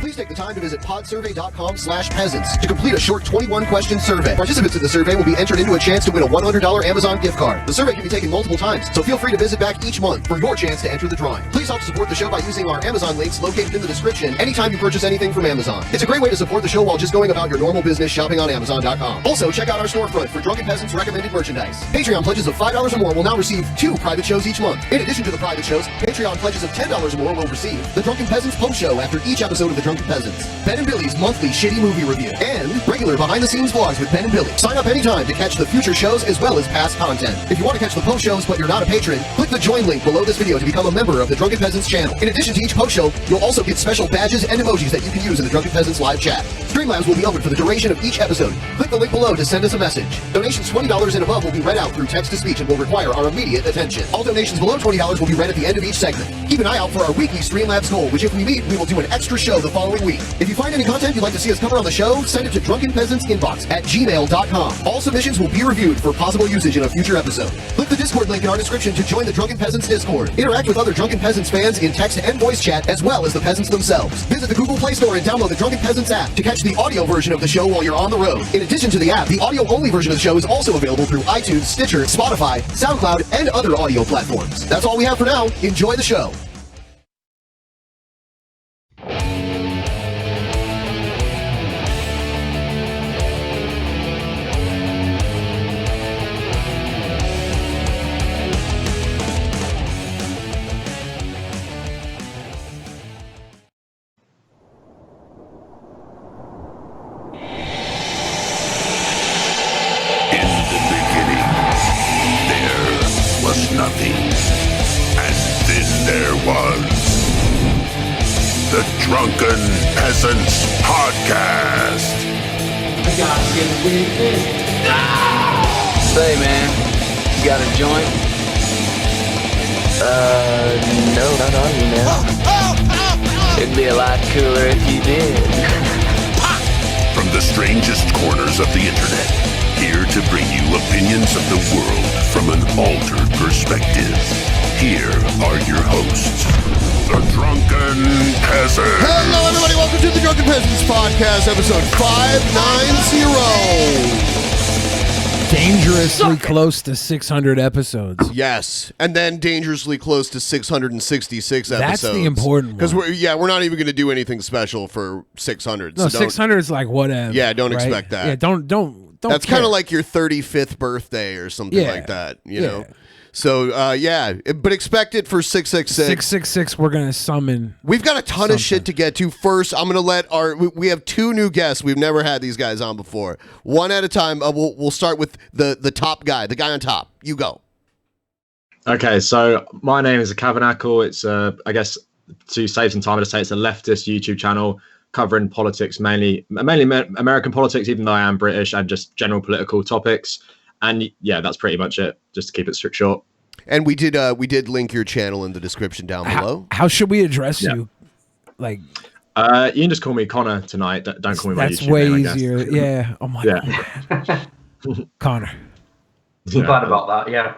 Please take the time to visit podsurvey.com/peasants to complete a short 21-question survey. Participants in the survey will be entered into a chance to win a $100 Amazon gift card. The survey can be taken multiple times, so feel free to visit back each month for your chance to enter the drawing. Please help support the show by using our Amazon links located in the description anytime you purchase anything from Amazon. It's a great way to support the show while just going about your normal business shopping on Amazon.com. Also, check out our storefront for Drunken Peasants recommended merchandise. Patreon pledges of $5 or more will now receive 2 private shows each month. In addition to the private shows, Patreon pledges of $10 or more will receive the Drunken Peasants post show after each episode of the Drunken Peasants, Ben and Billy's monthly shitty movie review, and regular behind-the-scenes vlogs with Ben and Billy. Sign up anytime to catch the future shows as well as past content. If you want to catch the post shows but you're not a patron, click the join link below this video to become a member of the Drunken Peasants channel. In addition to each post show, you'll also get special badges and emojis that you can use in the Drunken Peasants live chat. Streamlabs will be open for the duration of each episode. Click the link below to send us a message. Donations $20 and above will be read out through text-to-speech and will require our immediate attention. All donations below $20 will be read at the end of each segment. Keep an eye out for our weekly Streamlabs goal, which if we meet, we will do an extra show the following week. If you find any content you'd like to see us cover on the show, send it to drunkenpeasantsinbox@gmail.com. All submissions will be reviewed for possible usage in a future episode. Click the Discord link in our description to join the Drunken Peasants Discord. Interact with other Drunken Peasants fans in text and voice chat, as well as the peasants themselves. Visit the Google Play Store and download the Drunken Peasants app to catch the audio version of the show while you're on the road. In addition to the app, the audio-only version of the show is also available through iTunes, Stitcher, Spotify, SoundCloud, and other audio platforms. That's all we have for now. Enjoy the show. Drunken Peasants Podcast. Say, man, you got a joint? No, not on you, man. It'd be a lot cooler if you did. From the strangest corners of the internet, here to bring you opinions of the world from an altered perspective. Here are your hosts, the Drunken Peasants. Hello, everybody. Welcome to the Drunken Peasants Podcast, episode 590. Dangerously close to 600 episodes. Yes, and then dangerously close to 666 episodes. That's the important one. Because we're not even going to do anything special for 600. No, so 600 is like whatever. Yeah, don't right? expect that. Yeah, don't. That's kind of like your 35th birthday or something like that. You know. So, but expect it for 666. 666, we're going to summon. We've got a ton of shit to get to. First, I'm going to let we have 2 new guests. We've never had these guys on before. One at a time. We'll start with the top guy, the guy on top. You go. Okay, so my name is Kavernacle. It's, I guess, to save some time, I'd say it's a leftist YouTube channel covering politics, mainly American politics, even though I am British, and just general political topics. And yeah, that's pretty much it, just to keep it short. And we did link your channel in the description down below. How should we address you? Like, you can just call me Connor tonight. Don't call me my YouTube name. That's way easier. Yeah. Oh my God. Connor. I'm glad about that. Yeah.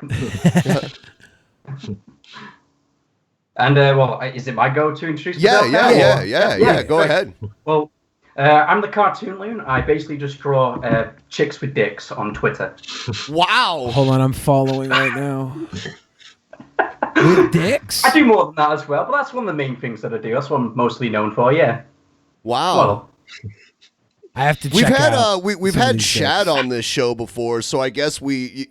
And is it my go to introduce myself? Yeah. Go ahead. Well, I'm the CartoonLoon. I basically just draw chicks with dicks on Twitter. Wow. Hold on, I'm following right now. With dicks? I do more than that as well, but that's one of the main things that I do. That's what I'm mostly known for, yeah. Wow. Well, I have to check out. We've had Chad on this show before, so I guess we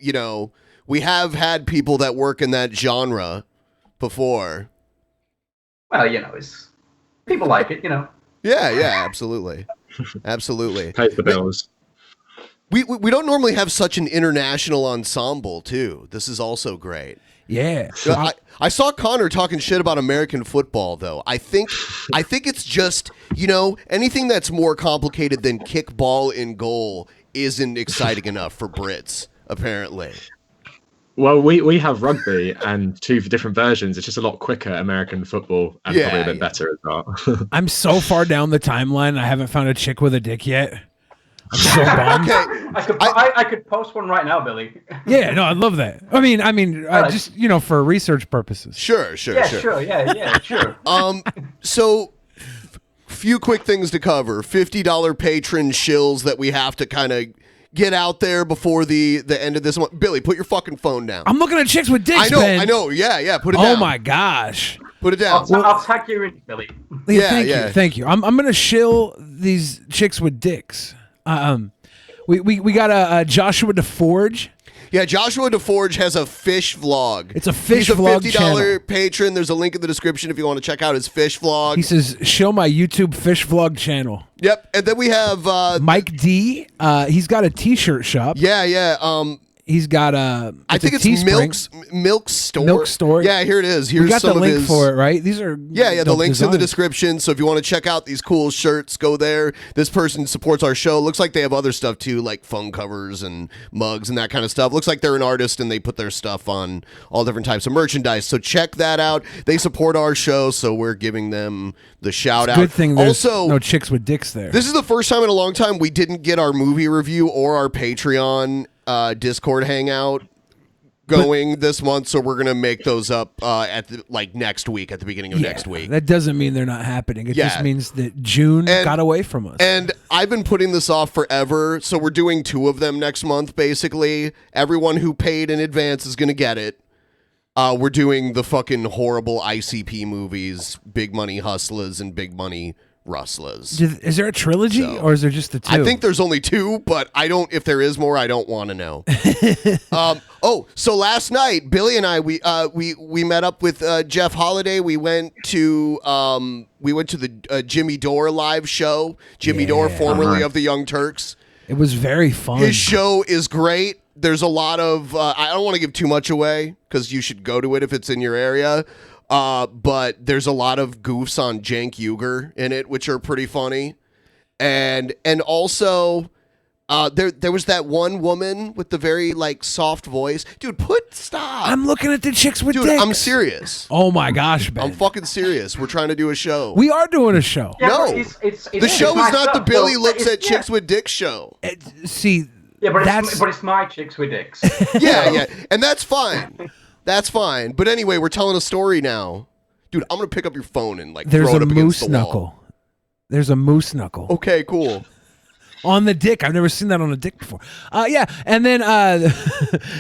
have had people that work in that genre before. Well, it's people like it, Yeah, absolutely. Absolutely. Pays the bills. We don't normally have such an international ensemble, too. This is also great. Yeah. I saw Connor talking shit about American football, though. I think it's just, anything that's more complicated than kickball in goal isn't exciting enough for Brits, apparently. Well, we have rugby and 2 different versions. It's just a lot quicker American football and probably a bit better as well. I'm so far down the timeline, I haven't found a chick with a dick yet. I'm so bummed. Okay. I could post one right now, Billy. Yeah, no, I'd love that. I mean, just for research purposes. Sure. Yeah, sure. So few quick things to cover. $50 patron shills that we have to kind of get out there before the end of this month. Billy, put your fucking phone down. I'm looking at chicks with dicks, I know. Yeah, put it down. Oh my gosh. Put it down. I'll tag you in, Billy. Thank you. I'm gonna shill these chicks with dicks. We got a Joshua the Forge. Yeah, Joshua DeForge has a fish vlog. It's a fish He's vlog $50 channel. patron. There's a link in the description if you want to check out his fish vlog. He says, show my YouTube fish vlog channel. Yep, and then we have Mike D. He's got a t-shirt shop. Yeah. He's got a. I think it's Milk Store. Milk Store. Yeah, here it is. Here's we got some the link of his, for it, right? These are the link's in the designs. description. So if you want to check out these cool shirts, go there. This person supports our show. Looks like they have other stuff too, like phone covers and mugs and that kind of stuff. Looks like they're an artist and they put their stuff on all different types of merchandise. So check that out. They support our show, so we're giving them the shout out. Good thing there's also no chicks with dicks there. This is the first time in a long time we didn't get our movie review or our Patreon Discord hangout going this month, so we're gonna make those up at next week, at the beginning of next week. That doesn't mean they're not happening. It just means that June got away from us. And I've been putting this off forever, so we're doing 2 of them next month. Basically, everyone who paid in advance is gonna get it. We're doing the fucking horrible ICP movies, Big Money Hustlers and Big Money Rustlers. Is there a trilogy or is there just the 2? I think there's only 2, but I don't. If there is more, I don't want to know. So last night, Billy and I we met up with Jeff Holiday. We went to the Jimmy Dore live show. Jimmy Dore, formerly of the Young Turks. It was very fun. His show is great. There's a lot of I don't want to give too much away because you should go to it if it's in your area. But there's a lot of goofs on Cenk Uygur in it, which are pretty funny. And also, there was that one woman with the very soft voice. Dude, stop. I'm looking at the chicks with dicks. dicks. I'm serious. Oh my gosh, man. I'm fucking serious. We're trying to do a show. We are doing a show. Yeah, no, it's the show is not the Billy looks at yeah. chicks with dicks show. Yeah, but it's my chicks with dicks. Yeah, and that's fine. That's fine. But anyway, we're telling a story now. Dude, I'm going to pick up your phone and There's throw it up against moose the wall. knuckle. There's a moose knuckle. Okay, cool. On the dick. I've never seen that on a dick before. Yeah. And then I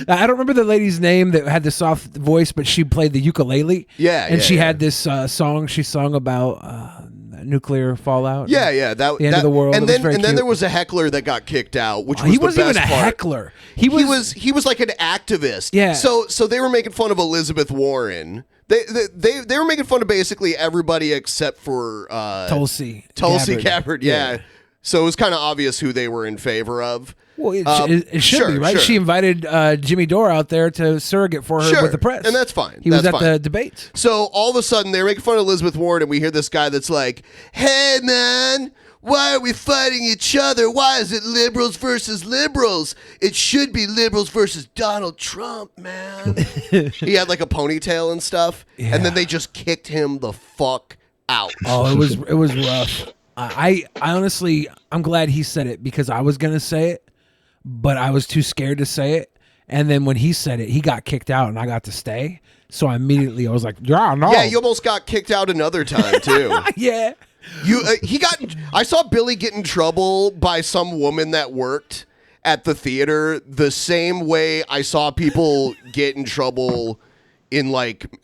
don't remember the lady's name that had the soft voice, but she played the ukulele. Yeah. And she had this song she sung about nuclear fallout. Yeah. The end of the world. And then cute. there was a heckler that got kicked out, which was he the wasn't best even a part. heckler. He was like an activist. Yeah. So they were making fun of Elizabeth Warren. They were making fun of basically everybody except for Tulsi Gabbard. Yeah. So it was kind of obvious who they were in favor of. Well, it should be, right? Sure. She invited Jimmy Dore out there to surrogate for her with the press. And that's fine. He was That's at fine. the debate. So all of a sudden they're making fun of Elizabeth Warren, and we hear this guy that's like, "Hey man, why are we fighting each other? Why is it liberals versus liberals? It should be liberals versus Donald Trump, man." He had like a ponytail and stuff, and then they just kicked him the fuck out. Oh, it was rough. I honestly, I'm glad he said it because I was gonna say it, but I was too scared to say it. And then when he said it, he got kicked out, and I got to stay. So I was like, "Yeah, no." Yeah, you almost got kicked out another time too. Yeah. I saw Billy get in trouble by some woman that worked at the theater the same way I saw people get in trouble in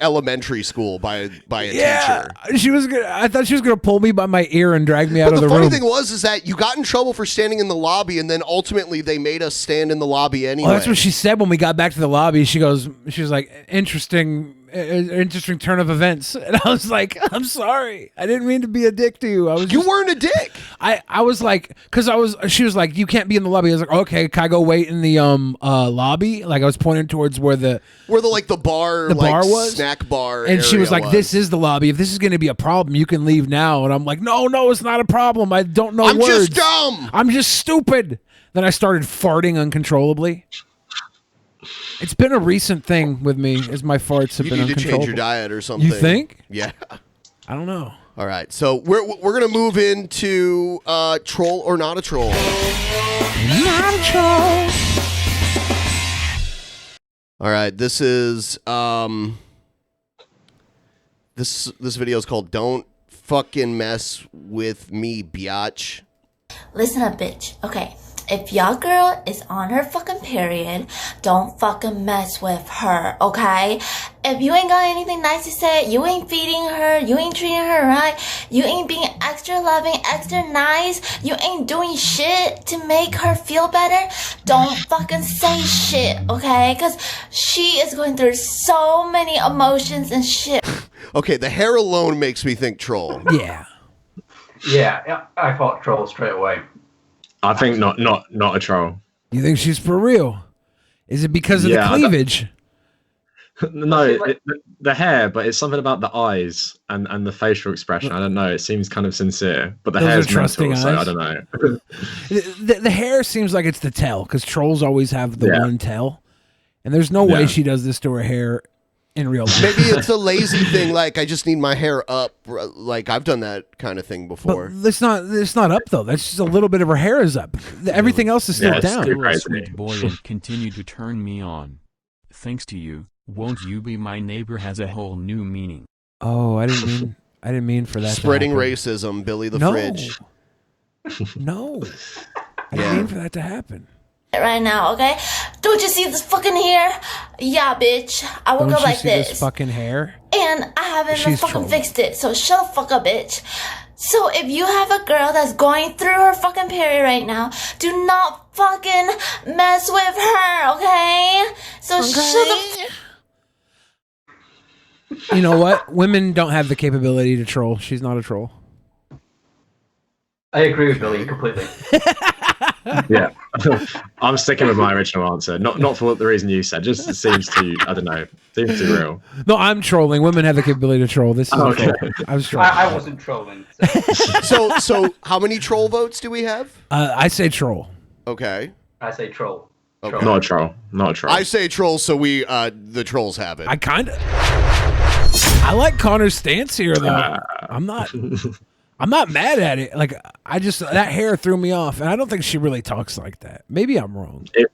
elementary school by a teacher. I thought she was gonna pull me by my ear and drag me out of the room. The funny thing was that you got in trouble for standing in the lobby, and then ultimately they made us stand in the lobby anyway. Oh, that's what she said when we got back to the lobby. She was like, interesting turn of events. And I was like, I'm sorry. I didn't mean to be a dick to you. You weren't a dick. I was like, she was like, you can't be in the lobby. I was like, okay, can I go wait in the lobby? Like I was pointing towards where the bar was, snack bar. And she was like, this is the lobby. If this is going to be a problem, you can leave now. And I'm like, no, it's not a problem. I don't know words. I'm just dumb. I'm just stupid. Then I started farting uncontrollably. It's been a recent thing with me as my farts have been uncontrollable. You need to change your diet or something. You think? Yeah. I don't know. All right. So we're going to move into troll or not a troll. Not a troll. All right. This is this video is called "Don't fucking mess with me, biatch. Listen up, bitch. Okay. If your girl is on her fucking period, don't fucking mess with her, okay? If you ain't got anything nice to say, you ain't feeding her, you ain't treating her right, you ain't being extra loving, extra nice, you ain't doing shit to make her feel better, don't fucking say shit, okay? Because she is going through so many emotions and shit. Okay, the hair alone makes me think troll. Yeah. Yeah, I thought troll straight away. I think not a troll. You think she's for real? Is it because of the cleavage? No, the hair, but it's something about the eyes and the facial expression. I don't know. It seems kind of sincere, but the Those hair's are trusting mental, so eyes. I don't know. The hair seems like it's the tell, because trolls always have the one tell. And there's no way she does this to her hair in real life. Maybe it's a lazy thing, like I just need my hair up. Like I've done that kind of thing before. But it's not up though. That's just a little bit of her hair is up. Everything else is still down. You're a sweet boy and continue to turn me on. Thanks to you, won't you be my neighbor has a whole new meaning. Oh, I didn't mean for that. Spreading to happen. racism, Billy the Fridge. No. I didn't mean for that to happen. Right now, okay? Don't you see this fucking hair? Yeah, bitch. I woke Don't up you like see this. this fucking hair? And I haven't even She's fucking trolling. fixed it. So shut the fuck up, bitch. So if you have a girl that's going through her fucking period right now, do not fucking mess with her, okay? So shut the You know what? Women don't have the capability to troll. She's not a troll. I agree with Billy completely. Yeah, I'm sticking with my original answer. Not for the reason you said. Just it seems too. I don't know. Seems too real. No, I'm trolling. Women have the capability to troll. This is a troll. I was trolling. I wasn't trolling. So how many troll votes do we have? I say troll. Okay. I say troll. Okay. Not a troll. Not a troll. I say troll, so we the trolls have it. I like Connor's stance here, though. I'm not mad at it. Like I just that hair threw me off, and I don't think she really talks like that. Maybe I'm wrong. It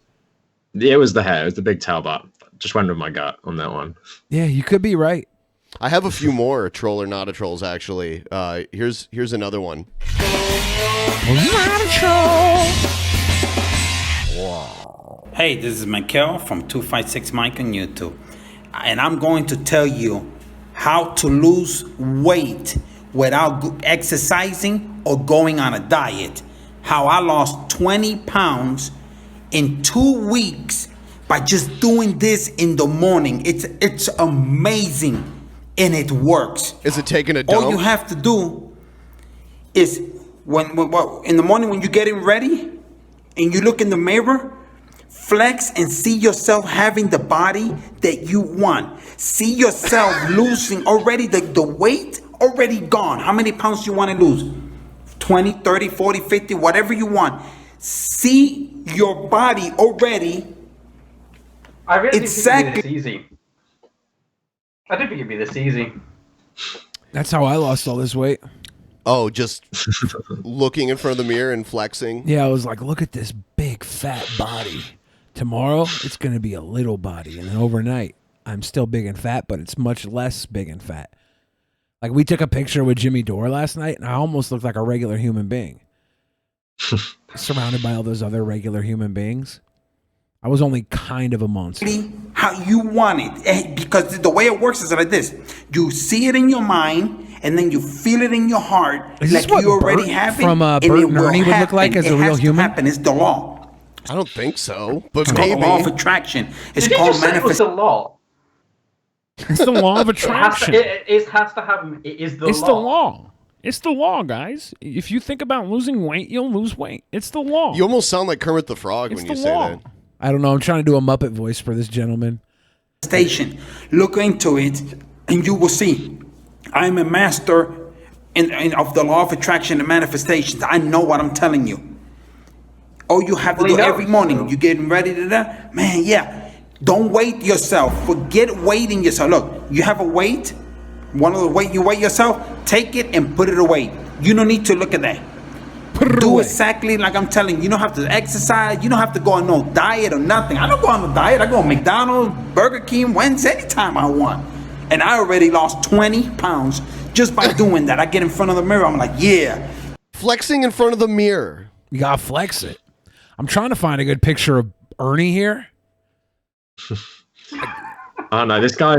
was the hair. It was the big tail, but just went with my gut on that one. Yeah, you could be right. I have a few more troll or not a trolls actually. Here's another one. Not a troll. Hey, this is Michael from 256 Mike on YouTube, and I'm going to tell you how to lose weight without exercising or going on a diet. How I lost 20 pounds in 2 weeks by just doing this in the morning. It's amazing, and it works. Is it taking a dump? All you have to do is when in the morning when you're getting ready and you look in the mirror, flex and see yourself having the body that you want. See yourself losing already the weight already gone. How many pounds do you want to lose? 20, 30, 40, 50, whatever you want. See your body already. I really Exactly. think it'd be this easy. I didn't think it'd be this easy. That's how I lost all this weight. Oh, just looking in front of the mirror and flexing. Yeah, I was like, look at this big fat body. Tomorrow, it's going to be a little body. And then overnight, I'm still big and fat, but it's much less big and fat. Like, we took a picture with Jimmy Dore last night, and I almost looked like a regular human being. Surrounded by all those other regular human beings. I was only kind of a monster. How you want it. Because the way it works is like this. You see it in your mind, and then you feel it in your heart. Is like this what you already Bert have it. from and Bert it and will Ernie would look like happen. as a It real has to human? happen. It's the law. I don't think so, but It's called maybe. the law of attraction. It's Did you called just say it was the manifestation. law? It's the law of attraction. It has to happen. It is the It's law. the law. It's the law, guys. If you think about losing weight, you'll lose weight. It's the law. You almost sound like Kermit the Frog It's when you the say law. that. I don't know. I'm trying to do a Muppet voice for this gentleman. Look into it, and you will see. I'm a master of the law of attraction and manifestations. I know what I'm telling you. All you have to do every morning, you getting ready to that? Man, yeah. Don't weight yourself. Forget weighting yourself. Look, you have a weight. One of the weight you weigh yourself, take it and put it away. You don't need to look at that. Do exactly like I'm telling you. You don't have to exercise. You don't have to go on no diet or nothing. I don't go on no diet. I go on McDonald's, Burger King, Wendy's anytime I want. And I already lost 20 pounds Just by doing that, I get in front of the mirror. I'm like, yeah. Flexing in front of the mirror. You gotta flex it. I'm trying to find a good picture of Ernie here. I don't know. This guy,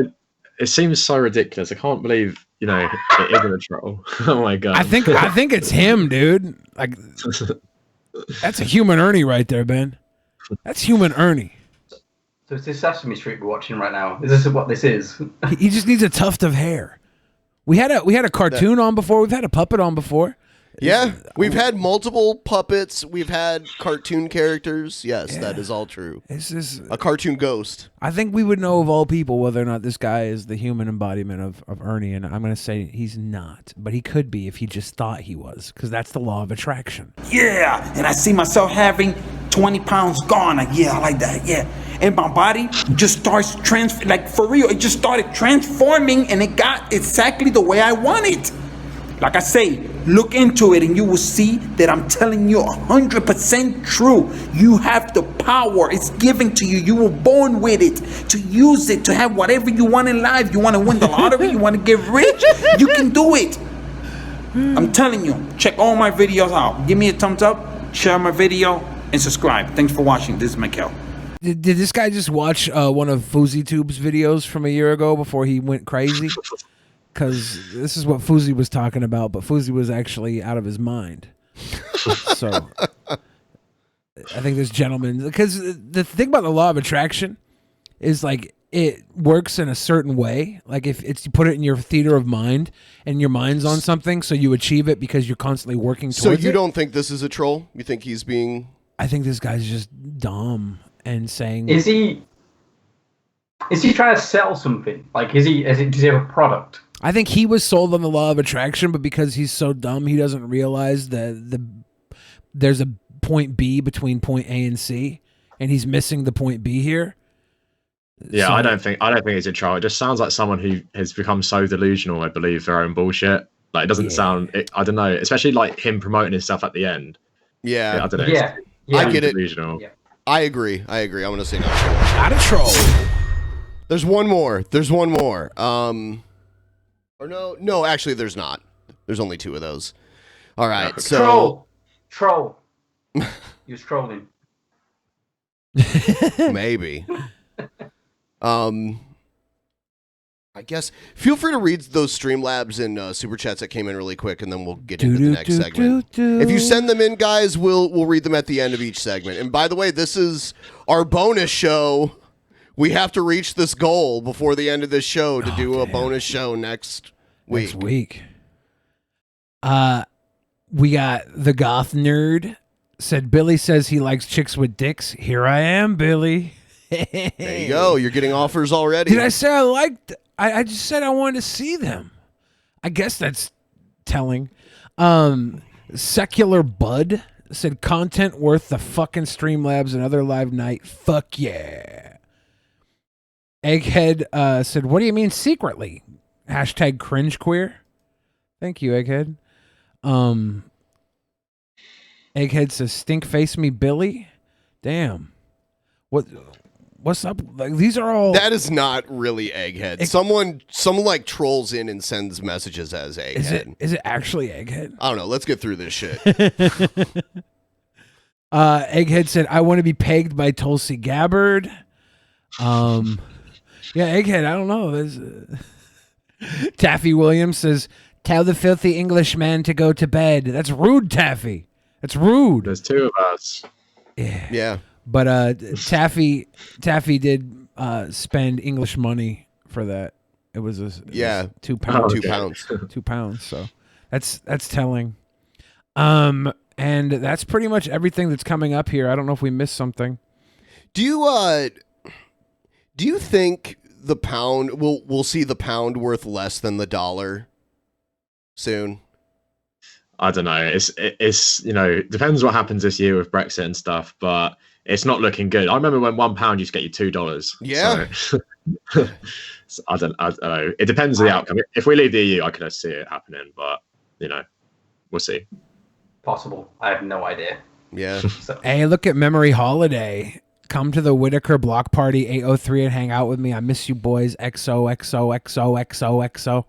it seems so ridiculous. I can't believe, it isn't a troll. Oh my god. I think it's him, dude. Like, that's a human Ernie right there, Ben. That's human Ernie. So it's this Sesame Street we're watching right now. Is this what this is? He just needs a tuft of hair. We had a cartoon on before. We've had a puppet on before. Yeah, we've had multiple puppets. We've had cartoon characters. Yes, that is all true. This is a cartoon ghost. I think we would know of all people whether or not this guy is the human embodiment of Ernie, and I'm going to say he's not, but he could be if he just thought he was, because that's the law of attraction. Yeah, and I see myself having 20 pounds gone. Like, yeah, I like that. Yeah, and my body just starts like for real. It just started transforming, and it got exactly the way I want it. Like I say, look into it and you will see that I'm telling you 100% true. You have the power. It's given to you. You were born with it. To use it, to have whatever you want in life. You want to win the lottery? You want to get rich? You can do it. I'm telling you. Check all my videos out. Give me a thumbs up, share my video, and subscribe. Thanks for watching. This is Mikel. Did this guy just watch one of FouseyTube's videos from a year ago before he went crazy? Because this is what Fousey was talking about, but Fousey was actually out of his mind. So I think this gentleman, because the thing about the law of attraction is like it works in a certain way. Like if it's you put it in your theater of mind and your mind's on something, so you achieve it because you're constantly working towards it. So you don't think this is a troll? You think he's being... I think this guy's just dumb and saying... Is he trying to sell something? Like, does he have a product? I think he was sold on the law of attraction, but because he's so dumb, he doesn't realize that there's a point B between point A and C, and he's missing the point B here. Yeah, So- I don't think he's a troll. It just sounds like someone who has become so delusional they believe their own bullshit. Like it doesn't sound. I don't know, especially like him promoting his stuff at the end. Yeah, I don't know. Yeah, I get it. Delusional. Yeah. I agree. I'm going to say no. Not a troll. There's one more. Or no, actually, there's not. There's only two of those. All right, so troll. You're trolling. maybe. I guess feel free to read those Streamlabs and super chats that came in really quick, and then we'll get into the next segment. If you send them in, guys, we'll read them at the end of each segment. And by the way, this is our bonus show. We have to reach this goal before the end of this show to do a bonus show next week. We got the goth nerd said Billy says he likes chicks with dicks. Here I am, Billy. There you go. You're getting offers already. Did I say I liked? I just said I wanted to see them. I guess that's telling. Secular Bud said content worth the fucking Streamlabs another live night. Fuck yeah. Egghead said, what do you mean secretly? Hashtag cringe queer. Thank you, Egghead. Egghead says, stink face me, Billy. Damn. What's up? Like these are all. That is not really Egghead. Someone like trolls in and sends messages as Egghead. Is it actually Egghead? I don't know. Let's get through this shit. Egghead said, I want to be pegged by Tulsi Gabbard. Yeah, Egghead, I don't know. Taffy Williams says, tell the filthy Englishman to go to bed. That's rude, Taffy. That's rude. There's two of us. Yeah. But Taffy did spend English money for that. It was £2. £2. So that's telling. And that's pretty much everything that's coming up here. I don't know if we missed something. Do you think the pound we'll see the pound worth less than the dollar soon? I don't know. It's depends what happens this year with Brexit and stuff, but it's not looking good. I remember when £1 used to get you $2. Yeah. So, I don't know. It depends on the outcome. If we leave the EU, I can see it happening, but we'll see. Possible. I have no idea. Yeah. Hey, look at Memory Holiday. Come to the Whitaker block party 803 and hang out with me. I miss you boys. XOXOXOXOXO.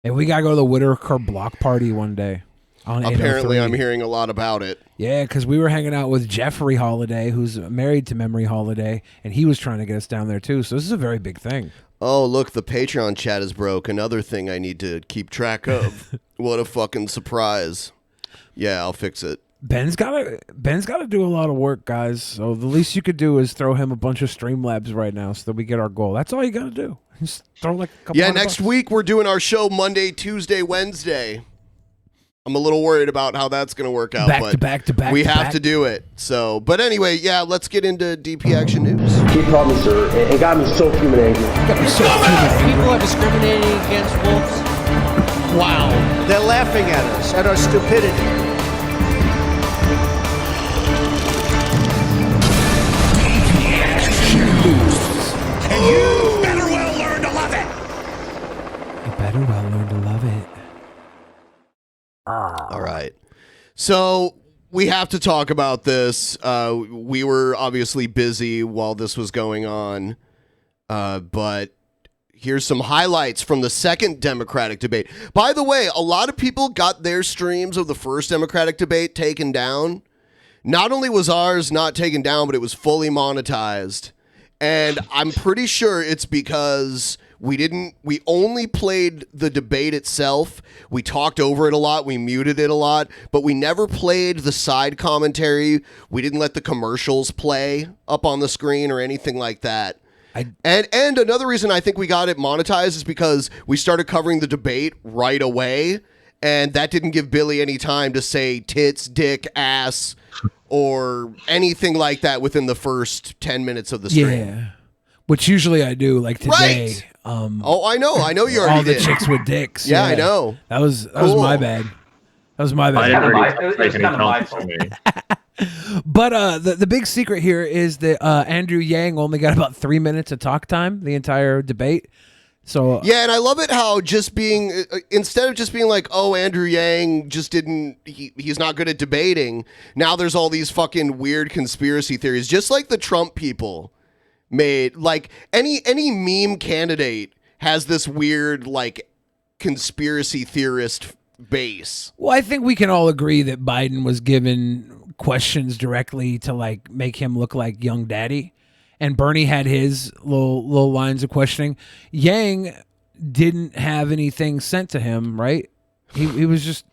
And we gotta go to the Whitaker block party one day. On Apparently, 803. I'm hearing a lot about it. Yeah, because we were hanging out with Jeffrey Holiday, who's married to Memory Holiday, and he was trying to get us down there too. So this is a very big thing. Oh, look, the Patreon chat is broke. Another thing I need to keep track of. What a fucking surprise. Yeah, I'll fix it. Ben's gotta do a lot of work, guys. So the least you could do is throw him a bunch of Streamlabs right now so that we get our goal. That's all you gotta do. Just throw like a couple. Yeah, next week we're doing our show Monday, Tuesday, Wednesday. I'm a little worried about how that's going to work out, Back but to back to back we to have back. to do it. So, but anyway, yeah, let's get into DP Action News. He called me sir, and got me so fuming angry. People are discriminating against wolves. Wow. They're laughing at us, at our stupidity. And you better well learn to love it. You better well learn to love it. All right. So we have to talk about this. We were obviously busy while this was going on, but here's some highlights from the second Democratic debate. By the way, a lot of people got their streams of the first Democratic debate taken down. Not only was ours not taken down, but it was fully monetized. And I'm pretty sure it's because we only played the debate itself. We talked over it a lot. We muted it a lot, but we never played the side commentary. We didn't let the commercials play up on the screen or anything like that. And another reason I think we got it monetized is because we started covering the debate right away, and that didn't give Billy any time to say tits, dick, ass, or anything like that within the first 10 minutes of the stream. Yeah. Which usually I do, like today. Right. I know you already all the did. chicks with dicks. Yeah, I know. That was Cool. my bad. That was my bad. I didn't really It was take any kind of my chance fault. on me. But the big secret here is that Andrew Yang only got about 3 minutes of talk time the entire debate. So Yeah, and I love it how just being instead of just being like, oh, Andrew Yang just he's not good at debating. Now there's all these fucking weird conspiracy theories, just like the Trump people made. Like any meme candidate has this weird like conspiracy theorist base. Well, I think we can all agree that Biden was given questions directly to like make him look like young daddy. And Bernie had his little lines of questioning. Yang didn't have anything sent to him, right? He was just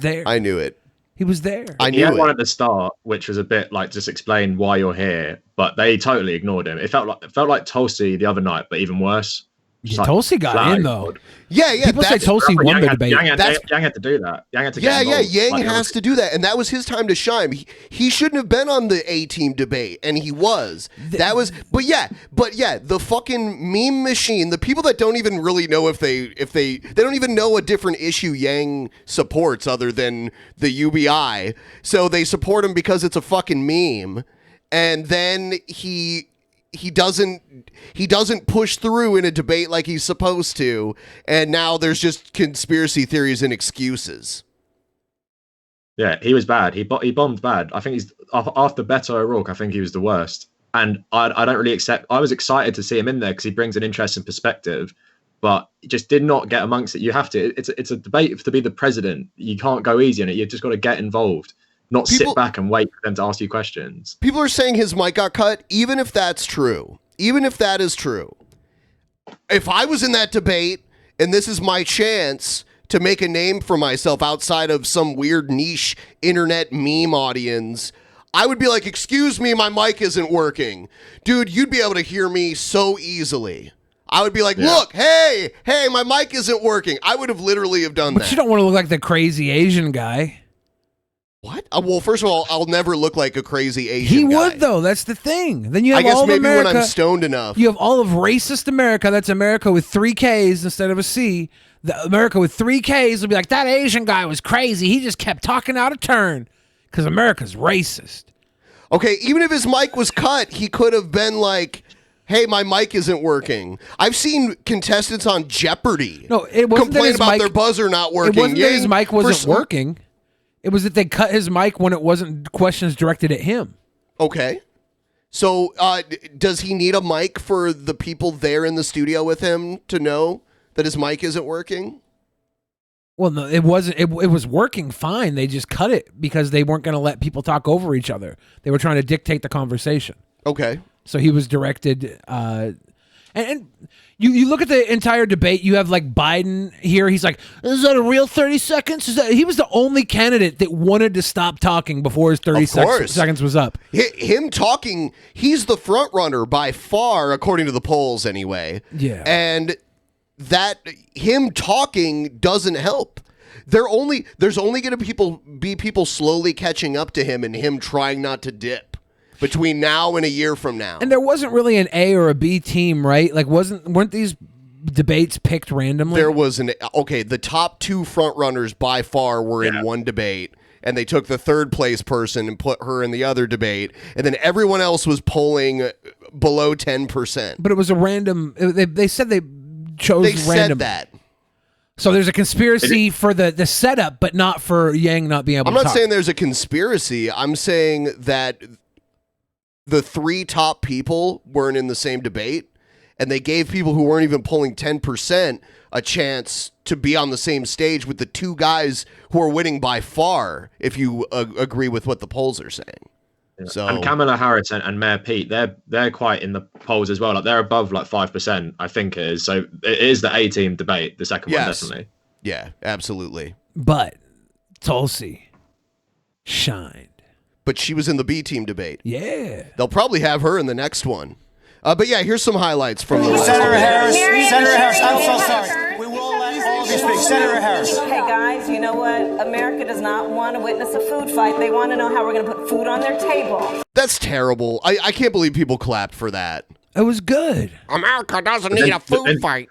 there. I knew it. He was there. He had one at the start, which was a bit like just explain why you're here, but they totally ignored him. It felt like Tulsi the other night, but even worse. Yeah, Tulsi got in though. Yeah. People say Tulsi won the debate. Yang had to do that. Yang had to get involved. Yang Like, has to do that, and that was his time to shine. He shouldn't have been on the A-team debate, and he was. But yeah, the fucking meme machine, the people that don't even really know if they don't even know a different issue Yang supports other than the UBI, so they support him because it's a fucking meme, and then he doesn't push through in a debate like he's supposed to, and now there's just conspiracy theories and excuses. Yeah, he was bad. He bombed bad. I think he's after Beto O'Rourke. I think he was the worst. And I don't really accept. I was excited to see him in there because he brings an interesting perspective, but he just did not get amongst it. You have to. It's a debate to be the president. You can't go easy on it. You've just got to get involved. Not sit back and wait for them to ask you questions. People are saying his mic got cut. Even if that's true, even if that is true, if I was in that debate and this is my chance to make a name for myself outside of some weird niche internet meme audience, I would be like, excuse me, my mic isn't working. Dude, you'd be able to hear me so easily. I would be like, look, hey, my mic isn't working. I would have literally have done that. But you don't want to look like the crazy Asian guy. What? Well, first of all, I'll never look like a crazy Asian He guy. would though. That's the thing. Then you have I guess all of maybe America. when I'm stoned enough. You have all of racist America. That's America with 3 Ks instead of a C. The America with 3 Ks will be like, that Asian guy was crazy. He just kept talking out of turn because America's racist. Okay, even if his mic was cut, he could have been like, hey, my mic isn't working. I've seen contestants on Jeopardy complain about their buzzer not working. It wasn't that his mic wasn't working. It was that they cut his mic when it wasn't questions directed at him. Okay. So does he need a mic for the people there in the studio with him to know that his mic isn't working? Well, no, it wasn't. It was working fine. They just cut it because they weren't going to let people talk over each other. They were trying to dictate the conversation. Okay. So he was directed. And you look at the entire debate. You have like Biden here. He's like, "Is that a real 30 seconds?" He was the only candidate that wanted to stop talking before his 30 seconds was up. Him talking, he's the front runner by far, according to the polls, anyway. Yeah. And that him talking doesn't help. There's only going to be people slowly catching up to him and him trying not to dip between now and a year from now. And there wasn't really an A or a B team, right? Like weren't these debates picked randomly? There was the top two front runners by far were in one debate, and they took the third place person and put her in the other debate, and then everyone else was polling below 10%. But it was a random. They said they chose They random. said that. So there's a conspiracy for the setup, but not for Yang not being able I'm to not talk. saying there's a conspiracy. I'm saying that the three top people weren't in the same debate, and they gave people who weren't even polling 10% a chance to be on the same stage with the two guys who are winning by far, if you agree with what the polls are saying. Yeah. So And Kamala Harris and Mayor Pete, they're quite in the polls as well. Like they're above like 5%, I think it is. So it is the A team debate, the second one, definitely. Yeah, absolutely. But Tulsi shined. But she was in the B team debate. Yeah. They'll probably have her in the next one. But yeah, here's some highlights from the last Senator debate. Harris, Senator Harris, I'm so sorry. We will let all of you speak. Senator Harris. Hey guys, you know what? America does not want to witness a food fight. They want to know how we're going to put food on their table. That's terrible. I can't believe people clapped for that. It was good. America doesn't need a food fight.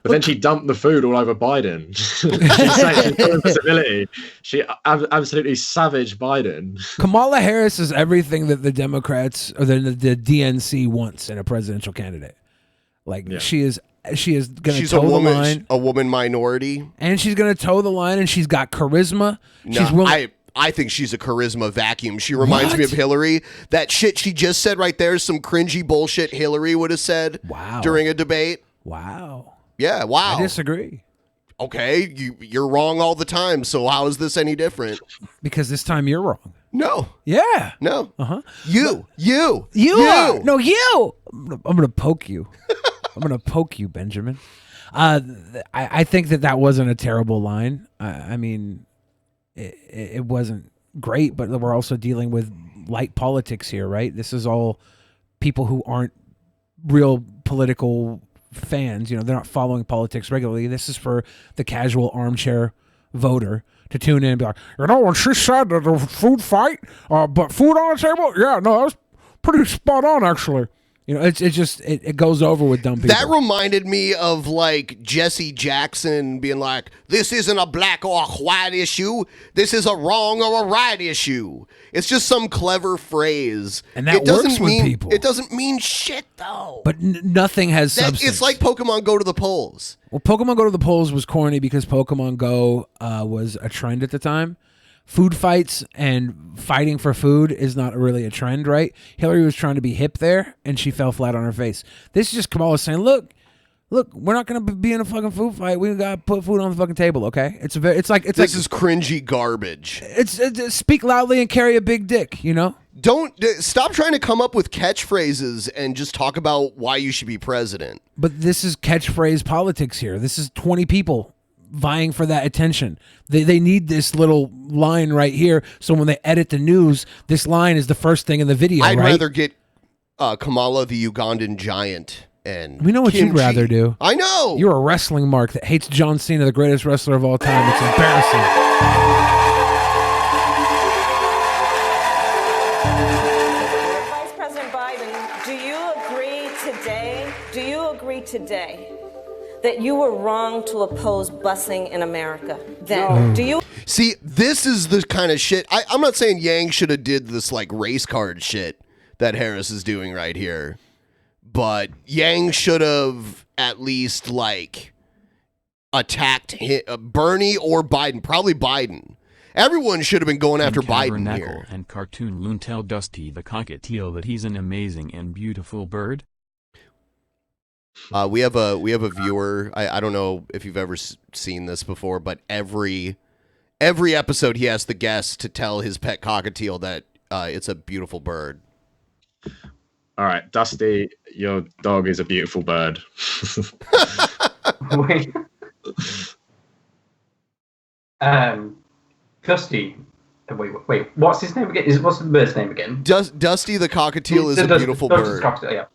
But then she dumped the food all over Biden. She's saying she's got a disability. She absolutely savaged Biden. Kamala Harris is everything that the Democrats or the DNC wants in a presidential candidate. Like she is going to toe the line. A woman minority. And she's going to toe the line, and she's got charisma. No, She's willing. I think she's a charisma vacuum. She reminds me of Hillary. That shit she just said right there is some cringy bullshit Hillary would have said during a debate. Wow. Yeah, wow. I disagree. Okay, you're wrong all the time, so how is this any different? Because this time you're wrong. No. Yeah. No. Uh-huh. You. Are. No, you. I'm going to poke you. I'm going to poke you, Benjamin. I think that wasn't a terrible line. I mean, it wasn't great, but we're also dealing with light politics here, right? This is all people who aren't real political fans. You know, they're not following politics regularly. This is for the casual armchair voter to tune in and be like, you know, when she said that the food fight, but food on the table, yeah, no, that was pretty spot on, actually. You know, it goes over with dumb people. That reminded me of like Jesse Jackson being like, this isn't a black or a white issue. This is a wrong or a right issue. It's just some clever phrase. And that works with people. It doesn't mean shit, though. But nothing has substance. It's like Pokemon Go to the polls. Well, Pokemon Go to the polls was corny because Pokemon Go was a trend at the time. Food fights and fighting for food is not really a trend, right? Hillary was trying to be hip there, and she fell flat on her face. This is just Kamala saying, look, we're not going to be in a fucking food fight. We got to put food on the fucking table, okay? This is cringy garbage. It's speak loudly and carry a big dick, you know? Stop trying to come up with catchphrases and just talk about why you should be president. But this is catchphrase politics here. This is 20 people vying for that attention. They need this little line right here, so when they edit the news, this line is the first thing in the video. I'd right? rather get Kamala the Ugandan giant and we know what kimchi. you'd rather do. I know. You're a wrestling mark that hates John Cena, the greatest wrestler of all time. It's embarrassing. Vice President Biden, do you agree today that you were wrong to oppose busing in America? Then, do you? See, this is the kind of shit. I'm not saying Yang should have did this like race card shit that Harris is doing right here, but Yang should have at least like attacked Bernie or Biden. Probably Biden. Everyone should have been going after Biden Kavernacle here. and CartoonLoon tell Dusty the cockatiel that he's an amazing and beautiful bird. We have a viewer. I don't know if you've ever seen this before, but every episode he has the guest to tell his pet cockatiel that it's a beautiful bird. All right, Dusty, your dog is a beautiful bird. Wait. Dusty. Wait. What's his name again? What's the bird's name again? Dusty the cockatiel is a beautiful bird. Yeah.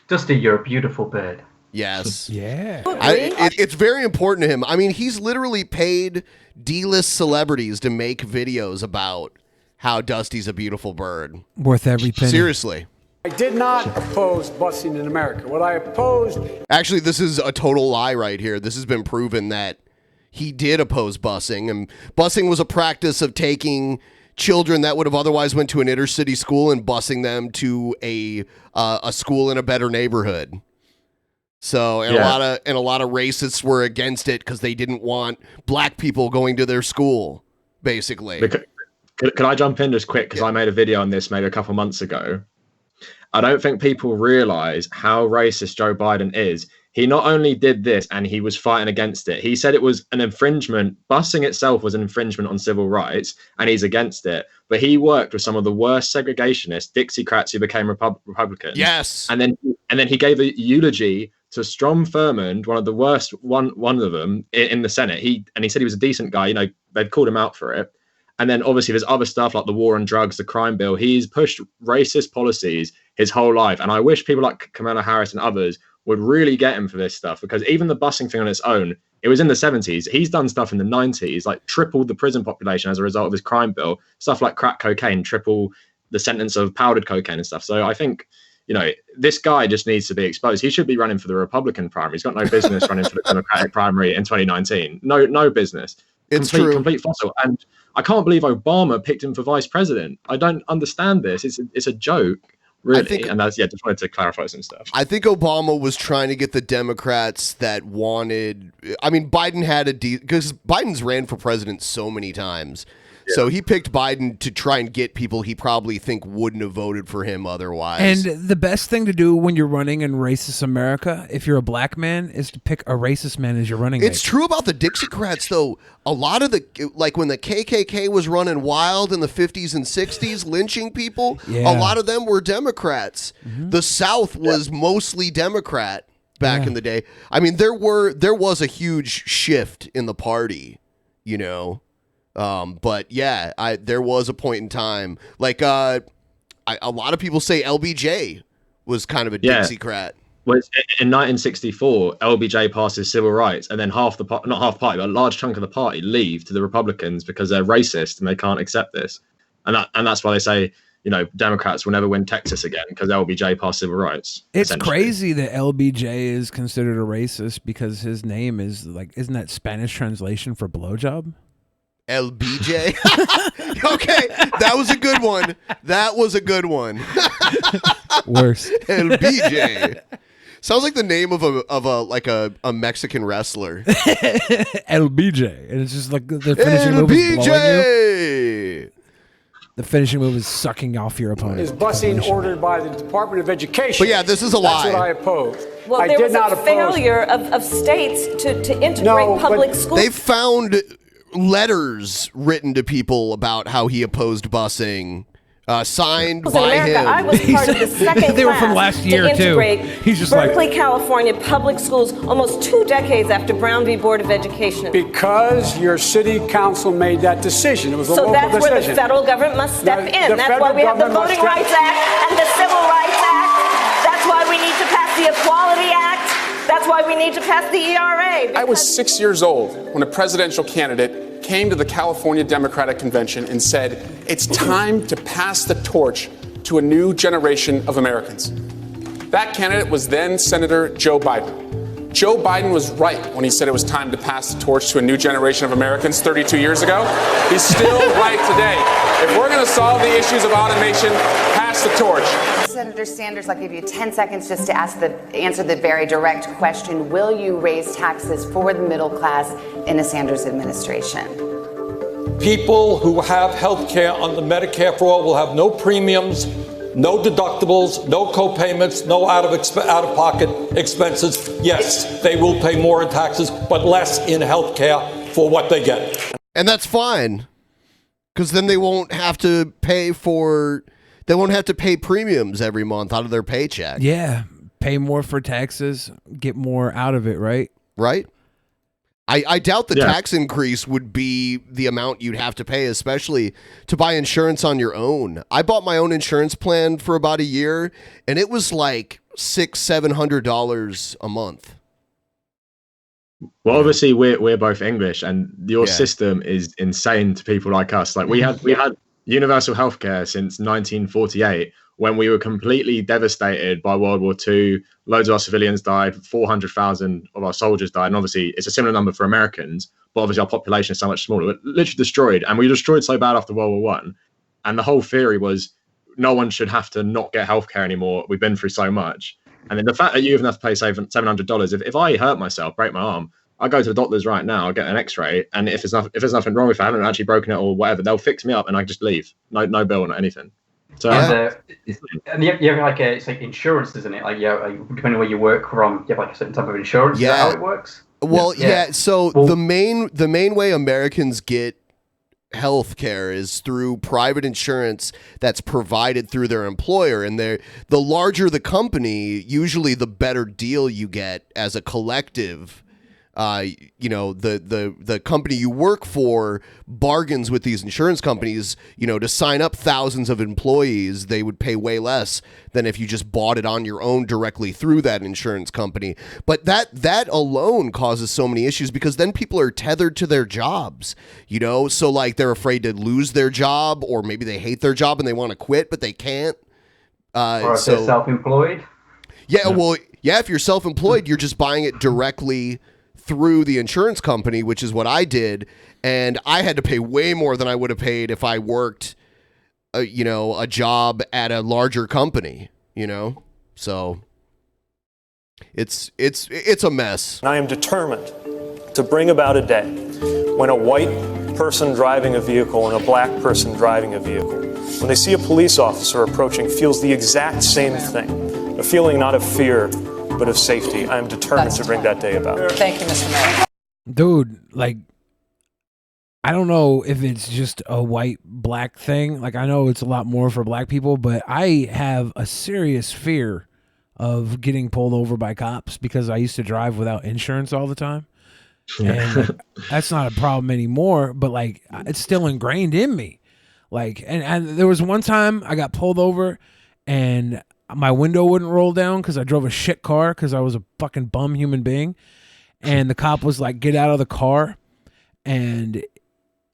Dusty, you're a beautiful bird. Yes. Yeah. It's very important to him. I mean, he's literally paid D-list celebrities to make videos about how Dusty's a beautiful bird. Worth every penny. Seriously. I did not oppose busing in America. What I opposed... Actually, this is a total lie right here. This has been proven that he did oppose busing. And busing was a practice of taking children that would have otherwise went to an inner city school and busing them to a school in a better neighborhood. So, and a lot of racists were against it because they didn't want black people going to their school, basically. Can I jump in just quick? Because I made a video on this maybe a couple months ago. I don't think people realize how racist Joe Biden is. He not only did this and he was fighting against it. He said it was an infringement. Busing itself was an infringement on civil rights, and he's against it. But he worked with some of the worst segregationists, Dixiecrats, who became Republicans. Yes. And then he gave a eulogy to Strom Thurmond, one of the worst, one of them in the Senate. He said he was a decent guy. You know, they'd called him out for it. And then obviously there's other stuff like the war on drugs, the crime bill. He's pushed racist policies his whole life. And I wish people like Kamala Harris and others would really get him for this stuff, because even the busing thing on its own, it was in the 70s. He's done stuff in the 90s, like tripled the prison population as a result of his crime bill. Stuff like crack cocaine, triple the sentence of powdered cocaine and stuff. So I think, you know, this guy just needs to be exposed. He should be running for the Republican primary. He's got no business running for the Democratic primary in 2019. No business. It's true. Complete fossil. And I can't believe Obama picked him for vice president. I don't understand this. It's a joke, really. And that's, just wanted to clarify some stuff. I think Obama was trying to get the Democrats that wanted... I mean, Biden had because Biden's ran for president so many times. Yeah. So he picked Biden to try and get people he probably think wouldn't have voted for him otherwise. And the best thing to do when you're running in racist America, if you're a black man, is to pick a racist man as your running mate. It's true about the Dixiecrats, though. A lot of like when the KKK was running wild in the 50s and 60s, lynching people, a lot of them were Democrats. Mm-hmm. The South was mostly Democrat back in the day. I mean, there was a huge shift in the party, you know. But yeah, there was a point in time, like a lot of people say LBJ was kind of a Dixiecrat. Well, in 1964, LBJ passes civil rights, and then not half party, but a large chunk of the party leave to the Republicans because they're racist and they can't accept this. And that's why they say, you know, Democrats will never win Texas again because LBJ passed civil rights. It's crazy that LBJ is considered a racist because his name is isn't that Spanish translation for blowjob? LBJ. Okay, that was a good one. Worst. LBJ. Sounds like the name of a Mexican wrestler. LBJ, and it's just like the finishing move is blowing you. The finishing move is sucking off your opponent. Is busing ordered by the Department of Education. But yeah, this is a lie. That's what I oppose. Well, there was a failure of states to integrate public schools. They found letters written to people about how he opposed busing, signed by him. I was part of the second they were from last year too. He's just Berkeley, California public schools almost 2 decades after Brown v. Board of Education. Because your city council made that decision. It was a local decision. So that's where the federal government must step in. That's why we have the Voting Rights Act and the Civil Rights Act. That's why we need to pass the Equality Act. That's why we need to pass the ERA. I was 6 years old when a presidential candidate came to the California Democratic Convention and said, it's time to pass the torch to a new generation of Americans. That candidate was then Senator Joe Biden. Joe Biden was right when he said it was time to pass the torch to a new generation of Americans 32 years ago. He's still right today. If we're going to solve the issues of automation, pass the torch. Senator Sanders, I'll give you 10 seconds just to answer the very direct question. Will you raise taxes for the middle class in a Sanders administration? People who have health care under Medicare for All will have no premiums, No deductibles, no co-payments, no out-of-pocket expenses. Yes, they will pay more in taxes, but less in health care for what they get. And that's fine, because then they won't have to pay premiums every month out of their paycheck. Yeah, pay more for taxes, get more out of it, right? Right? I doubt the tax increase would be the amount you'd have to pay, especially to buy insurance on your own. I bought my own insurance plan for about a year, and it was like $600-700 a month. Well, obviously we're both English, and your system is insane to people like us. Like we had universal healthcare since 1948, when we were completely devastated by World War II. Loads of our civilians died, 400,000 of our soldiers died, and obviously it's a similar number for Americans, but obviously our population is so much smaller. We're literally destroyed, and we were destroyed so bad after World War One. And the whole theory was no one should have to not get healthcare anymore. We've been through so much. And then the fact that you even have to pay $700, if I hurt myself, break my arm, I go to the doctors right now, I'll get an x-ray, and if there's nothing wrong, if I haven't actually broken it or whatever, they'll fix me up and I just leave. No bill, not anything. So and you have like it's like insurance, isn't it? Like depending on where you work from, you have like a certain type of insurance. Yeah. Is that how it works? Well, so the main way Americans get health care is through private insurance that's provided through their employer, and the larger the company, usually the better deal you get as a collective. The company you work for bargains with these insurance companies, to sign up thousands of employees. They would pay way less than if you just bought it on your own directly through that insurance company. But that alone causes so many issues, because then people are tethered to their jobs, so like they're afraid to lose their job, or maybe they hate their job and they want to quit, but they can't. Or if they're self-employed. Yeah, well, if you're self-employed, you're just buying it directly through the insurance company, which is what I did, and I had to pay way more than I would have paid if I worked, a job at a larger company. So it's a mess. I am determined to bring about a day when a white person driving a vehicle and a black person driving a vehicle, when they see a police officer approaching, feels the exact same thing, a feeling not of fear, but of safety. I am determined to bring that day about. Thank you, Mr. Mayor. Dude, I don't know if it's just a white-black thing. I know it's a lot more for black people, but I have a serious fear of getting pulled over by cops because I used to drive without insurance all the time. And that's not a problem anymore, but it's still ingrained in me. And there was one time I got pulled over and my window wouldn't roll down because I drove a shit car because I was a fucking bum human being. And the cop was like, get out of the car. And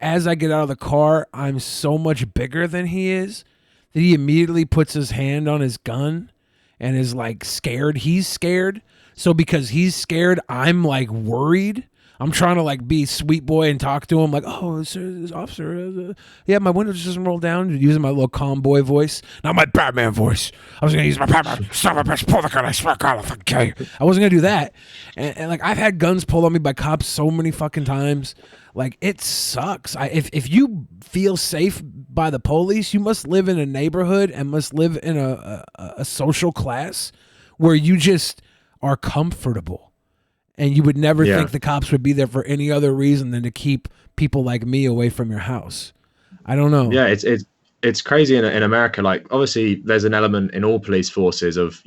as I get out of the car, I'm so much bigger than he is that he immediately puts his hand on his gun and is scared. He's scared. So because he's scared, I'm worried. I'm trying to be sweet boy and talk to him oh, sir, officer, yeah, my window just doesn't roll down, using my little calm boy voice, not my Batman voice. I was going to use my Batman, stop my bitch, pull the gun, I swear to God, I'll kill you. I wasn't going to do that. And I've had guns pulled on me by cops so many fucking times. It sucks. If you feel safe by the police, you must live in a neighborhood and must live in a social class where you just are comfortable. And you would never think the cops would be there for any other reason than to keep people like me away from your house. I don't know. Yeah, it's crazy in America. Obviously, there's an element in all police forces of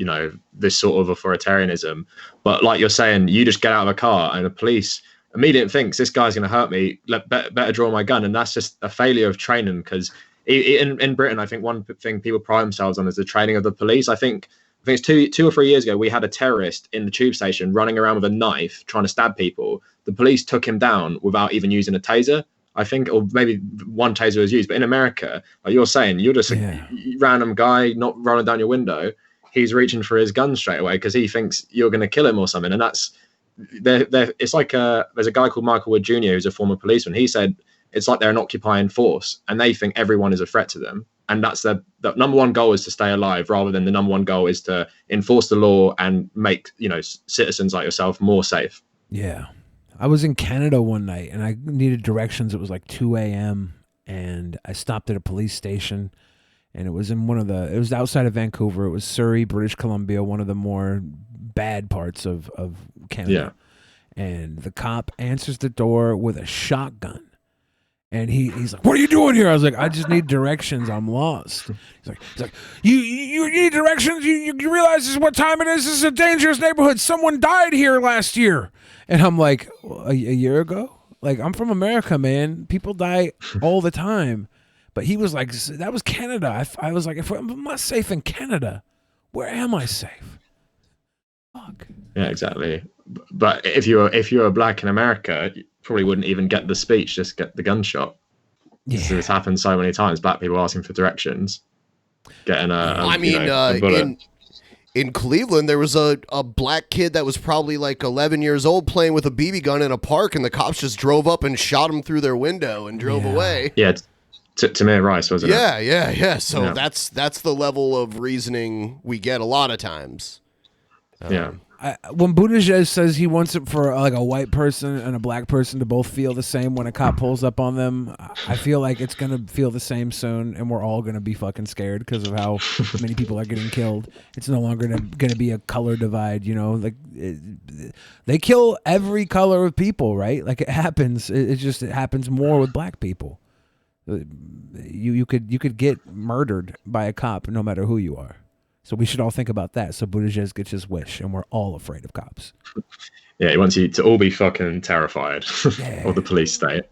this sort of authoritarianism. But like you're saying, you just get out of a car and the police immediately thinks this guy's going to hurt me. Better draw my gun, and that's just a failure of training. Because in Britain, I think one thing people pride themselves on is the training of the police. I think it's two or 3 years ago, we had a terrorist in the tube station running around with a knife trying to stab people. The police took him down without even using a taser, I think, or maybe one taser was used. But in America, like you're saying, you're just a random guy not rolling down your window. He's reaching for his gun straight away because he thinks you're going to kill him or something. And that's it's like there's a guy called Michael Wood Jr. who's a former policeman. He said it's like they're an occupying force and they think everyone is a threat to them. And that's the number one goal is to stay alive, rather than the number one goal is to enforce the law and make citizens like yourself more safe. Yeah. I was in Canada one night and I needed directions. It was 2 a.m. and I stopped at a police station and it was in it was outside of Vancouver. It was Surrey, British Columbia, one of the more bad parts of Canada. Yeah. And the cop answers the door with a shotgun. And he's like, "What are you doing here?" I was like, "I just need directions. I'm lost." He's like, "You need directions? You realize this is what time it is? This is a dangerous neighborhood. Someone died here last year." And I'm like, a year ago? Like, I'm from America, man. People die all the time. But he was like, that was Canada. I was like, if I'm not safe in Canada, where am I safe? Fuck. Yeah, exactly. But if you were black in America, you probably wouldn't even get the speech, just get the gunshot. Yeah. This happens so many times. Black people asking for directions, getting a bullet. In Cleveland, there was a black kid that was probably like 11 years old playing with a BB gun in a park, and the cops just drove up and shot him through their window and drove away. Yeah, Tamir Rice, wasn't it? Yeah. So that's the level of reasoning we get a lot of times. When Buttigieg says he wants it for like a white person and a black person to both feel the same when a cop pulls up on them, I feel like it's going to feel the same soon, and we're all going to be fucking scared because of how many people are getting killed. It's no longer going to be a color divide, you know? Like they kill every color of people, right? Like it happens. It happens more with black people. You could get murdered by a cop no matter who you are. So we should all think about that. So Buttigieg gets his wish, and we're all afraid of cops. Yeah, he wants you to all be fucking terrified of the police state.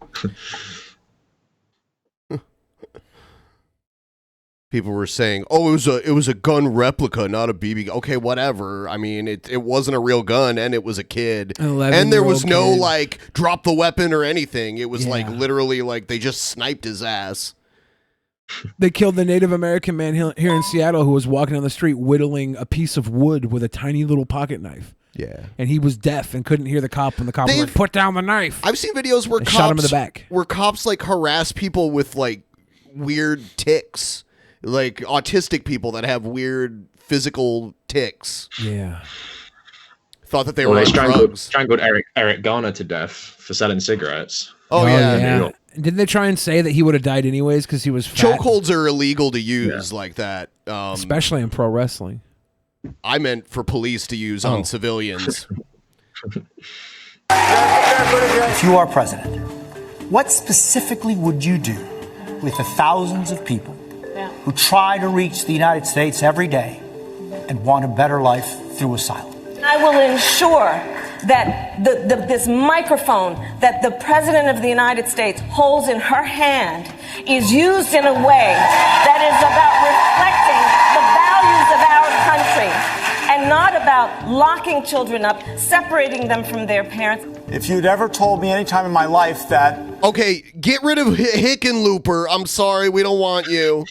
People were saying, "Oh, it was a gun replica, not a BB." Okay, whatever. I mean, it wasn't a real gun, and it was a kid, and there was no like drop the weapon or anything. It was like literally like they just sniped his ass. They killed the Native American man here in Seattle who was walking down the street whittling a piece of wood with a tiny little pocket knife. Yeah. And he was deaf and couldn't hear the cop when the cop was like, "Put down the knife." I've seen videos where cops shot him in the back. Where cops like harass people with like weird tics, like autistic people that have weird physical tics. Yeah. Thought that they were on drugs. Strangled Eric Garner to death for selling cigarettes. Oh yeah. Didn't they try and say that he would have died anyways because he was fat? Chokeholds are illegal to use like that. Especially in pro wrestling. I meant for police to use on civilians. If you are president, what specifically would you do with the thousands of people who try to reach the United States every day and want a better life through asylum? I will ensure that this microphone that the President of the United States holds in her hand is used in a way that is about reflecting the values of our country and not about locking children up, separating them from their parents. If you'd ever told me any time in my life that... Okay, get rid of Hickenlooper. I'm sorry, we don't want you.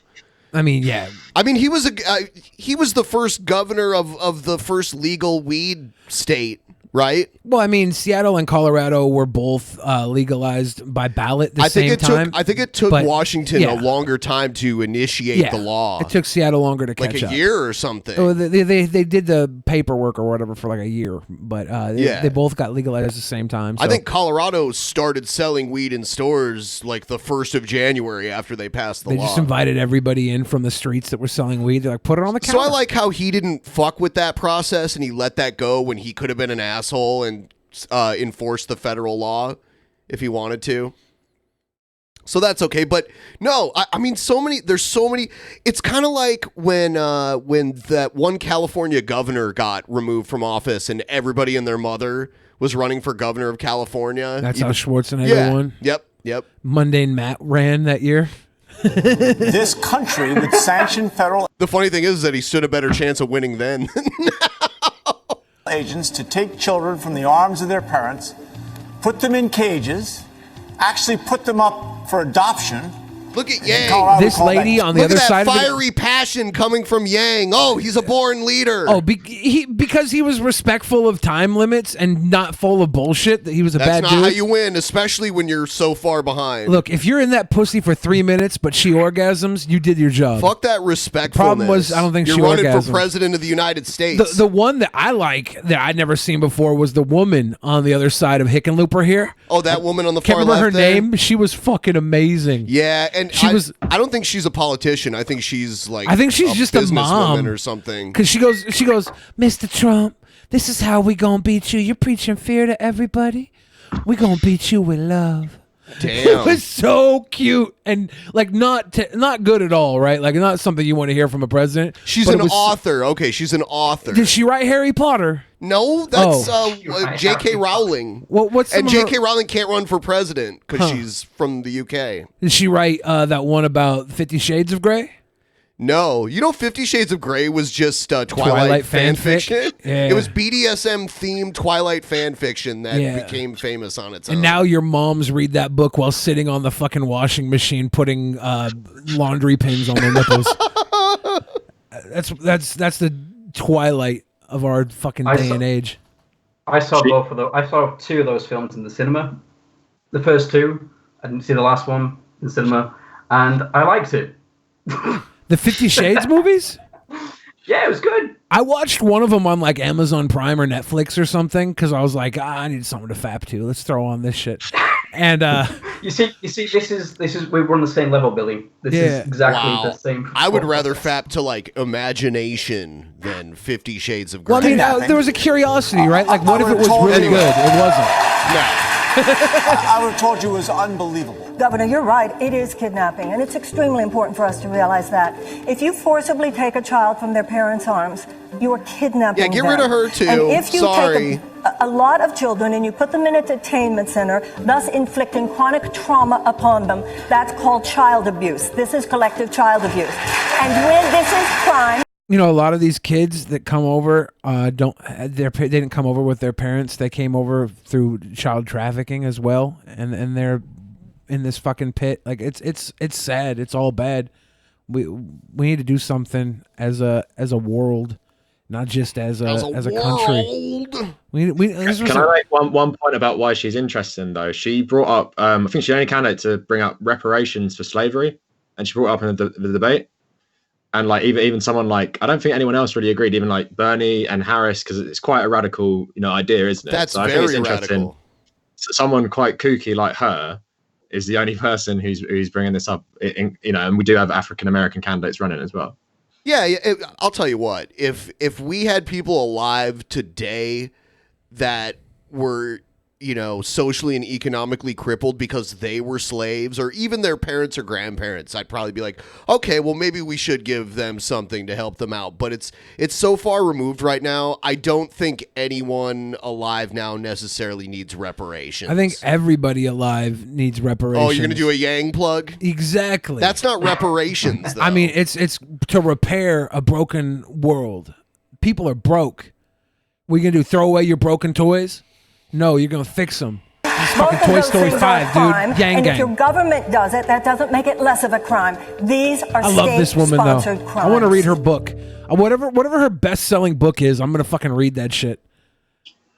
I mean, yeah. I mean, he was the first governor of the first legal weed state, right? Well, I mean, Seattle and Colorado were both legalized by ballot the same time. I think it took Washington a longer time to initiate the law. It took Seattle longer to catch up. Like a year or something. Oh, they did the paperwork or whatever for like a year, but they both got legalized at the same time. So. I think Colorado started selling weed in stores like the 1st of January after they passed the law. They just invited everybody in from the streets that were selling weed. They're like, put it on the counter. So I like how he didn't fuck with that process and he let that go when he could have been an asshole and enforce the federal law if he wanted to. So that's okay. But no, I mean, there's so many. It's kind of like when that one California governor got removed from office and everybody and their mother was running for governor of California. That's how Schwarzenegger won. Yep. Mundane Matt ran that year. This country would sanction federal... The funny thing is that he stood a better chance of winning then. Agents to take children from the arms of their parents, put them in cages, actually put them up for adoption. Look at Yang. This lady on the other side of it. Fiery passion coming from Yang. Oh, he's a born leader. Oh, because he was respectful of time limits and not full of bullshit. That he was a bad dude. That's not how you win, especially when you're so far behind. Look, if you're in that pussy for 3 minutes, but she orgasms, you did your job. Fuck that respectfulness. Problem was, I don't think you're she running orgasmed. for president of the United States. The one that I like that I'd never seen before was the woman on the other side of Hickenlooper here. Oh, that woman on the far left. Can't remember her name. She was fucking amazing. Yeah, and She was. I don't think she's a politician. I think she's like. I think she's just a mom or something. Because she goes, Mr. Trump, this is how we gonna beat you. You're preaching fear to everybody. We gonna beat you with love. Damn. It was so cute and like not good at all, right? Like not something you want to hear from a president. She's but an it was- author. Okay, she's an author. Did she write Harry Potter? No, that's Oh. J.K. Rowling. What's and some of her- J.K. Rowling can't run for president because Huh. she's from the UK. Did she write that one about 50 Shades of Grey? No, you know, 50 Shades of Grey was just Twilight fan fanfic? fiction. Yeah. It was BDSM themed Twilight fan fiction that Yeah. became famous on its own. And now your moms read that book while sitting on the fucking washing machine putting laundry pins on their nipples. That's the Twilight of our fucking day and age. I saw both of those. I saw two of those films in the cinema. The first two, I didn't see the last one in the cinema, and I liked it. The 50 Shades movies? Yeah, it was good. I watched one of them on like Amazon Prime or Netflix or something because I was like, I need something to fap to. Let's throw on this shit. And you see, this is we're on the same level, Billy. This is exactly Wow. the same. I would rather fap to like Imagination than 50 Shades of Grey. well, I mean, there was a curiosity, right? Like, what if it was really good? It wasn't. I would have told you it was unbelievable. Governor, you're right. It is kidnapping, and it's extremely important for us to realize that. If you forcibly take a child from their parents' arms, you are kidnapping Yeah, get them. rid of her, too. And if you Sorry. take a lot of children and you put them in a detainment center, thus inflicting chronic trauma upon them, that's called child abuse. This is collective child abuse. And when this is crime... You know, a lot of these kids that come over they didn't come over with their parents. They came over through child trafficking as well, and they're in this fucking pit. Like it's sad. It's all bad. We need to do something as a world, not just as a country. Can I make one point about why she's interesting though? She brought up I think she's the only candidate to bring up reparations for slavery, and she brought it up in the debate. And like even someone like, I don't think anyone else really agreed, even like Bernie and Harris, because it's quite a radical, idea, isn't it? That's so I think it's very interesting. radical. Someone quite kooky like her is the only person who's bringing this up. And we do have African American candidates running as well. Yeah, I'll tell you what. If we had people alive today that were, socially and economically crippled because they were slaves, or even their parents or grandparents, I'd probably be like, okay, well, maybe we should give them something to help them out. But it's so far removed right now. I don't think anyone alive now necessarily needs reparations. I think everybody alive needs reparations. Oh, you're gonna do a Yang plug? Exactly. That's not reparations, though. I mean, it's to repair a broken world. People are broke. What are you gonna do? Throw away your broken toys? No, you're gonna fix them. It's fucking Both of Toy those Story things 5, are crime, dude. Gang and gang. if your government does it, that doesn't make it less of a crime. These are I love this woman though. state-sponsored crimes. I want to read her book. Whatever her best-selling book is, I'm gonna fucking read that shit.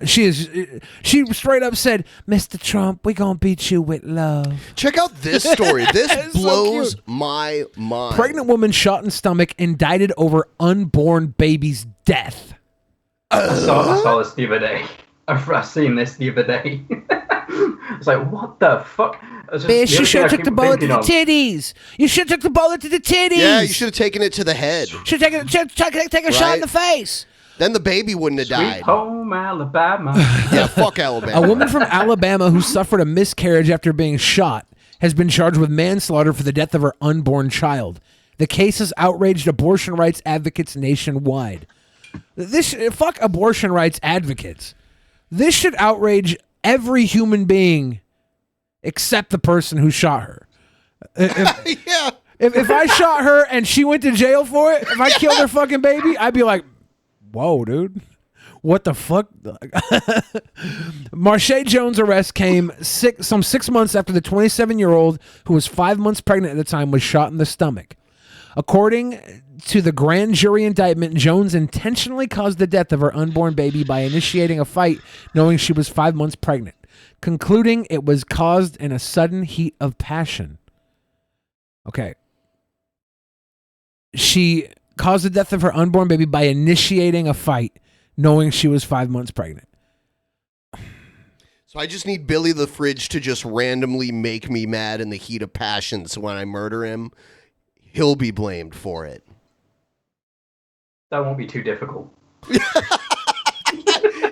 She straight up said, "Mr. Trump, we gonna beat you with love." Check out this story. This It's so blows cute. my mind. Pregnant woman shot in stomach, indicted over unborn baby's death. I saw this the other day. I've seen this the other day. I was like, what the fuck? Bitch, you should have took the bullet to the titties. You should have took the bullet to the titties. Yeah, you should have taken it to the head. Should take a shot in the face. Then the baby wouldn't have died. Sweet home Alabama. Yeah, fuck Alabama. A woman from Alabama who suffered a miscarriage after being shot has been charged with manslaughter for the death of her unborn child. The case has outraged abortion rights advocates nationwide. Fuck abortion rights advocates. This should outrage every human being except the person who shot her. If I shot her and she went to jail for it, if I killed her fucking baby, I'd be like, whoa, dude. What the fuck? Marsha Jones' arrest came some 6 months after the 27-year-old, who was 5 months pregnant at the time, was shot in the stomach. According to the grand jury indictment, Jones intentionally caused the death of her unborn baby by initiating a fight knowing she was 5 months pregnant, concluding it was caused in a sudden heat of passion. Okay. She caused the death of her unborn baby by initiating a fight knowing she was 5 months pregnant. So I just need Billy the Fridge to just randomly make me mad in the heat of passion. So when I murder him, he'll be blamed for it. That won't be too difficult.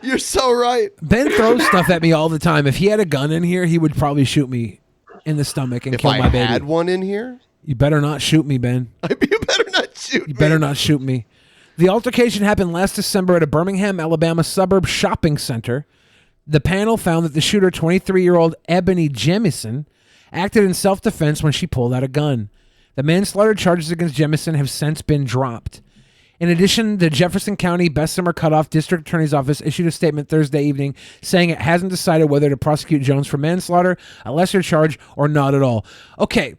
You're so right. Ben throws stuff at me all the time. If he had a gun in here, he would probably shoot me in the stomach and kill my baby. If I had one in here? You better not shoot me, Ben. You better not shoot me. You better not shoot me. The altercation happened last December at a Birmingham, Alabama suburb shopping center. The panel found that the shooter, 23-year-old Ebony Jemison, acted in self-defense when she pulled out a gun. The manslaughter charges against Jemison have since been dropped. In addition, the Jefferson County Bessemer Cutoff District Attorney's Office issued a statement Thursday evening saying it hasn't decided whether to prosecute Jones for manslaughter, a lesser charge, or not at all. Okay,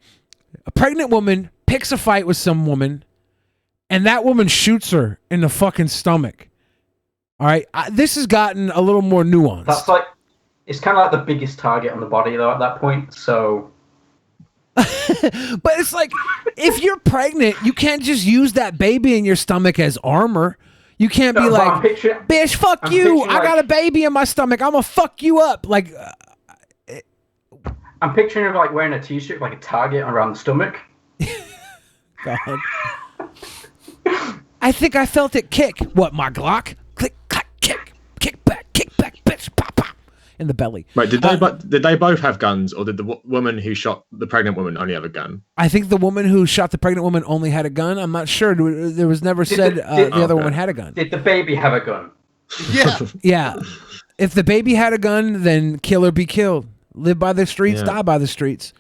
a pregnant woman picks a fight with some woman, and that woman shoots her in the fucking stomach. All right, this has gotten a little more nuanced. That's like, it's kind of like the biggest target on the body, though, at that point, so... But it's like, if you're pregnant, you can't just use that baby in your stomach as armor. You can't be like, bitch, fuck you. I got a baby in my stomach. I'm going to fuck you up. Like, I'm picturing her like wearing a t-shirt, like a target around the stomach. God. I think I felt it kick. What, my Glock? Click, clack, kick back, bitch, pop, pop. In the belly. Right, did they both have guns, or did the woman who shot the pregnant woman only have a gun? I think the woman who shot the pregnant woman only had a gun. I'm not sure. There was never said the other woman had a gun. Did the baby have a gun? Yeah. Yeah. If the baby had a gun, then kill or be killed. Live by the streets, die by the streets.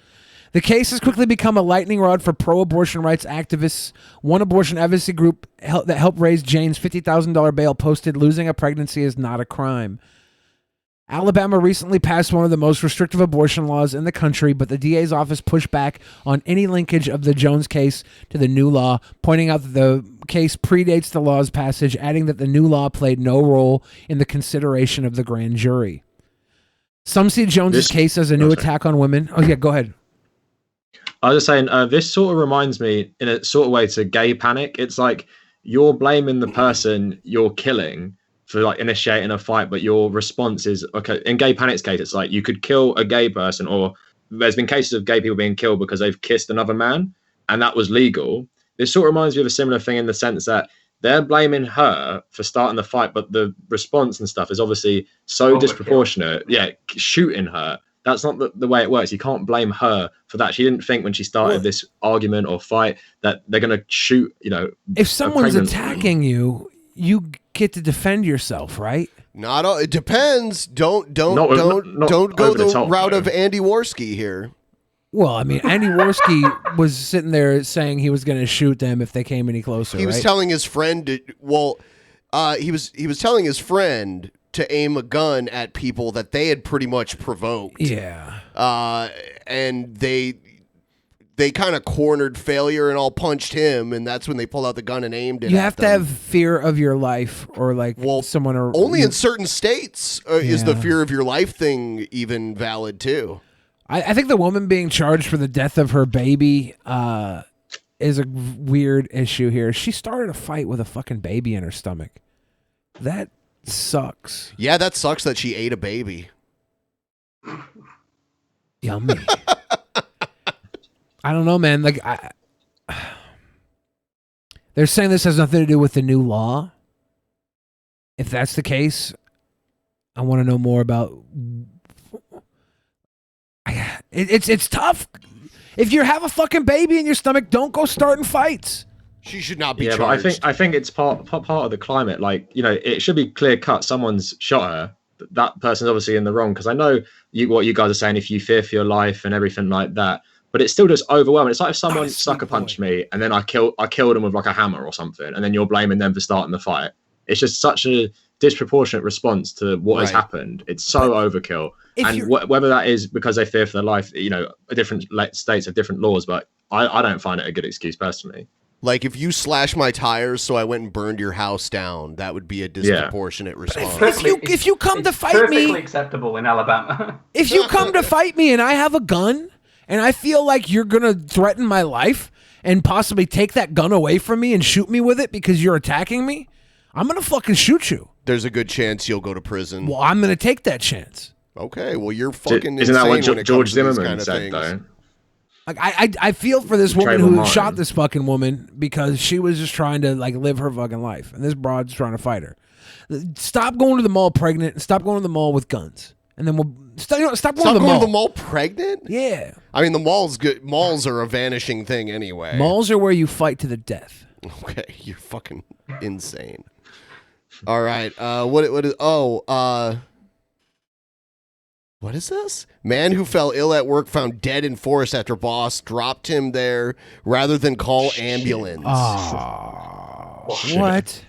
The case has quickly become a lightning rod for pro-abortion rights activists. One abortion advocacy group that helped raise Jane's $50,000 bail posted, "Losing a pregnancy is not a crime." Alabama recently passed one of the most restrictive abortion laws in the country, but the DA's office pushed back on any linkage of the Jones case to the new law, pointing out that the case predates the law's passage, adding that the new law played no role in the consideration of the grand jury. Some see Jones's case as a new attack on women. Oh, yeah, go ahead. I was just saying, this sort of reminds me, in a sort of way, to gay panic. It's like you're blaming the person you're killing for like initiating a fight, but your response is, okay, in gay panic's case, it's like you could kill a gay person, or there's been cases of gay people being killed because they've kissed another man, and that was legal. This sort of reminds me of a similar thing in the sense that they're blaming her for starting the fight, but the response and stuff is obviously so disproportionate. Yeah, shooting her. That's not the way it works. You can't blame her for that. She didn't think when she started this argument or fight that they're going to shoot, If someone's attacking you, you get to defend yourself, right? Not all. It depends. Don't go the route of Andy Worski here. Well, I mean, Andy Worski was sitting there saying he was going to shoot them if they came any closer. He was telling his friend. He was telling his friend to aim a gun at people that they had pretty much provoked. Yeah. And they kind of cornered failure and all punched him, and that's when they pulled out the gun and aimed it. You have to have fear of your life, or like someone. Only in certain states is the fear of your life thing even valid too. I think the woman being charged for the death of her baby is a weird issue here. She started a fight with a fucking baby in her stomach. That sucks. Yeah, that sucks that she ate a baby. Yummy. I don't know, man. Like, they're saying this has nothing to do with the new law. If that's the case, I want to know more about. It's tough. If you have a fucking baby in your stomach, don't go starting fights. She should not be charged. But I think it's part of the climate. Like, it should be clear cut. Someone's shot her. That person's obviously in the wrong. Because I know what you guys are saying. If you fear for your life and everything like that. But it's still just overwhelming. It's like if someone sucker punched me and then I killed them with like a hammer or something, and then you're blaming them for starting the fight. It's just such a disproportionate response to what has happened. It's so overkill. And whether that is because they fear for their life, different states have different laws, but I don't find it a good excuse personally. Like, if you slash my tires so I went and burned your house down, that would be a disproportionate response. If you come to fight me... perfectly acceptable in Alabama. If you come to fight me and I have a gun... and I feel like you're going to threaten my life and possibly take that gun away from me and shoot me with it because you're attacking me, I'm going to fucking shoot you. There's a good chance you'll go to prison. Well, I'm going to take that chance. Okay, well you're fucking Isn't that insane what when it George comes to these Zimmerman kind of said things. though? Like I feel for this woman Trayvon who Martin. shot this fucking woman because she was just trying to like live her fucking life, and this broad's trying to fight her. Stop going to the mall pregnant, and stop going to the mall with guns, and then we'll stop going Stop to the going mall. to the mall pregnant? Yeah. I mean, the mall's good. Malls are a vanishing thing anyway. Malls are where you fight to the death. Okay, you're fucking insane. All right. What is? Oh. What is this? Man who fell ill at work found dead in forest after boss dropped him there rather than call ambulance. What?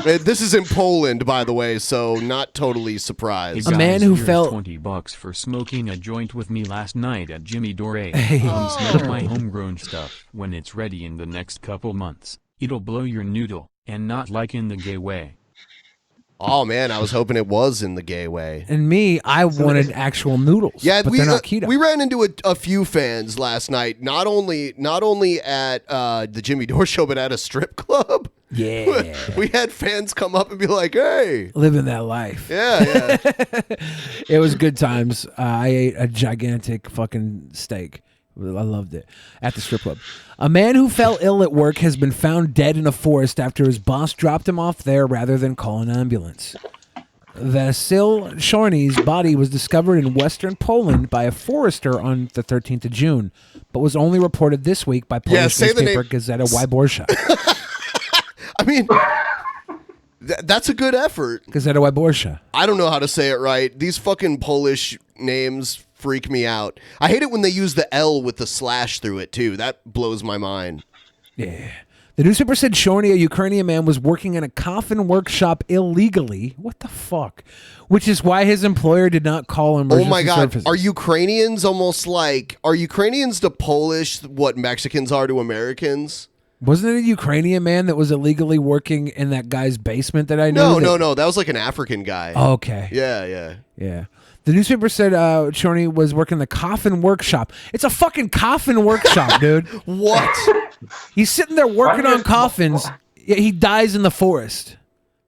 This is in Poland, by the way, so not totally surprised. Hey A man guys, who here's fell- $20 for smoking a joint with me last night at Jimmy Dore. Hey. Come smell my homegrown stuff when it's ready in the next couple months. It'll blow your noodle, and not like in the gay way. Oh man, I was hoping it was in the gay way. And me, I wanted actual noodles. Yeah, but we they're not keto. we ran into a few fans last night. Not only at the Jimmy Dore show, but at a strip club. Yeah. We had fans come up and be like, "Hey, living that life." Yeah. It was good times. I ate a gigantic fucking steak. I loved it at the strip club. A man who fell ill at work has been found dead in a forest after his boss dropped him off there rather than call an ambulance. Vasil Shorny's body was discovered in western Poland by a forester on the 13th of June, but was only reported this week by Polish say the newspaper name. Gazeta Wyborcza. I mean, that's a good effort. Gazeta Wyborcza. I don't know how to say it right. These fucking Polish names freak me out. I hate it when they use the L with the slash through it too. That blows my mind. Yeah. The newspaper said Shorny, a Ukrainian man, was working in a coffin workshop illegally. What the fuck? Which is why his employer did not call emergency Oh my god, services. are Ukrainians to Polish what Mexicans are to Americans? Wasn't it a Ukrainian man that was illegally working in that guy's basement that I know? No. That was like an African guy. Oh, okay. Yeah. The newspaper said Shorny was working the coffin workshop. It's a fucking coffin workshop, dude. What? He's sitting there working on coffins. Yet he dies in the forest.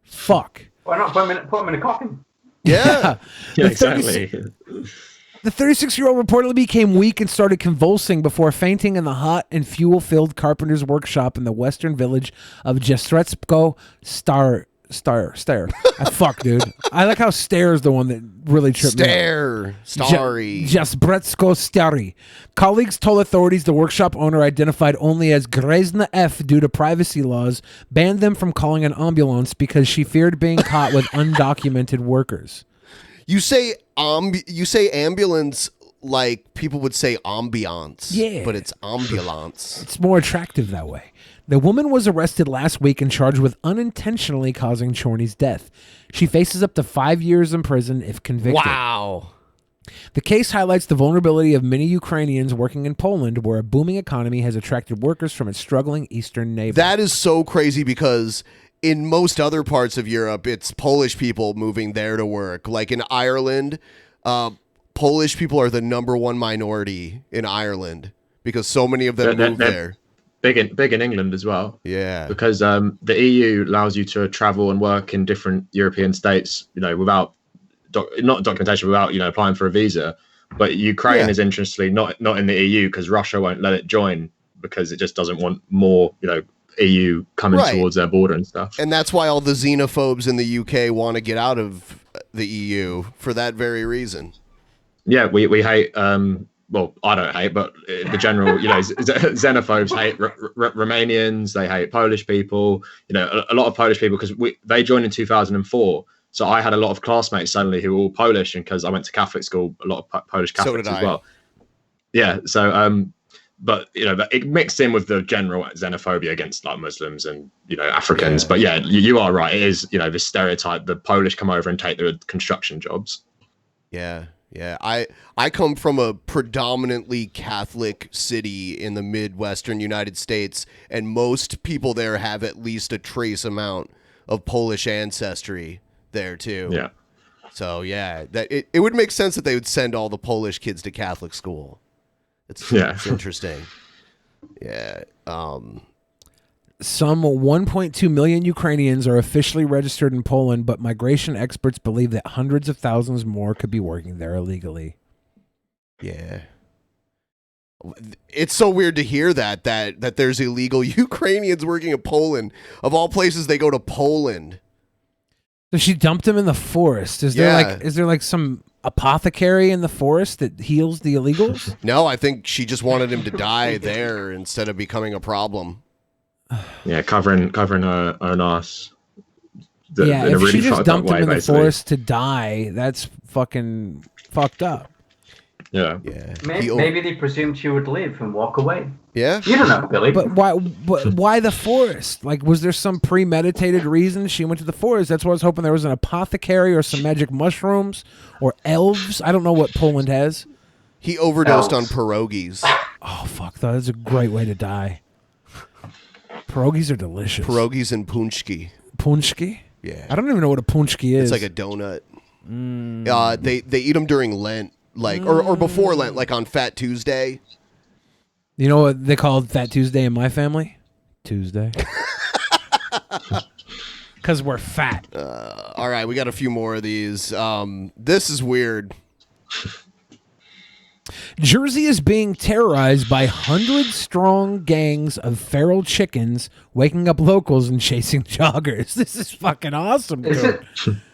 Fuck. Why not put him in a coffin? Yeah. Yeah, exactly. The 36-year-old reportedly became weak and started convulsing before fainting in the hot and fuel-filled carpenter's workshop in the western village of Jestretsko Stare. Fuck, dude. I like how Stare is the one that really tripped me up. Jestretsko Stare. Colleagues told authorities the workshop owner, identified only as Grezna F due to privacy laws, banned them from calling an ambulance because she feared being caught with undocumented workers. You say ambulance like people would say ambiance. Yeah. But it's ambulance. It's more attractive that way. The woman was arrested last week and charged with unintentionally causing Shorny's death. She faces up to 5 years in prison if convicted. Wow. The case highlights the vulnerability of many Ukrainians working in Poland, where a booming economy has attracted workers from its struggling eastern neighbor. That is so crazy because in most other parts of Europe, it's Polish people moving there to work. Like in Ireland, Polish people are the number one minority in Ireland because so many of them move there. Big in England as well. Yeah. Because the EU allows you to travel and work in different European states, without not documentation, without applying for a visa. But Ukraine is interestingly not in the EU because Russia won't let it join because it just doesn't want more EU coming towards their border and stuff. And that's why all the xenophobes in the UK want to get out of the EU for that very reason. Yeah, we hate. Well, I don't hate, but the general, xenophobes hate Romanians. They hate Polish people. A lot of Polish people because they joined in 2004. So I had a lot of classmates suddenly who were all Polish, and because I went to Catholic school, a lot of Polish Catholics as well. Yeah. So, but it mixed in with the general xenophobia against like Muslims and Africans. Yeah. But yeah, you are right. It is the stereotype. The Polish come over and take the construction jobs. Yeah. Yeah, I come from a predominantly Catholic city in the Midwestern United States, and most people there have at least a trace amount of Polish ancestry there too. Yeah. So yeah, that it would make sense that they would send all the Polish kids to Catholic school. It's interesting. Yeah. Some 1.2 million Ukrainians are officially registered in Poland, but migration experts believe that hundreds of thousands more could be working there illegally. Yeah. It's so weird to hear that there's illegal Ukrainians working in Poland. Of all places, they go to Poland. So she dumped him in the forest. Is there like some apothecary in the forest that heals the illegals? No, I think she just wanted him to die there instead of becoming a problem. Yeah, covering her own ass. Yeah, in a if really she just fucked up dumped him way, in the basically. forest to die, that's fucking fucked up. Yeah. Maybe they presumed she would live and walk away. Yeah. You don't know, Billy. But why the forest? Like, was there some premeditated reason she went to the forest? That's what I was hoping there was an apothecary or some magic mushrooms or elves. I don't know what Poland has. He overdosed on pierogies. Oh, fuck. That's a great way to die. Pierogies are delicious. Pierogies and punchki. Punchki? Yeah. I don't even know what a punchki is. It's like a donut. They eat them during Lent, like or before Lent, like on Fat Tuesday. You know what they called Fat Tuesday in my family? Tuesday. Because we're fat. All right, we got a few more of these. This is weird. Jersey is being terrorized by 100-strong gangs of feral chickens waking up locals and chasing joggers. This is fucking awesome, dude.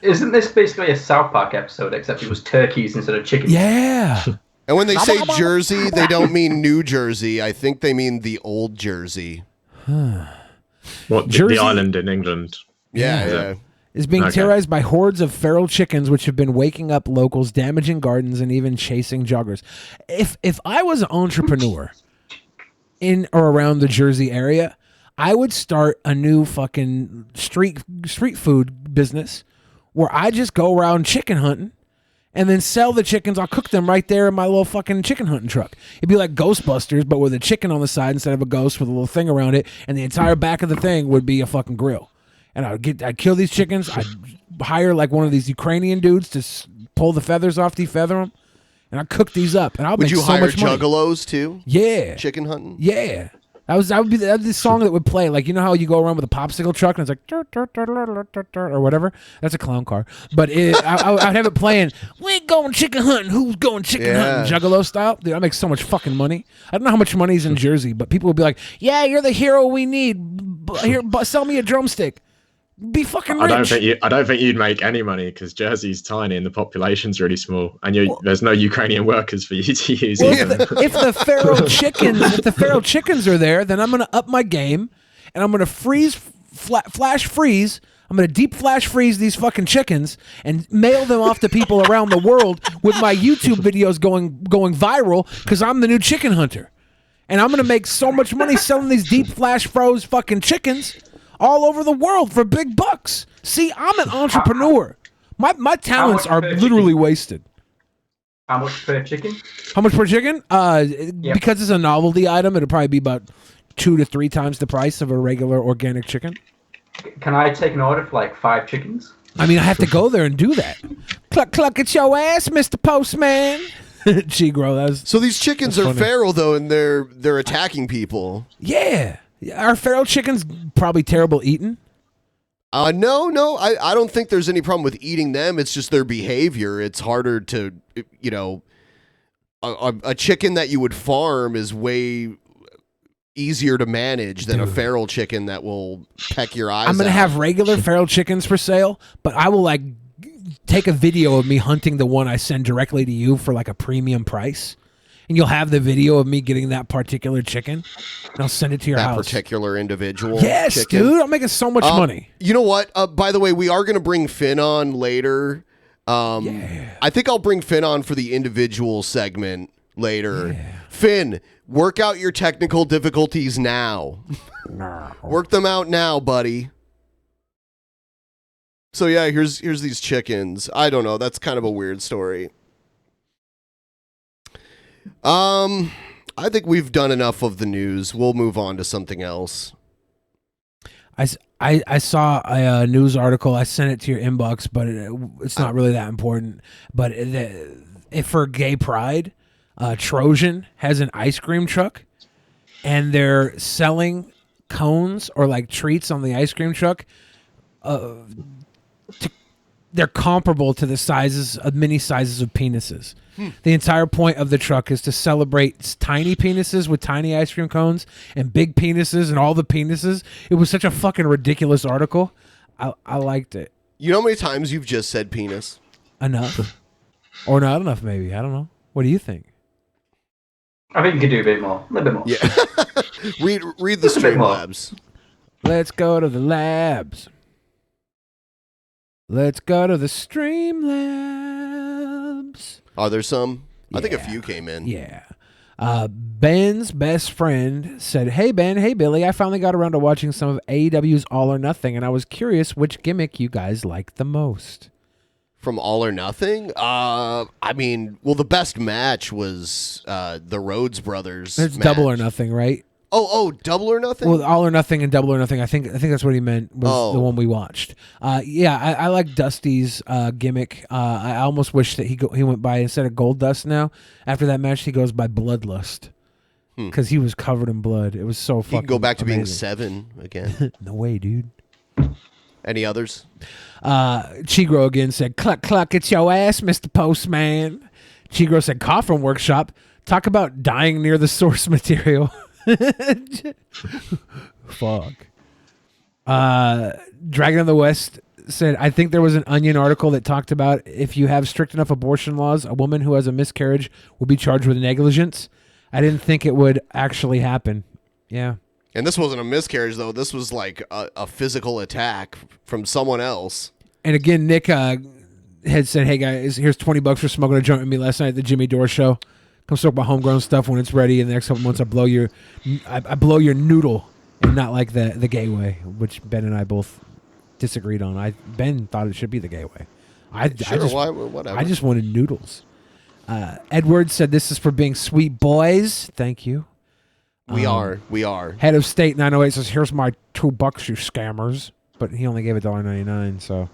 Isn't this basically a South Park episode, except it was turkeys instead of chickens? Yeah. And when they say Jersey, they don't mean New Jersey. I think they mean the old Jersey. What, Jersey- the island in England? Yeah. Is being terrorized by hordes of feral chickens, which have been waking up locals, damaging gardens, and even chasing joggers. If I was an entrepreneur in or around the Jersey area, I would start a new fucking street food business where I just go around chicken hunting and then sell the chickens. I'll cook them right there in my little fucking chicken hunting truck. It'd be like Ghostbusters, but with a chicken on the side instead of a ghost with a little thing around it, and the entire back of the thing would be a fucking grill. And I'd kill these chickens. I'd hire like one of these Ukrainian dudes to pull the feathers off, defeather them, and I'd cook these up. And I'll make so much money. Would you hire juggalos too? Yeah. Chicken hunting? Yeah. That would be the song that would play. Like, you know how you go around with a popsicle truck and it's like or whatever? That's a clown car. But I'd have it playing, we ain't going chicken hunting. Who's going chicken hunting? Juggalo style. Dude, I make so much fucking money. I don't know how much money's in Jersey, but people would be like, yeah, you're the hero we need. Here, sell me a drumstick. Be fucking rich. I don't think you'd make any money because Jersey's tiny and the population's really small, and there's no Ukrainian workers for you to use. Well, if the feral chickens are there, then I'm gonna up my game, and I'm gonna flash freeze. I'm gonna deep flash freeze these fucking chickens and mail them off to people around the world with my YouTube videos going viral because I'm the new chicken hunter, and I'm gonna make so much money selling these deep flash froze fucking chickens all over the world for big bucks. See, I'm an entrepreneur. My talents are literally wasted. How much per chicken? How much per chicken? Because it's a novelty item, it'll probably be about 2 to 3 times the price of a regular organic chicken. Can I take an order for like 5 chickens? I mean, I have to go there and do that. Cluck, cluck at your ass, Mr. Postman. Chigro, so these chickens are feral though, and they're attacking people. Yeah. Are feral chickens probably terrible eating? No. I don't think there's any problem with eating them. It's just their behavior. It's harder to, a chicken that you would farm is way easier to manage than a feral chicken that will peck your eyes out. I'm going to have regular feral chickens for sale, but I will like take a video of me hunting the one I send directly to you for like a premium price. And you'll have the video of me getting that particular chicken, and I'll send it to your house. That particular individual. Yes, chicken. dude. I'm making so much money. You know what? By the way, we are going to bring Finn on later. I think I'll bring Finn on for the individual segment later. Yeah. Finn, work out your technical difficulties now. Work them out now, buddy. So yeah, here's these chickens. I don't know. That's kind of a weird story. I think we've done enough of the news. We'll move on to something else. I saw a news article. I sent it to your inbox, but it's not really that important. But if for Gay Pride, Trojan has an ice cream truck, and they're selling cones or like treats on the ice cream truck, they're comparable to the mini sizes of penises. The entire point of the truck is to celebrate tiny penises with tiny ice cream cones and big penises and all the penises. It was such a fucking ridiculous article. I liked it. You know how many times you've just said penis? Enough. Or not enough, maybe. I don't know. What do you think? I think you could do a bit more. A little bit more. Yeah. read the Streamlabs. Let's go to the labs. Let's go to the Streamlabs. Are there some? I think a few came in. Yeah. Ben's best friend said, "Hey Ben, hey Billy, I finally got around to watching some of AEW's All or Nothing, and I was curious which gimmick you guys liked the most." From All or Nothing? I mean, well, the best match was the Rhodes Brothers. It's match. Double or Nothing, right? Oh, Double or Nothing? Well, All or Nothing and Double or Nothing. I think that's what he meant was the one we watched. I like Dusty's gimmick. I almost wish that he went by, instead of Gold Dust now, after that match, he goes by Bloodlust. Because he was covered in blood. It was so fucking He can go back to being amazing. 7 again. No way, dude. Any others? Chigro again said, "Cluck, cluck, it's your ass, Mr. Postman." Chigro said, "Coffin Workshop. Talk about dying near the source material." Fuck. Dragon of the West said, "I think there was an Onion article that talked about if you have strict enough abortion laws, a woman who has a miscarriage will be charged with negligence. I didn't think it would actually happen." Yeah. And this wasn't a miscarriage, though. This was like a physical attack from someone else. And again, Nick had said, "Hey guys, here's $20 for smoking a joint with me last night at the Jimmy Dore show. Come smoke my homegrown stuff when it's ready. In the next couple months, I blow your noodle, and not like the gay way," which Ben and I both disagreed on. Ben thought it should be the gay way. Whatever. I just wanted noodles. Edward said, "This is for being sweet boys." Thank you. We are. Head of State 908 says, "Here's my $2, you scammers." But he only gave $1.99, so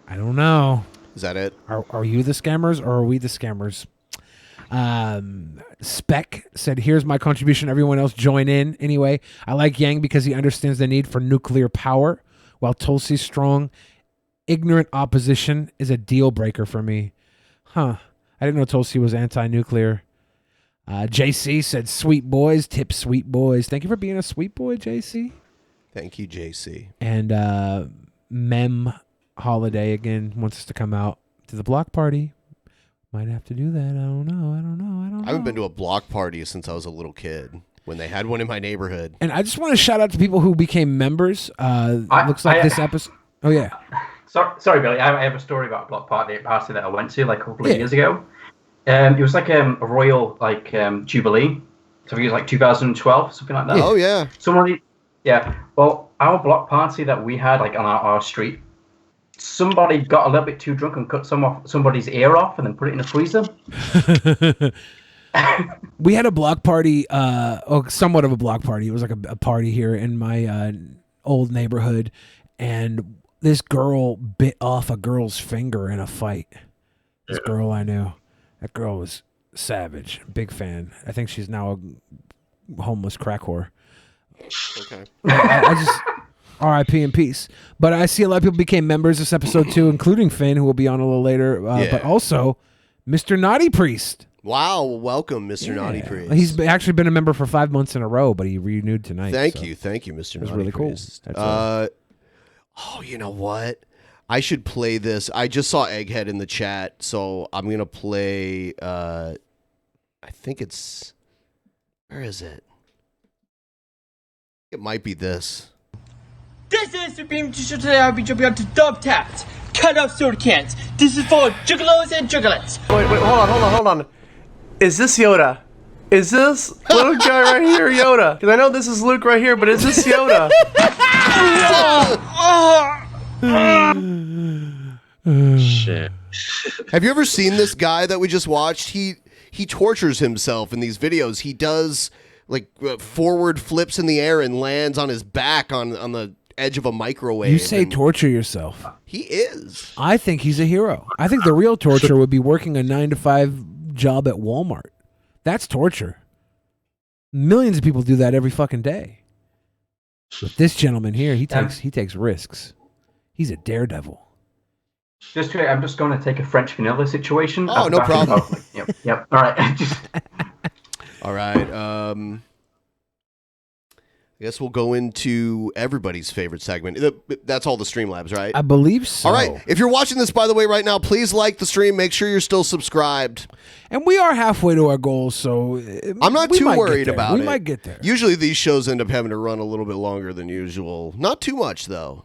I don't know. Is that it? Are you the scammers or are we the scammers? Spec said, "Here's my contribution. Everyone else join in. Anyway, I like Yang because he understands the need for nuclear power, while Tulsi's strong, ignorant opposition is a deal breaker for me." Huh. I didn't know Tulsi was anti-nuclear. JC said, "Sweet boys, tip sweet boys." Thank you for being a sweet boy, JC. Thank you, JC. And Mem Holiday again wants us to come out to the block party. Might have to do that. I don't know. I haven't been to a block party since I was a little kid, when they had one in my neighborhood. And I just want to shout out to people who became members. Looks like this episode. Oh, yeah. Sorry, Billy. I have a story about a block party that I went to like a couple of years ago. It was like a royal jubilee. So I think it was like 2012, something like that. Oh yeah. Well, our block party that we had like on our street, somebody got a little bit too drunk and cut somebody's ear off and then put it in a freezer. We had a block party, somewhat of a block party. It was like a party here in my old neighborhood, and this girl bit off a girl's finger in a fight. This girl I knew. That girl was savage. Big fan. I think she's now a homeless crack whore. Okay. I just R.I.P. in peace. But I see a lot of people became members this episode too, including Finn, who will be on a little later. But also Mr. Naughty Priest. Wow, welcome, Mr. Naughty Priest. He's actually been a member for 5 months in a row, but he renewed tonight. Thank you, Mr. Naughty really Priest. Cool. You know what? I should play this. I just saw Egghead in the chat, so I'm going to play, I think it's, where is it? It might be this. This is Supreme Teacher. Today I'll be jumping onto Dub Taps. Cut off soda cans. This is for juggalos and juggalettes. Wait, hold on. Is this Yoda? Is this little guy right here Yoda? Because I know this is Luke right here, but is this Yoda? Shit. Have you ever seen this guy that we just watched? He tortures himself in these videos. He does like forward flips in the air and lands on his back on the edge of a microwave. You say torture yourself. He is. I think he's a hero. I think the real torture would be working a 9-to-5 job at Walmart. That's torture. Millions of people do that every fucking day. But this gentleman here, he takes risks. He's a daredevil. I'm just going to take a French vanilla situation. Oh, no problem. Yep. All right. All right. I guess we'll go into everybody's favorite segment. That's all the Streamlabs, right? I believe so. All right. If you're watching this, by the way, right now, please like the stream. Make sure you're still subscribed. And we are halfway to our goal, so I'm not too worried about it. We might get there. Usually these shows end up having to run a little bit longer than usual. Not too much, though.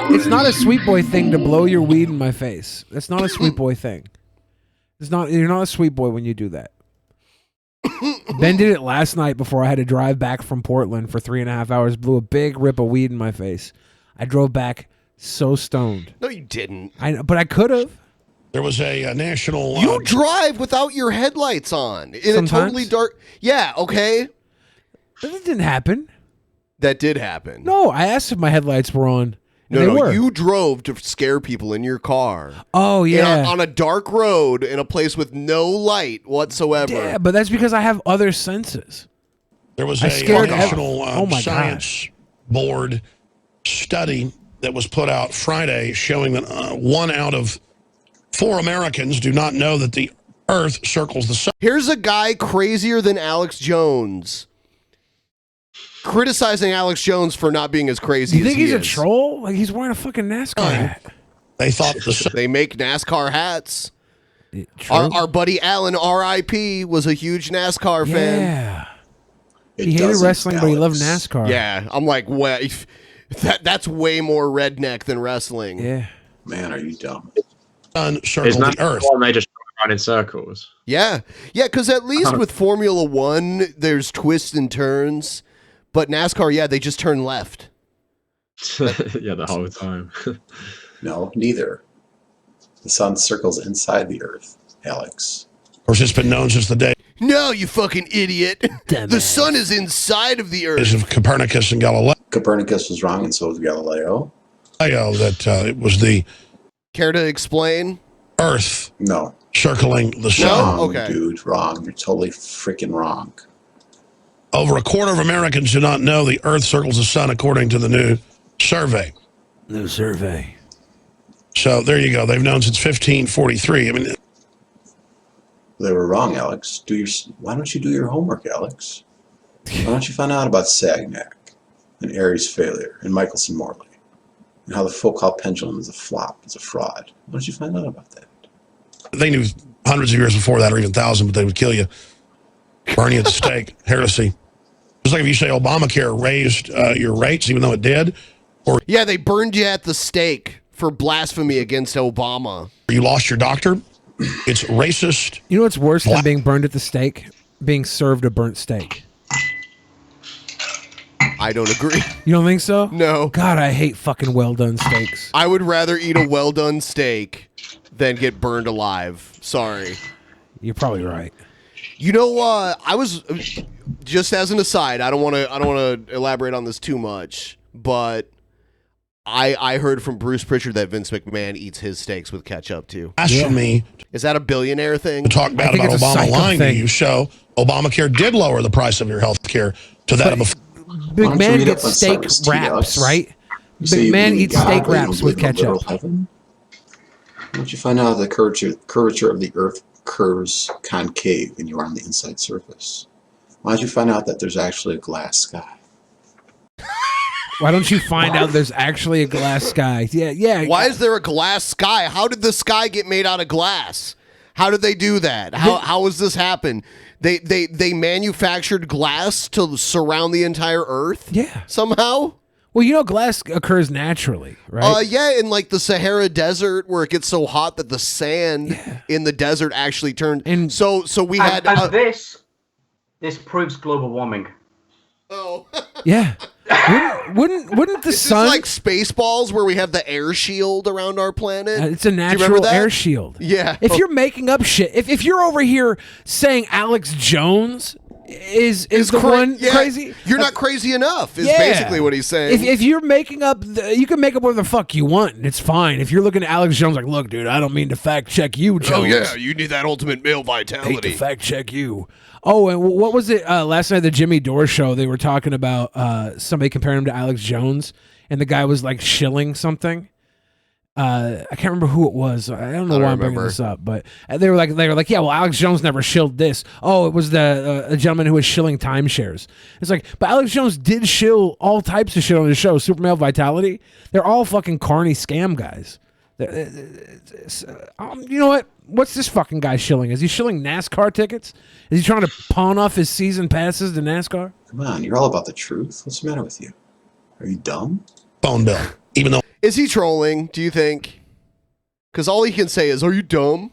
It's not a sweet boy thing to blow your weed in my face. That's not a sweet boy thing. You're not a sweet boy when you do that. Ben did it last night before I had to drive back from Portland for 3.5 hours. Blew a big rip of weed in my face. I drove back so stoned. No, you didn't. But I could have. There was a national. You drive without your headlights on in a totally dark. Yeah. Okay. That didn't happen. That did happen. No, I asked if my headlights were on. No, you drove to scare people in your car. Oh, yeah. On a dark road in a place with no light whatsoever. Yeah, but that's because I have other senses. There was a national science board study that was put out Friday showing that 1 out of 4 Americans do not know that the Earth circles the sun. Here's a guy crazier than Alex Jones criticizing Alex Jones for not being as crazy as he is. You think he's a troll? Like, he's wearing a fucking NASCAR hat. They thought they make NASCAR hats. Our buddy Alan, R.I.P., was a huge NASCAR fan. Yeah. He hated wrestling, but he loved NASCAR. Yeah, I'm like, that's way more redneck than wrestling. Yeah. Man, are you dumb? Sun circles the Earth. They just run in circles. Yeah, because at least with Formula One, there's twists and turns. But NASCAR, they just turn left. Yeah, the whole time. No, neither. The sun circles inside the Earth, Alex. Of course, it's been known since the day. No, you fucking idiot. The sun is inside of the Earth. Of Copernicus and Galileo. Copernicus was wrong, and so was Galileo. That it was the. Care to explain? Earth. No. Circling the sun. No? Okay. Dude, wrong. You're totally freaking wrong. Over a quarter of Americans do not know the Earth circles the sun, according to the new survey. New survey. So there you go. They've known since 1543. I mean, they were wrong, Alex. Why don't you do your homework, Alex? Why don't you find out about Sagnac and Aries' failure and Michelson Morley and how the Foucault pendulum is a flop, is a fraud? Why don't you find out about that? They knew hundreds of years before that, or even thousands, but they would kill you. Burn you at the stake. Heresy. Just like if you say Obamacare raised your rates, even though it did. Or they burned you at the stake for blasphemy against Obama. You lost your doctor. It's racist. You know what's worse than being burned at the stake? Being served a burnt steak. I don't agree. You don't think so? No. God, I hate fucking well-done steaks. I would rather eat a well-done steak than get burned alive. Sorry. You're probably right. You know, I was just as an aside. I don't want to elaborate on this too much, but I heard from Bruce Pritchard that Vince McMahon eats his steaks with ketchup too. Blasphemy. Is that a billionaire thing? To talk bad about Obama lying to you. So Obamacare did lower the price of your health care to that of a. McMahon gets steak wraps, right? McMahon eats steak wraps with ketchup. Why don't you find out the curvature of the Earth curves concave and you are on the inside surface? Why don't you find out that there's actually a glass sky? Why don't you find out there's actually a glass sky? Yeah. Why is there a glass sky? How did the sky get made out of glass? How did they do that? How has this happened? They manufactured glass to surround the entire Earth? Yeah. Somehow? Well, you know glass occurs naturally, right? In like the Sahara Desert where it gets so hot that the sand in the desert actually turned. And so we had this proves global warming. Oh. Yeah. Wouldn't the Is sun this like Spaceballs where we have the air shield around our planet? It's a Do you remember natural that? air shield. Yeah. If you're making up shit, if you're over here saying Alex Jones is the one crazy, you're not crazy enough. Is Yeah. basically what he's saying. If you're making up, you can make up whatever the fuck you want, and it's fine. If you're looking at Alex Jones like, look, dude, I don't mean to fact check you, Jones. Oh yeah, you need that ultimate male vitality. Hate to fact check you. Oh, and what was it last night? The Jimmy Dore show. They were talking about somebody comparing him to Alex Jones, and the guy was like shilling something. I can't remember who it was. I don't know why I'm bringing this up, but they were like, yeah, well, Alex Jones never shilled this. Oh, it was the gentleman who was shilling timeshares. It's like, but Alex Jones did shill all types of shit on his show. Super Male Vitality. They're all fucking carny scam guys. You know what? What's this fucking guy shilling? Is he shilling NASCAR tickets? Is he trying to pawn off his season passes to NASCAR? Come on, you're all about the truth. What's the matter with you? Are you dumb? Phone bill. Even though Is he trolling, do you think? Because all he can say is, are you dumb?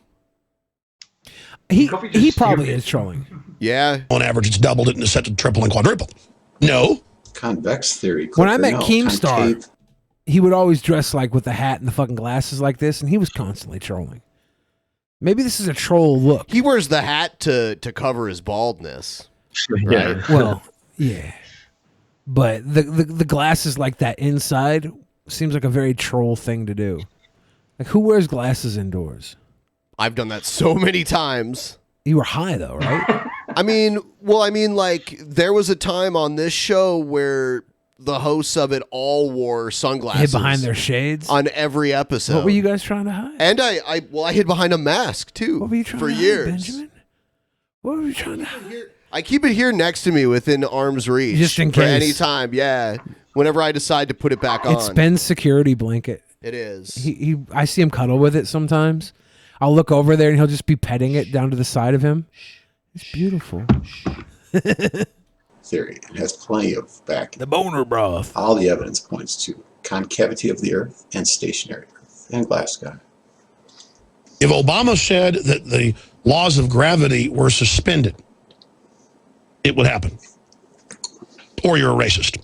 He probably is trolling. Yeah. On average, it's doubled it and it's set to triple and quadruple. No. Convex theory. When I met no. Keemstar, Concave. he would always dress like with the hat and the fucking glasses like this, and he was constantly trolling. Maybe this is a troll look. He wears the hat to cover his baldness. Yeah. Right? Well, yeah. But the glasses like that inside seems like a very troll thing to do. Like, who wears glasses indoors? I've done that so many times. You were high, though, right? I mean, like, there was a time on this show where the hosts of it all wore sunglasses. Hid behind their shades? On every episode. What were you guys trying to hide? And I hid behind a mask, too. What were you trying for to hide, years. Benjamin? What were you trying to hide? I keep it here next to me within arm's reach. Just in for case. any time, yeah. Whenever I decide to put it back on. It's Ben's security blanket. It is. I see him cuddle with it sometimes. I'll look over there and he'll just be petting it down to the side of him. It's beautiful. Theory. It has plenty of backing. The boner broth. All the evidence points to concavity of the Earth and stationary Earth and glass sky. If Obama said that the laws of gravity were suspended, it would happen. Or you're a racist.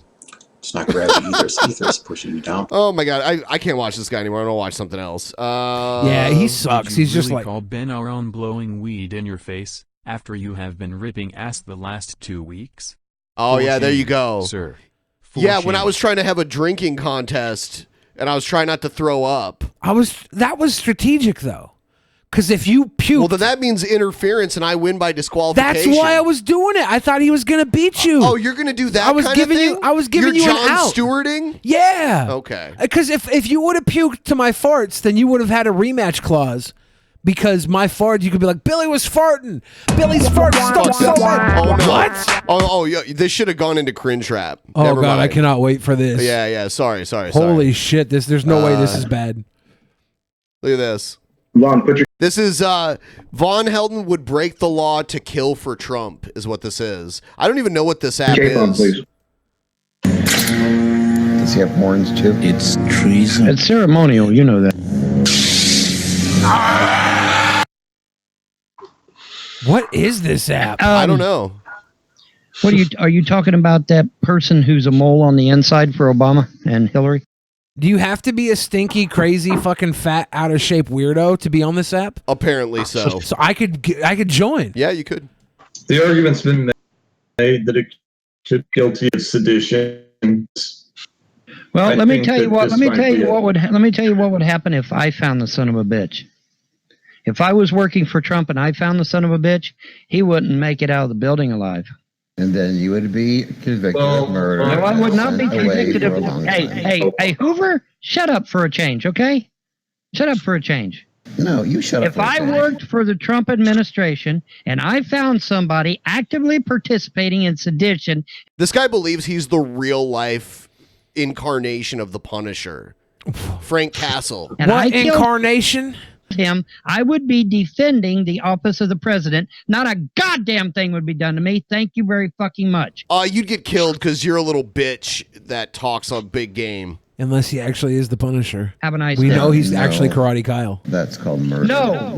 It's not gravity either. It's ethers pushing you down. Oh my god, I can't watch this guy anymore. I'm gonna watch something else. Yeah, he sucks. He's just like call Ben our own blowing weed in your face after you have been ripping ass the last 2 weeks. Oh For yeah, there shame, you go, sir. For Yeah, when I shame. was trying to have a drinking contest and I was trying not to throw up. That was strategic though. Because if you puke, well, then that means interference, and I win by disqualification. That's why I was doing it. I thought he was gonna beat you. Oh, you're gonna do that? I was kind giving of thing? you. I was giving You're you John an out. Stewarding. Yeah. Okay. Because if you would have puked to my farts, then you would have had a rematch clause. Because my fart, you could be like, Billy was farting. Billy's fart stunk so bad. Oh, no. What? Oh, yeah. This should have gone into cringe trap. Oh Never god, I mind. cannot wait for this. Yeah. Sorry. Holy shit! There's no way this is bad. Look at this. This is Von Helden would break the law to kill for Trump, is what this is. I don't even know what this app is. Please. Does he have horns too? It's treason. It's ceremonial, you know that. What is this app? I don't know. What are you talking about? That person who's a mole on the inside for Obama and Hillary? Do you have to be a stinky, crazy, fucking fat, out of shape weirdo to be on this app? Apparently so. So I could join. Yeah, you could. The argument's been made that it should be guilty of sedition. Well, let me tell you what. Let me tell you what would happen if I found the son of a bitch. If I was working for Trump and I found the son of a bitch, he wouldn't make it out of the building alive. And then you would be convicted of murder. No, I would not be convicted of. Hey, Hoover, shut up for a change, okay? Shut up for a change. No, you shut up. If I worked for the Trump administration and I found somebody actively participating in sedition, This guy believes he's the real life incarnation of the Punisher, Frank Castle. and I killed incarnation? him, I would be defending the office of the president. Not a goddamn thing would be done to me. Thank you very fucking much. You'd get killed because you're a little bitch that talks on big game. Unless he actually is the Punisher. Have a nice We day. know he's No. actually Karate Kyle. That's called murder. No,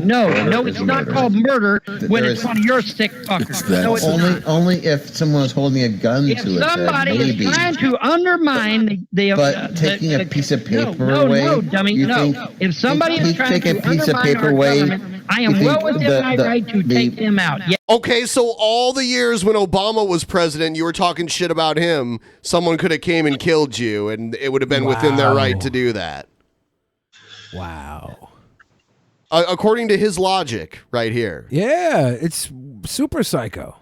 it's not called murder when it's one of your sick fuckers. No, it's Only if someone's holding a gun if to his head, somebody maybe. is trying to undermine the But taking a piece of paper away. No, dummy, you no. think If somebody is trying take a to piece of undermine paper our away, government, I am you think well within my right to take him out. Yeah. Okay, so all the years when Obama was president, you were talking shit about him. Someone could have came and killed you, and it would have been within their right to do that. Wow. According to his logic, right here. Yeah, it's super psycho.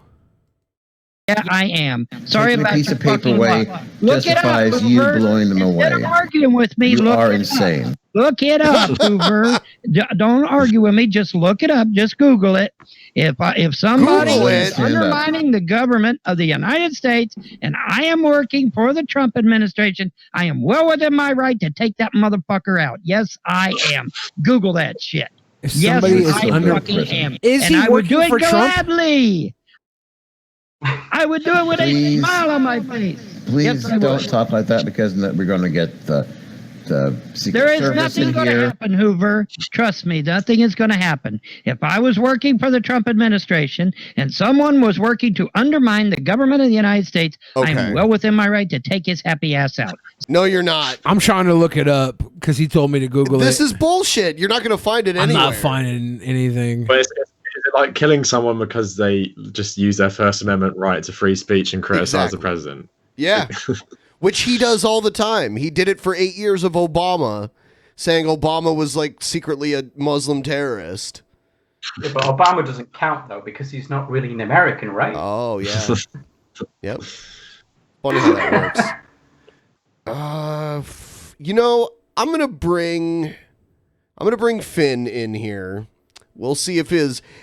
Yeah, I am. Sorry Taking about a piece your of paper fucking away luck. Look it up, justifies you Hoover. blowing them away. Instead of arguing with me, You look are it insane. Up. Look it up, Hoover. Don't argue with me. Just look it up. Just Google it. If somebody Google is it. undermining the government of the United States, and I am working for the Trump administration, I am well within my right to take that motherfucker out. Yes, I am. Google that shit. If Yes, somebody is I under fucking prison. am. Is and he I would do working it for Trump? gladly. I would do it with a smile on my face. Please Yes, I don't would. talk like that because we're going to get the Secret There is Service nothing in going to here. happen, Hoover. Trust me, nothing is going to happen. If I was working for the Trump administration and someone was working to undermine the government of the United States, I Okay. am well within my right to take his happy ass out. No, you're not. I'm trying to look it up because he told me to Google This it. is bullshit. You're not going to find it I'm anywhere. not finding anything. But is it like killing someone because they just use their First Amendment right to free speech and criticize the president? Yeah. Which he does all the time. He did it for 8 years of Obama, saying Obama was like secretly a Muslim terrorist. Yeah, but Obama doesn't count though because he's not really an American, right? Oh yeah. Yep. Funny how that works. You know, I'm gonna bring Finn in here. We'll see if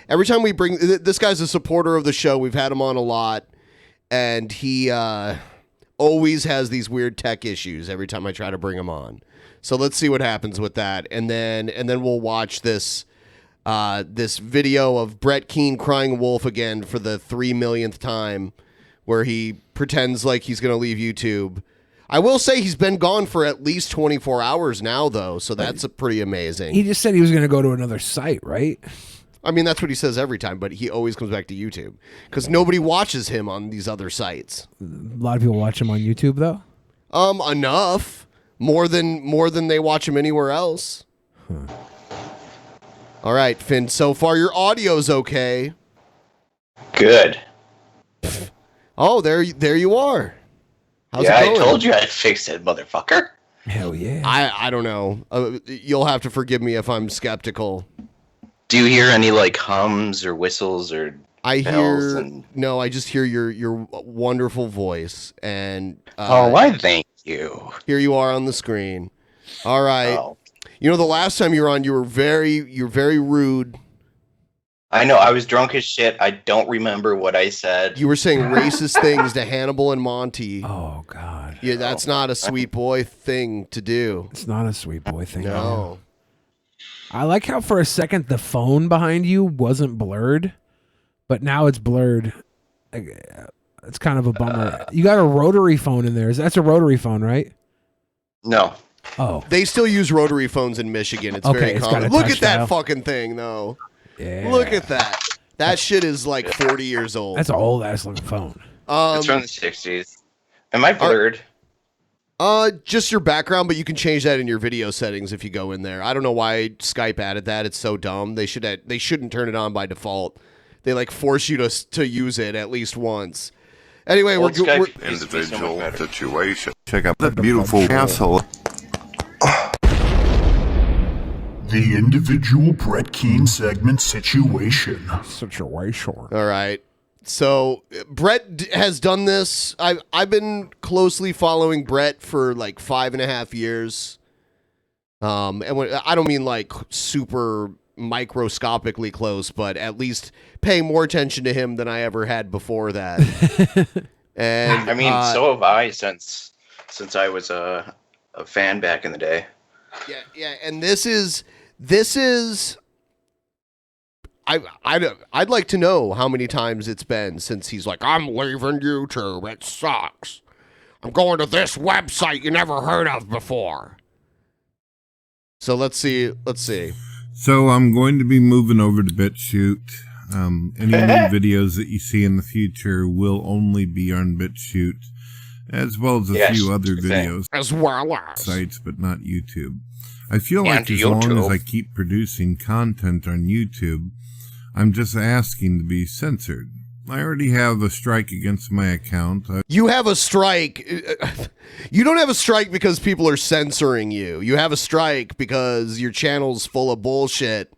every time we bring this guy's a supporter of the show. We've had him on a lot, and he always has these weird tech issues every time I try to bring him on. So let's see what happens with that, and then we'll watch this video of Brett Keane crying wolf again for the 3 millionth time, where he pretends like he's going to leave YouTube. I will say he's been gone for at least 24 hours now, though, so that's pretty amazing. He just said he was going to go to another site, right? I mean, that's what he says every time, but he always comes back to YouTube because nobody watches him on these other sites. A lot of people watch him on YouTube, though. Enough. More than they watch him anywhere else. All right, Finn. So far, your audio's okay. Good. Oh, there you are. How's yeah, it going? I told you I'd fix it, motherfucker. Hell yeah. I don't know. You'll have to forgive me if I'm skeptical. Do you hear any like hums or whistles or bells? No, I just hear your wonderful voice, and why thank you. Here you are on the screen. All right. Oh. You know, the last time you were on, you're very rude. I know, I was drunk as shit. I don't remember what I said. You were saying racist things to Hannibal and Monty. Oh God. Yeah, that's not a sweet boy thing to do. It's not a sweet boy thing. No. I like how for a second the phone behind you wasn't blurred, but now it's blurred. It's kind of a bummer. You got a rotary phone in there. That's a rotary phone, right? No. Oh. They still use rotary phones in Michigan. It's Okay, very it's common. got a Look touch at that dial. fucking thing, though. Yeah. Look at that. That shit is like 40 years old. That's an old ass looking phone. It's from the 60s. Am I blurred? Just your background, but you can change that in your video settings if you go in there. I don't know why Skype added that. It's so dumb. They shouldn't turn it on by default. They like force you to use it at least once. Anyway, we're individual situation. Check out that beautiful asshole. The individual Brett Keane segment situation. All right. So Brett has done this. I've been closely following Brett for like 5.5 years. And I don't mean like super microscopically close, but at least paying more attention to him than I ever had before that. And I mean, so have I since I was a fan back in the day. Yeah, and this is I'd like to know how many times it's been since he's like, I'm leaving YouTube, it sucks. I'm going to this website you never heard of before. So let's see. So I'm going to be moving over to BitChute. Any new videos that you see in the future will only be on BitChute, as well as a few other videos. As well as sites, but not YouTube. I feel like as long as I keep producing content on YouTube, I'm just asking to be censored. I already have a strike against my account. You have a strike. You don't have a strike because people are censoring you. You have a strike because your channel's full of bullshit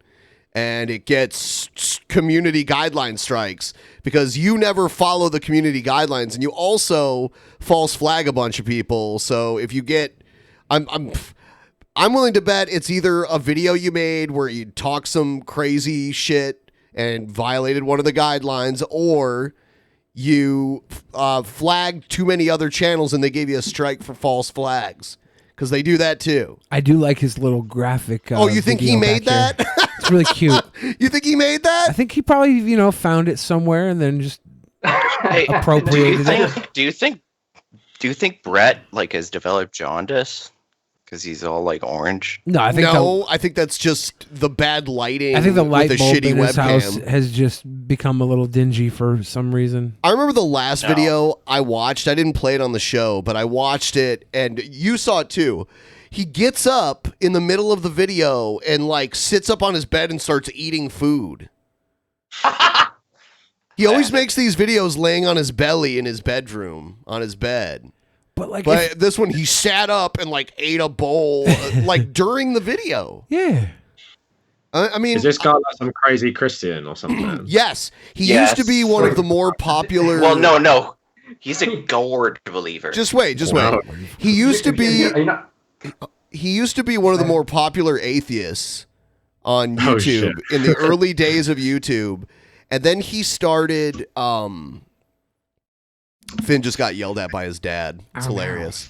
and it gets community guideline strikes because you never follow the community guidelines and you also false flag a bunch of people. So if you get, I'm willing to bet it's either a video you made where you talk some crazy shit and violated one of the guidelines, or you flagged too many other channels and they gave you a strike for false flags, because they do that too. I do like his little graphic. You think he made that? It's really cute. You think he made that? I think he probably, found it somewhere and then just appropriated it. Do you think Brett has developed jaundice? Because he's all orange. No, I think that's just the bad lighting. I think the light with bulb shitty in his house webcam. has just become a little dingy for some reason. I remember the last video I watched. I didn't play it on the show, but I watched it, and you saw it too. He gets up in the middle of the video and sits up on his bed and starts eating food. He always makes these videos laying on his belly in his bedroom, on his bed. But this one, he sat up and ate a bowl during the video. Yeah. I mean, is this guy some crazy Christian or something? Yes, he used to be one of the more popular. Well, no, he's a gourd believer. Just wait. He used to be. He used to be one of the more popular atheists on YouTube in the early days of YouTube, and then he started. Finn just got yelled at by his dad. It's hilarious.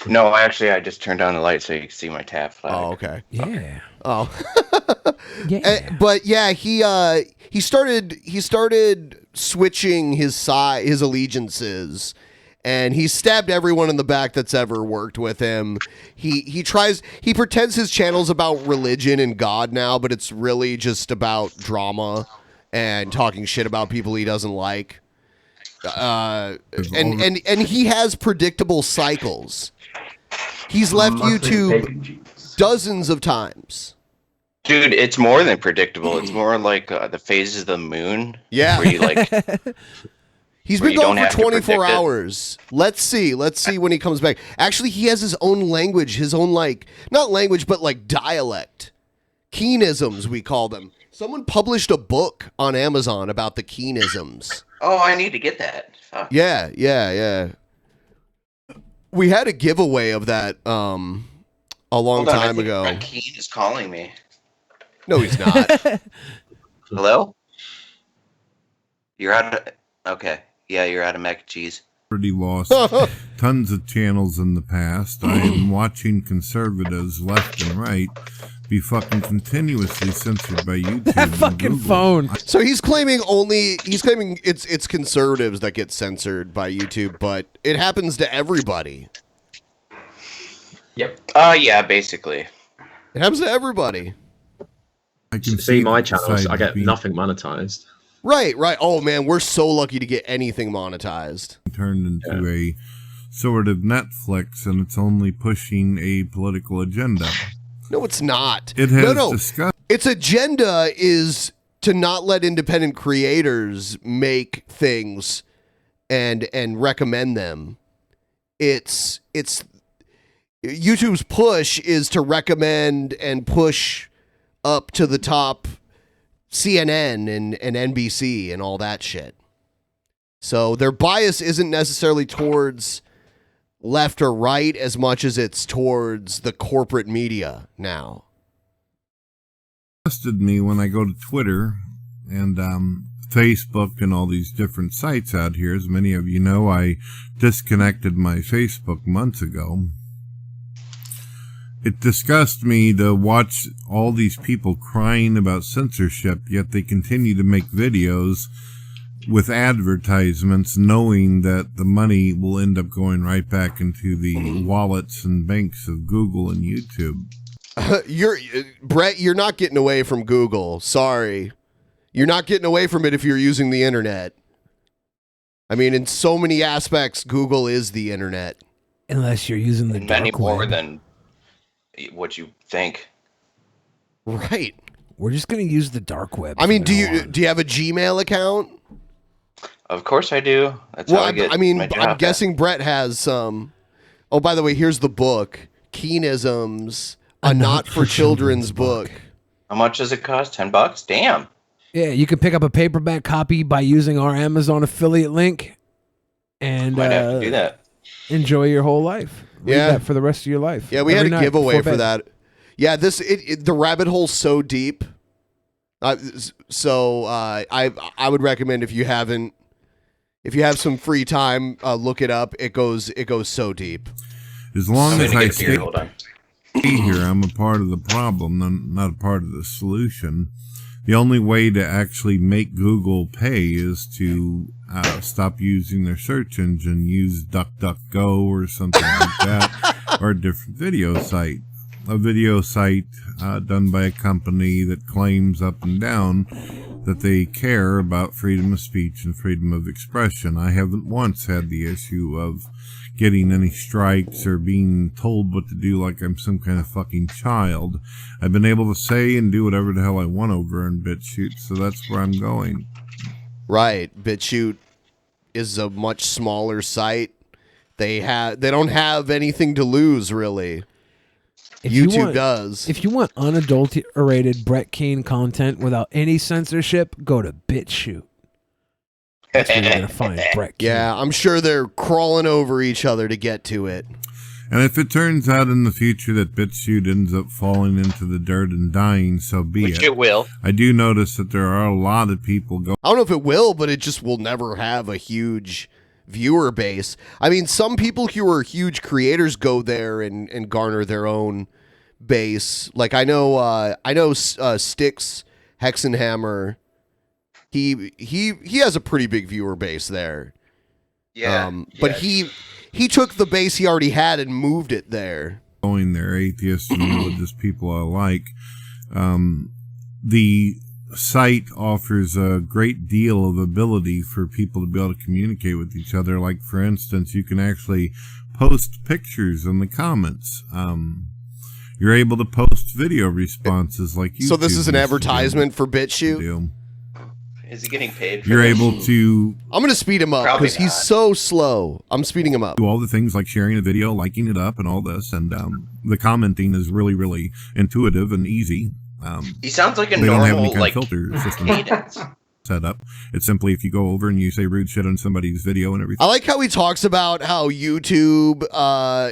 No, actually, I just turned on the light so you can see my tab flag. Oh, okay. Yeah. Oh. Yeah. But yeah, he started switching his allegiances, and he stabbed everyone in the back that's ever worked with him. He pretends his channel's about religion and God now, but it's really just about drama and talking shit about people he doesn't like. And he has predictable cycles. He's left YouTube dozens of times. Dude, it's more than predictable. It's more like the phases of the moon. Yeah. Where you He's where been you gone don't for have to 24 predict it. hours. Let's see when he comes back. Actually, he has his own language, his own not language, but dialect. Keenisms, we call them. Someone published a book on Amazon about the Keenisms. Oh, I need to get that. Fuck. Yeah. We had a giveaway of that a long Hold on, I time think ago. Brett Keane is calling me. No, he's not. Hello? You're out of... Okay. Yeah, you're out of mac and cheese. Already lost tons of channels in the past. I am watching conservatives left and right be fucking continuously censored by YouTube. That fucking phone. So he's claiming it's conservatives that get censored by YouTube, but it happens to everybody. Yep. Yeah, basically. It happens to everybody. I can see my channels. side I get being nothing monetized. Right. Oh man, we're so lucky to get anything monetized. Turned into a sort of Netflix, and it's only pushing a political agenda. No, it's not. It has no. discussed. Its agenda is to not let independent creators make things and recommend them. It's YouTube's push is to recommend and push up to the top CNN and NBC and all that shit. So their bias isn't necessarily towards left or right as much as it's towards the corporate media now. Busted me when I go to Twitter and Facebook and all these different sites out here. As many of you know, I disconnected my Facebook months ago. It disgusts me to watch all these people crying about censorship, yet they continue to make videos with advertisements, knowing that the money will end up going right back into the wallets and banks of Google and YouTube. Brett, you're not getting away from Google. Sorry. You're not getting away from it if you're using the internet. I mean, in so many aspects, Google is the internet. Unless you're using the Many dark more web. than what you think. Right. We're just going to use the dark web. I mean, do you have a Gmail account? Of course I do. That's how I get my job I'm guessing Brett has some. Oh, by the way, here's the book. Keenisms, a not for children's book. How much does it cost? $10? Damn. Yeah, you can pick up a paperback copy by using our Amazon affiliate link, and Might have to do that. Enjoy your whole life. Read Yeah. that for the rest of your life. Yeah, we Every had a night giveaway before for bed. that. Yeah, the rabbit hole's so deep. So I would recommend if you have some free time, look it up. It goes so deep. As long as I stay Hold on. here, I'm a part of the problem, not a part of the solution. The only way to actually make Google pay is to stop using their search engine, use DuckDuckGo or something like that, or a different video site. A video site done by a company that claims up and down that they care about freedom of speech and freedom of expression. I haven't once had the issue of getting any strikes or being told what to do like I'm some kind of fucking child. I've been able to say and do whatever the hell I want over in BitChute, so that's where I'm going. Right. BitChute is a much smaller site. They don't have anything to lose, really. YouTube does. If you want unadulterated Brett Keane content without any censorship, go to BitChute. That's where you're going to find Brett Keane. Yeah, I'm sure they're crawling over each other to get to it. And if it turns out in the future that BitChute ends up falling into the dirt and dying, so be Which it. it will. I do notice that there are a lot of people going. I don't know if it will, but it just will never have a huge viewer base. I mean, some people who are huge creators go there and garner their own base. Like I know Styx Hexenhammer. He has a pretty big viewer base there. Yeah. But he took the base he already had and moved it there. Going there, atheists and religious people alike. The site offers a great deal of ability for people to be able to communicate with each other. Like, for instance, you can actually post pictures in the comments. You're able to post video responses like YouTube. So this is an used to do. advertisement for BitChute? Is he getting paid for You're this? able to... I'm going to speed him up Probably because he's not. so slow. I'm speeding him up. do all the things like sharing a video, liking it up, and all this. And the commenting is really, really intuitive and easy. He sounds like a they don't have any normal, kind like, of filter system cadence. set up. It's simply if you go over and you say rude shit on somebody's video and everything. I like how he talks about how YouTube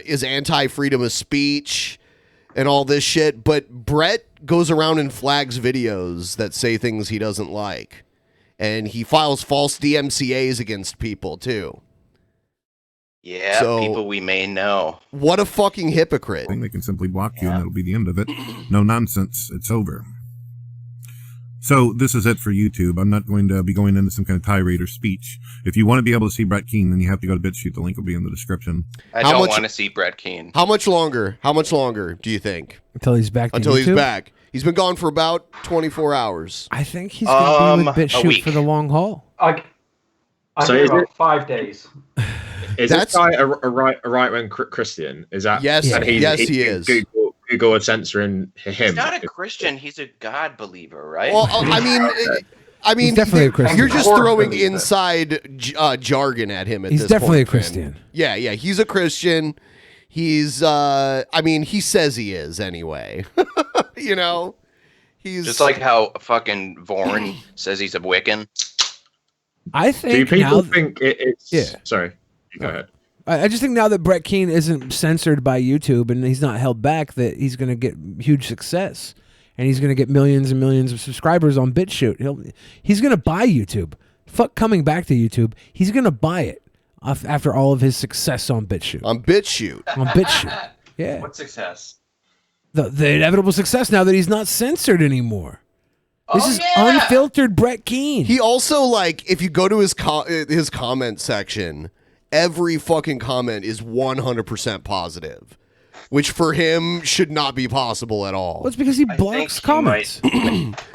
is anti-freedom of speech and all this shit, but Brett goes around and flags videos that say things he doesn't like. And he files false DMCAs against people, too. Yeah, So- people we may know. What a fucking hypocrite. They can simply block you and that'll be the end of it. No nonsense. It's over. So this is it for YouTube. I'm not going to be going into some kind of tirade or speech. If you want to be able to see Brett Keane, then you have to go to BitChute. The link will be in the description. I don't want to see Brett Keane. How much longer? How much longer do you think? Until he's back to Until he's YouTube? back. He's been gone for about 24 hours. I think he's going to be with a BitChute week. for the long haul. I So hear is about it- 5 days. Is this guy a right-wing Christian? Is that Yes, and yes, he is. Google are censoring him. He's not a Christian. He's a God believer, right? Well, I mean, He's definitely a Christian. You're just Or throwing believer. inside jargon at him at He's this definitely point, a Christian. man. Yeah, he's a Christian. He's, I mean, he says he is anyway. You know, he's Just like how fucking Vorn says he's a Wiccan. I Do think people now. think it's... Yeah. Sorry, go ahead. I just think now that Brett Keane isn't censored by YouTube and he's not held back, that he's going to get huge success and he's going to get millions and millions of subscribers on BitChute. He's going to buy YouTube. Fuck coming back to YouTube. He's going to buy it after all of his success on BitChute. on BitChute. On BitChute. Yeah. What success? The inevitable success now that he's not censored anymore. This is unfiltered Brett Keane. He also, like, if you go to his comment section, every fucking comment is 100% positive, which for him should not be possible at all. Well, it's because he blocks comments.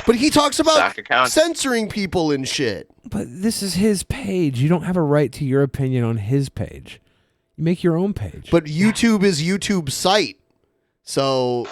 But he talks about censoring people and shit. But this is his page. You don't have a right to your opinion on his page. You make your own page. But YouTube is YouTube's site. So,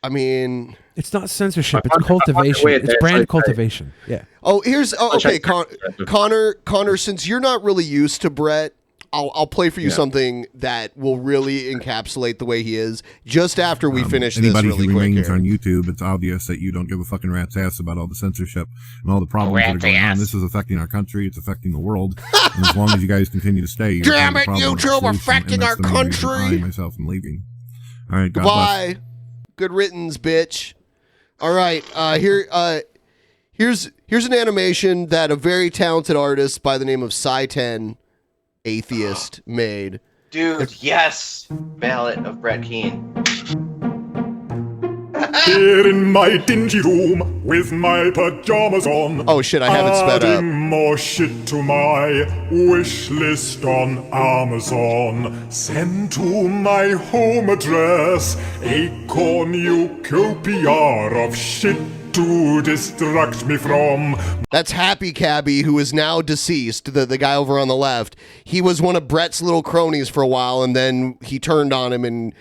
I mean... It's not censorship. It's cultivation. It's brand cultivation. Yeah. Oh, here's... Oh, okay, Connor, since you're not really used to Brett, I'll play for you something that will really encapsulate the way he is just after we finish this anybody really who quick remains here. on YouTube, it's obvious that you don't give a fucking rat's ass about all the censorship and all the problems that are going on. This is affecting our country. It's affecting the world. And as long as you guys continue to stay, you're Damn it, part of the YouTube, solution, affecting and our that's the main reason country. I myself am leaving. All right, God bless. Goodbye. Good riddance, bitch. All right, here's an animation that a very talented artist by the name of Sai10 Atheist made. Dude, yes! Ballot of Brett Keane. Here in my dingy room with my pajamas on. Oh shit, I have it sped up. Adding more shit to my wish list on Amazon. Send to my home address a cornucopia of shit to distract me from. That's Happy Cabby, who is now deceased, the guy over on the left. He was one of Brett's little cronies for a while, and then he turned on him and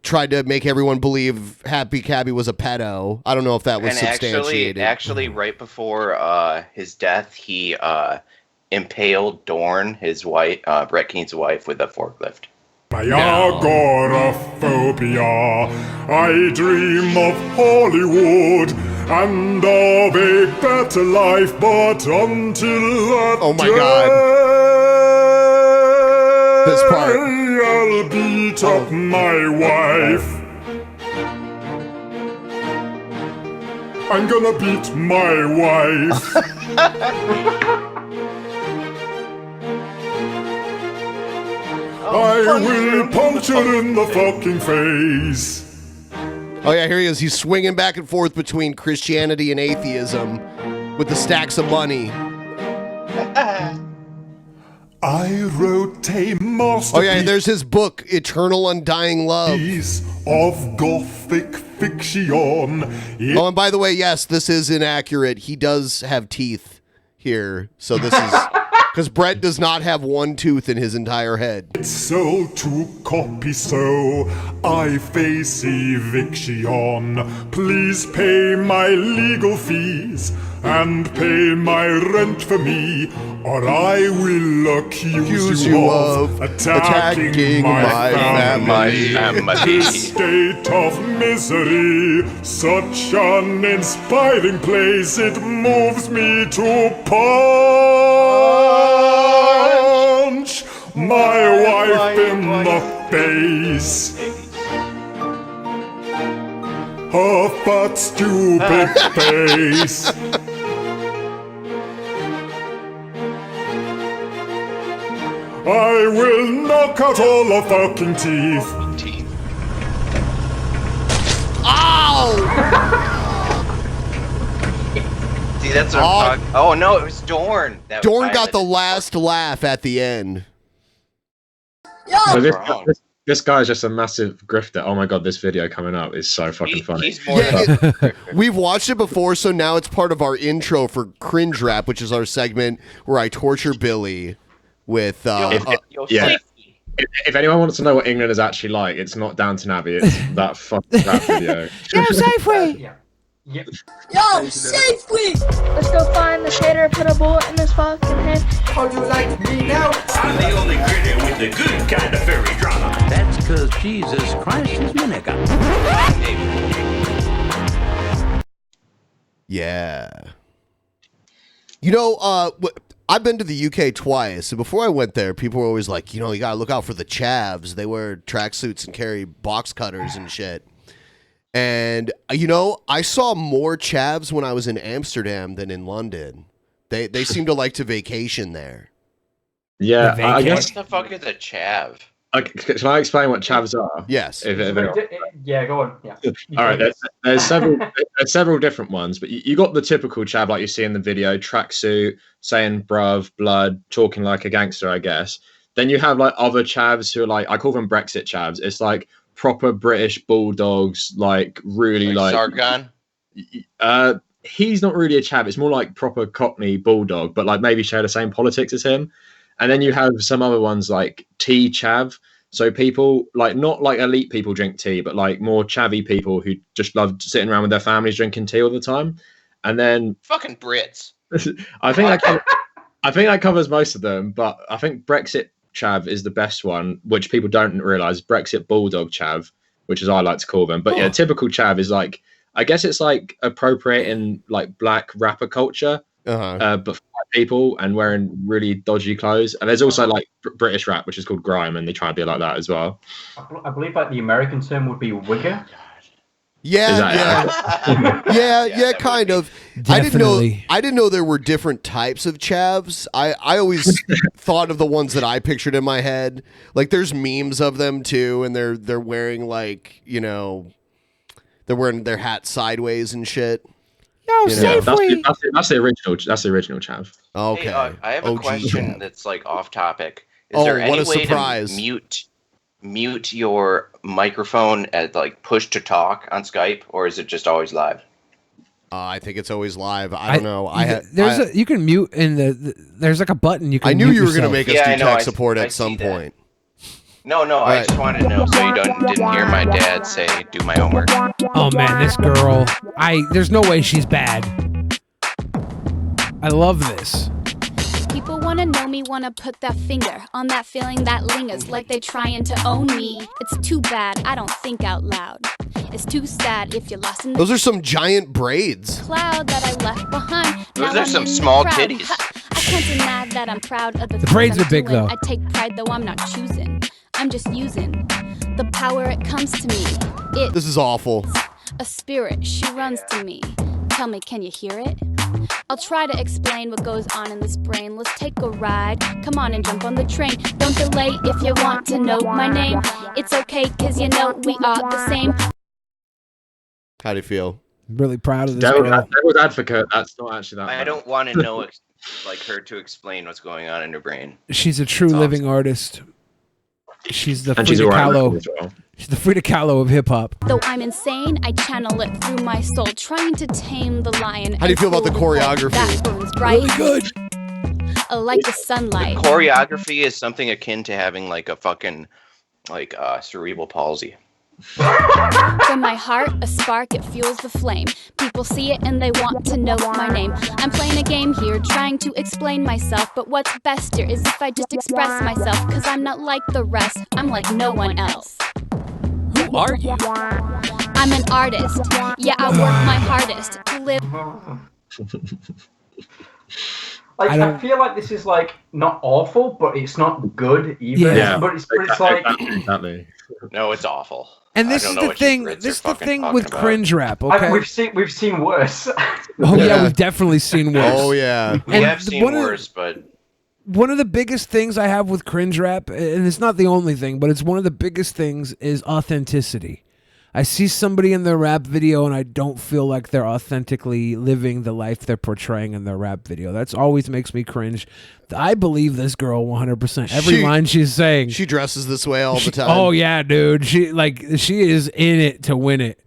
tried to make everyone believe Happy Cabby was a pedo. I don't know if that was substantiated. Actually, right before his death, he impaled Dorn, his wife, Brett Keane's wife, with a forklift. My agoraphobia. I dream of Hollywood and of a better life, but until that oh my God. This part. I'll beat up my wife. I'm gonna beat my wife. I will punch her in the fucking face. Oh yeah, here he is. He's swinging back and forth between Christianity and atheism with the stacks of money. I wrote a masterpiece. Oh yeah, there's his book, Eternal Undying Love. Of gothic fiction. Oh, and by the way, yes, this is inaccurate. He does have teeth here, so this is... Because Brett does not have one tooth in his entire head. It's sold to copy, so I face eviction. Please pay my legal fees and pay my rent for me, or I will accuse you of attacking my family. This state of misery, such an inspiring place, it moves me to punch my wife in the face. Her fat, stupid face. I will knock out all her fucking teeth. Ow! See, that's what I'm talking. Oh no, it was Dorn. Dorn got the last laugh at the end. So this guy is just a massive grifter. Oh my god, this video coming up is so fucking funny. We've watched it before, so now it's part of our intro for Cringe Rap, which is our segment where I torture Billy with... If anyone wants to know what England is actually like, it's not Downton Abbey, it's that fucking rap video. Yo, Safeway! Yep. Yo, Safeway! Let's go find the skater, put a bullet in his fucking head. How do you like me now? I'm the only critter with the good kind of furry drama. That's because Jesus Christ is my nigga. Yeah. You know, I've been to the UK twice, and before I went there, people were always like, you know, you gotta look out for the chavs. They wear tracksuits and carry box cutters and shit. And, you know, I saw more chavs when I was in Amsterdam than in London. They seem to like to vacation there. Yeah, I guess. What the fuck is a chav? Can I explain what chavs are? Yes. Yeah, go on. Yeah. All right. There's several different ones, but you got the typical chav like you see in the video: tracksuit, saying "bruv," blood, talking like a gangster, I guess. Then you have like other chavs who are like, I call them Brexit chavs. It's like proper British bulldogs, like really like Sargon. He's not really a chav. It's more like proper Cockney bulldog, but like maybe share the same politics as him. And then you have some other ones like tea chav. So people like not like elite people drink tea, but like more chavvy people who just love sitting around with their families drinking tea all the time. And then fucking Brits. I think that covers most of them, but I think Brexit chav is the best one, which people don't realize. Brexit bulldog chav, which is I like to call them. But yeah, typical chav is like, I guess it's like appropriating like black rapper culture, but for white people and wearing really dodgy clothes. And there's also like British rap, which is called grime, and they try to be like that as well. I believe like the American term would be wigger. Yeah, kind of. Definitely. I didn't know there were different types of chavs. I always thought of the ones that I pictured in my head. Like there's memes of them too, and they're wearing like, you know, they're wearing their hat sideways and shit. Yo, that's the original. That's the original chav. Okay. Hey, I have a question that's like off topic. Is Oh, there any what a way surprise. to mute your microphone at like push to talk on Skype, or is it just always live? I think it's always live. I don't know. You can mute in there's like a button you can. I knew mute you were going to yourself. make us do tech support at some point. No, I just wanted to know so you didn't hear my dad say do my homework. Oh man, this girl. There's no way she's bad. I love this. People wanna know me, wanna put their finger on that feeling that lingers like they trying to own me. It's too bad I don't think out loud. It's too sad if you're lost in the Those are some giant braids. cloud that I left behind. Those Now are I'm some in small proud. titties. I can't deny that I'm proud of the The braids things are big, I'm doing. though. I take pride though I'm not choosing. I'm just using the power it comes to me. This is awful. A spirit, she runs to me. Tell me, can you hear it? I'll try to explain what goes on in this brain. Let's take a ride. Come on and jump on the train. Don't delay if you want to know my name. It's okay, cause you know we are the same. How do you feel? Really proud of this girl. Devil's advocate. That's not actually that. I don't want to know like her to explain what's going on in her brain. She's a true living artist. She's the And she's Frida alright Kahlo. as well. She's the Frida Kahlo of hip hop. Though I'm insane, I channel it through my soul, trying to tame the lion. How do you feel about the choreography? That burns bright. Really good. Like the sunlight. Choreography is something akin to having like a fucking like cerebral palsy. From my heart, a spark, it fuels the flame. People see it and they want to know my name. I'm playing a game here, trying to explain myself. But what's best here is if I just express myself. Cause I'm not like the rest, I'm like no one else. Who are you? I'm an artist. Yeah, I work my hardest to live. Like, I feel like this is like not awful, but it's not good either. Yeah. But it's like Exactly. No, it's awful. And I this don't is know the what you thing. Brits This is are the fucking thing talking with about. cringe rap. Okay. we've seen worse. Oh yeah, we've definitely seen worse. Oh yeah. We And have seen one of the- worse, but One of the biggest things I have with cringe rap, and it's not the only thing, but it's one of the biggest things, is authenticity. I see somebody in their rap video and I don't feel like they're authentically living the life they're portraying in their rap video. That's always makes me cringe. I believe this girl 100%. Every line she's saying. She dresses this way all the time. Oh yeah, dude. She is in it to win it.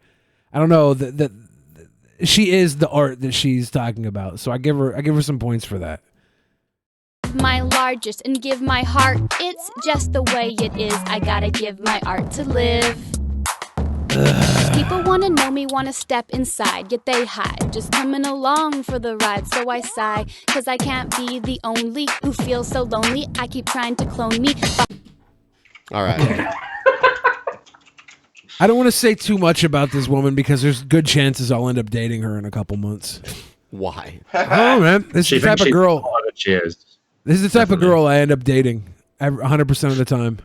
I don't know that she is the art that she's talking about. So I give her some points for that. My largest and give my heart. It's just the way it is. I gotta give my art to live. People wanna know me, wanna step inside, yet they hide. Just coming along for the ride, so I sigh. Cause I can't be the only who feels so lonely. I keep trying to clone me. All right. I don't want to say too much about this woman because there's good chances I'll end up dating her in a couple months. Why? Oh man, this is the type of girl. This is the type of girl I end up dating 100% of the time.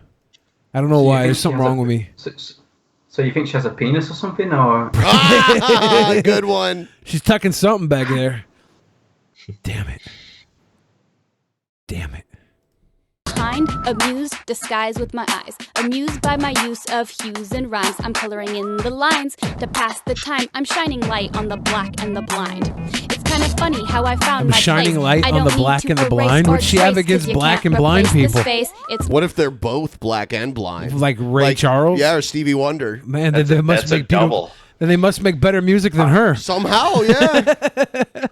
I don't know why. There's something wrong with me. So you think she has a penis or something, or? Good one. She's tucking something back there. Damn it. Behind mind. Amused, disguised with my eyes. Amused by my use of hues and rhymes. I'm coloring in the lines to pass the time. I'm shining light on the black and the blind. It's kind of funny how I found I'm my shining place. light I on don't the need black to and the erase blind. or What's she have trace, 'cause against you black can't and blind replace this people? face. It's What if they're both black and blind? Like Ray Charles? Yeah, or Stevie Wonder. Man, they must make beautiful. Then they must make better music than her. Somehow, yeah.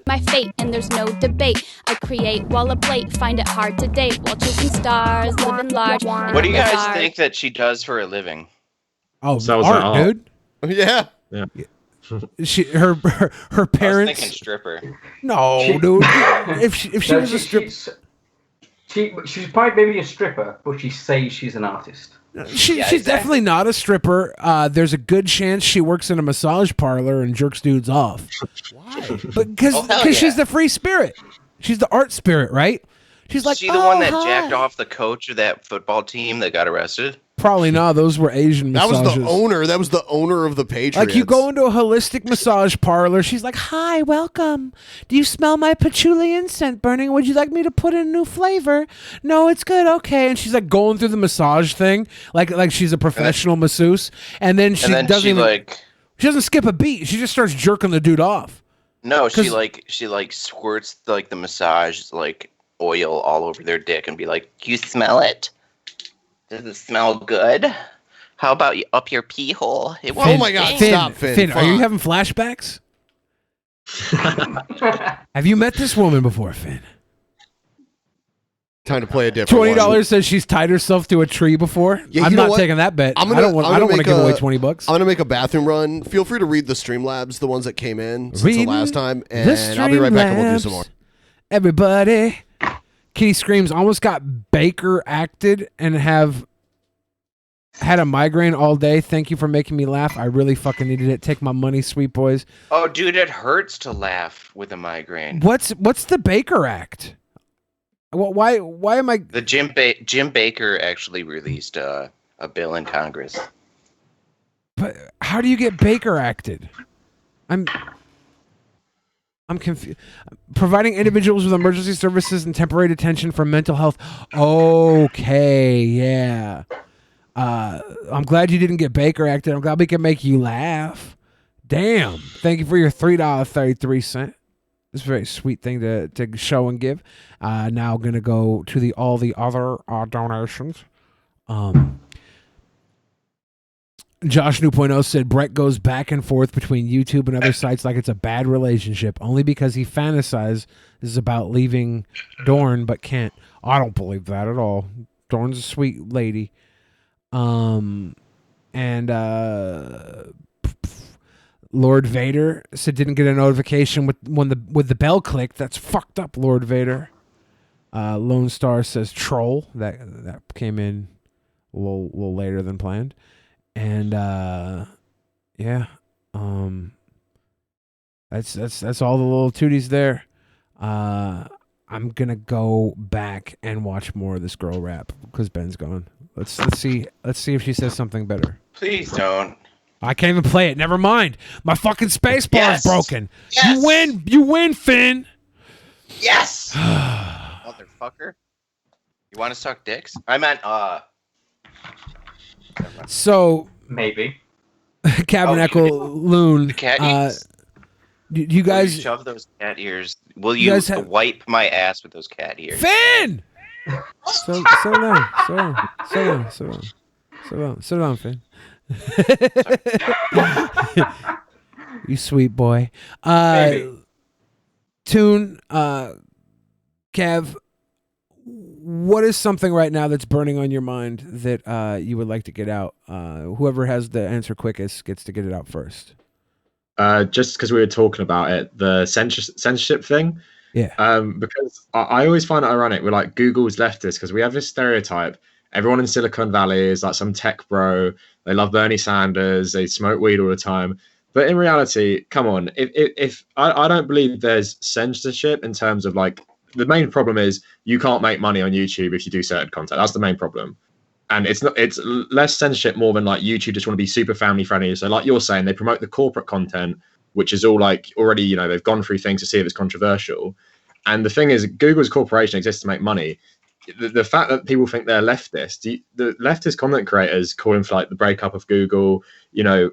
my fate, and there's no debate. I create while a plate, find it hard to date while chasing stars, living large. What do you guys think that she does for a living? Oh, So is art, that art? dude. Yeah. Yeah. Her I was parents. thinking stripper. No, dude. If she No, was a stripper. She's probably maybe a stripper, but she says she's an artist. She's definitely not a stripper. There's a good chance she works in a massage parlor and jerks dudes off. Why? Because she's the free spirit. She's the art spirit, right? She's like, Is she the one that jacked off the coach of that football team that got arrested? Probably not. Those were Asian That massages. was the owner. That was the owner of the Patriots. Like, you go into a holistic massage parlor. She's like, "Hi, welcome. Do you smell my patchouli incense burning? Would you like me to put in a new flavor? No, it's good. Okay." And she's like going through the massage thing, like she's a professional masseuse. And then she she doesn't skip a beat. She just starts jerking the dude off. No, she squirts like the massage like oil all over their dick and be like, "You smell it? Does it smell good? How about you up your pee hole? It won't Oh my God! stink." Stop, Finn. Are you having flashbacks? Have you met this woman before, Finn? Time to play a different $20 says she's tied herself to a tree before. Yeah, I'm you know not what? taking that bet. I'm I don't want to give away $20. I'm gonna make a bathroom run. Feel free to read the Streamlabs, the ones that came in since the Reading last time, the and I'll be right back and we'll do some more. Everybody. Kitty Screams almost got Baker acted and had a migraine all day. Thank you for making me laugh. I really fucking needed it. Take my money, sweet boys. Oh, dude, it hurts to laugh with a migraine. What's the Baker act? Why am I? The Jim Baker actually released a bill in Congress. But how do you get Baker acted? I'm confused. Providing individuals with emergency services and temporary detention for mental health. Okay, yeah. I'm glad you didn't get Baker acted. I'm glad we can make you laugh. Damn. Thank you for your $3.33. It's a very sweet thing to show and give. Now going to go to all the other donations. Josh 2.0 said Brett goes back and forth between YouTube and other sites like it's a bad relationship, only because he fantasizes about leaving Dorn but can't. I don't believe that at all. Dorn's a sweet lady. And Lord Vader said didn't get a notification with the bell clicked. That's fucked up, Lord Vader. Lone Star says troll. That came in a little later than planned. And yeah, that's all the little tooties there. I'm gonna go back and watch more of this girl rap because Ben's gone. Let's see if she says something better. Please don't. I can't even play it. Never mind. My fucking space bar is broken. Yes. You win, Finn. Yes. Motherfucker. You want to suck dicks? I meant So maybe Kavernacle TheCartoonLoon. The cat ears. Do you guys shove those cat ears? Will you wipe my ass with those cat ears? Finn? Sit down, Finn. You sweet boy. Toon, Kev, what is something right now that's burning on your mind that you would like to get out? Whoever has the answer quickest gets to get it out first. Just because we were talking about it, the censorship thing. Yeah. Because I always find it ironic with like Google's leftists, because we have this stereotype. Everyone in Silicon Valley is like some tech bro. They love Bernie Sanders. They smoke weed all the time. But in reality, come on. If I don't believe there's censorship in terms of like, the main problem is you can't make money on YouTube if you do certain content. That's the main problem. And it's less censorship more than like YouTube just want to be super family friendly. So like you're saying, they promote the corporate content, which is all like already, you know, they've gone through things to see if it's controversial. And the thing is, Google's corporation exists to make money. the fact that people think they're leftist, the leftist content creators calling for like the breakup of Google, you know,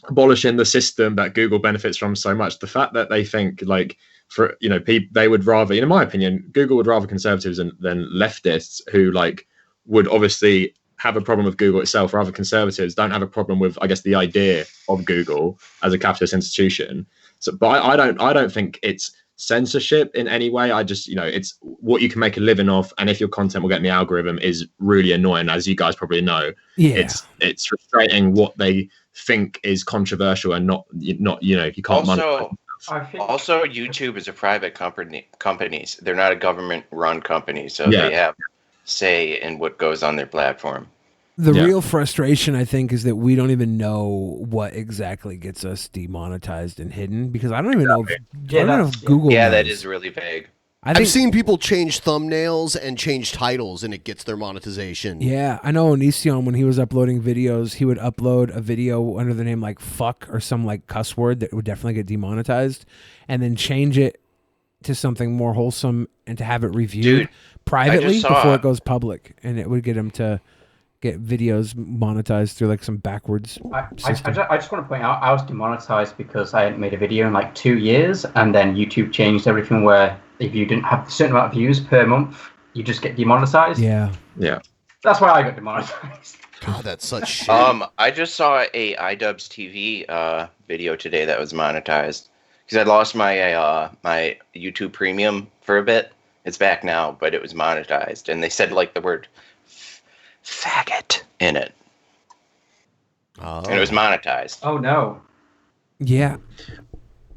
abolishing the system that Google benefits from so much. The fact that they think like, for, you know, they would rather, in my opinion, Google would rather conservatives than leftists who like would obviously have a problem with Google itself. Rather, conservatives don't have a problem with, I guess, the idea of Google as a capitalist institution. So, but I don't think it's censorship in any way. I just, you know, it's what you can make a living off, and if your content will get in the algorithm is really annoying, as you guys probably know. Yeah, it's frustrating what they think is controversial and not you know, you can't also YouTube is a private companies. They're not a government run company, so Yeah. they have say in what goes on their platform. The real frustration, I think, is that we don't even know what exactly gets us demonetized and hidden, because I don't even know if Google Yeah, knows. that is really vague. I've seen people change thumbnails and change titles, and it gets their monetization. Yeah, I know Onision, when he was uploading videos, he would upload a video under the name like fuck or some like cuss word that would definitely get demonetized, and then change it to something more wholesome and to have it reviewed privately before it goes public, and it would get him to get videos monetized through like some backwards system. I just want to point out, I was demonetized because I hadn't made a video in like 2 years, and then YouTube changed everything where if you didn't have a certain amount of views per month, you just get demonetized. Yeah. That's why I got demonetized. God, that's such shit. I just saw a iDubbbz TV video today that was monetized because I lost my my YouTube Premium for a bit. It's back now, but it was monetized, and they said like the word faggot in it, and it was monetized. Oh no! Yeah.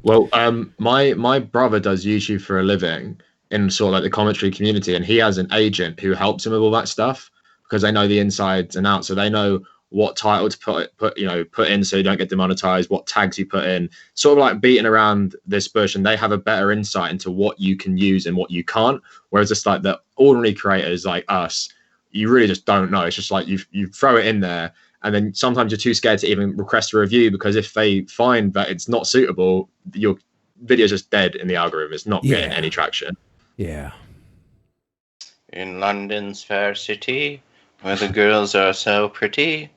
Well, my brother does YouTube for a living in sort of like the commentary community, and he has an agent who helps him with all that stuff because they know the insides and outs, so they know what title to put in so you don't get demonetized, what tags you put in, sort of like beating around this bush, and they have a better insight into what you can use and what you can't. Whereas just like the ordinary creators like us, you really just don't know. It's just like you throw it in there, and then sometimes you're too scared to even request a review because if they find that it's not suitable, your video's just dead in the algorithm. It's not getting any traction. Yeah. In London's fair city, where the girls are so pretty,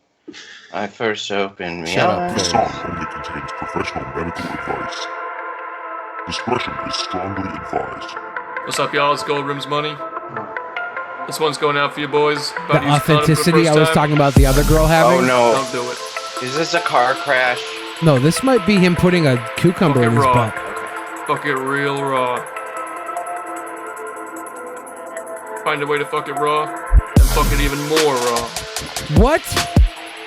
I first opened my eyes. This song only contains professional medical advice. Discretion is strongly advised. What's up, y'all? It's Gold Rim's Money. This one's going out for you boys. The authenticity I was talking about the other girl having. Oh no! Don't do it. Is this a car crash? No, this might be him putting a cucumber in his butt. Fuck it real raw. Find a way to fuck it raw, and fuck it even more raw. What?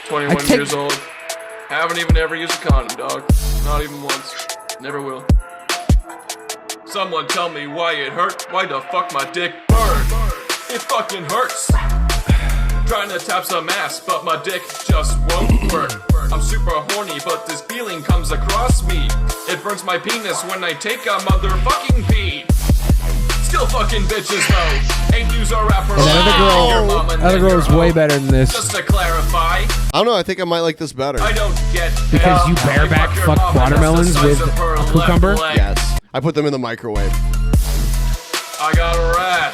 21 years old. Haven't even ever used a condom, dog. Not even once. Never will. Someone tell me why it hurt. Why the fuck my dick burned? It fucking hurts. Trying to tap some ass, but my dick just won't work. I'm super horny, but this feeling comes across me. It burns my penis when I take a motherfucking pee. Still fucking bitches though. Ain't use a rapper. And other girl is way better than this. Just to clarify, I don't know. I think I might like this better. I don't get Because you bareback fuck watermelons with a cucumber? Yes. I put them in the microwave. I got a rash.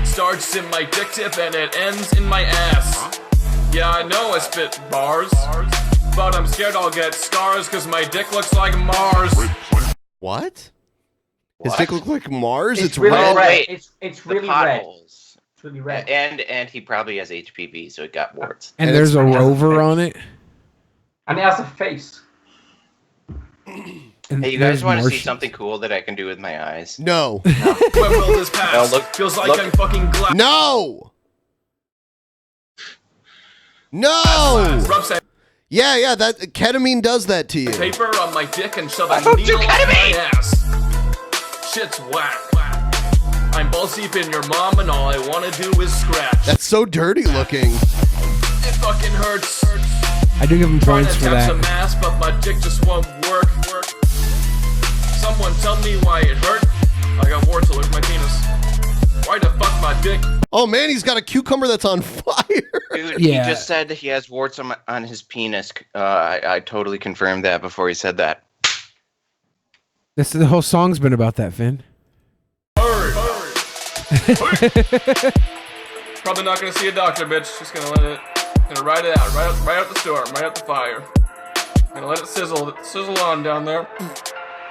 Starts in my dick tip and it ends in my ass. Yeah, I know I spit bars, but I'm scared I'll get scars cause my dick looks like Mars. What? His dick look like Mars? It's really red. red. It's really red. potholes. It's really red. And he probably has HPV, so it got warts. And there's a rover on it. And it has a face. And Hey, you guys there's want to see Martians. something cool that I can do with my eyes? No. When will this pass? No, look, Feels like look. I'm fucking glass. No! No! Rub some Yeah, that ketamine does that to you. paper on my dick and shove a I fucked needle you, up my ketamine! ass. Shit's whack. I'm balls deep in your mom and all I want to do is scratch. That's so dirty looking. It fucking hurts. I do give him Trying points to for tap some that. ass, but my dick just won't work. Someone tell me why it hurt. I got warts all over my penis. Why the fuck my dick? Oh man, he's got a cucumber that's on fire. Dude, Yeah. he just said he has warts on his penis. I totally confirmed that before he said that. The whole song's been about that, Finn. Probably not gonna see a doctor, bitch. Just gonna ride it out, right out the storm, right out the fire. Gonna let it sizzle on down there.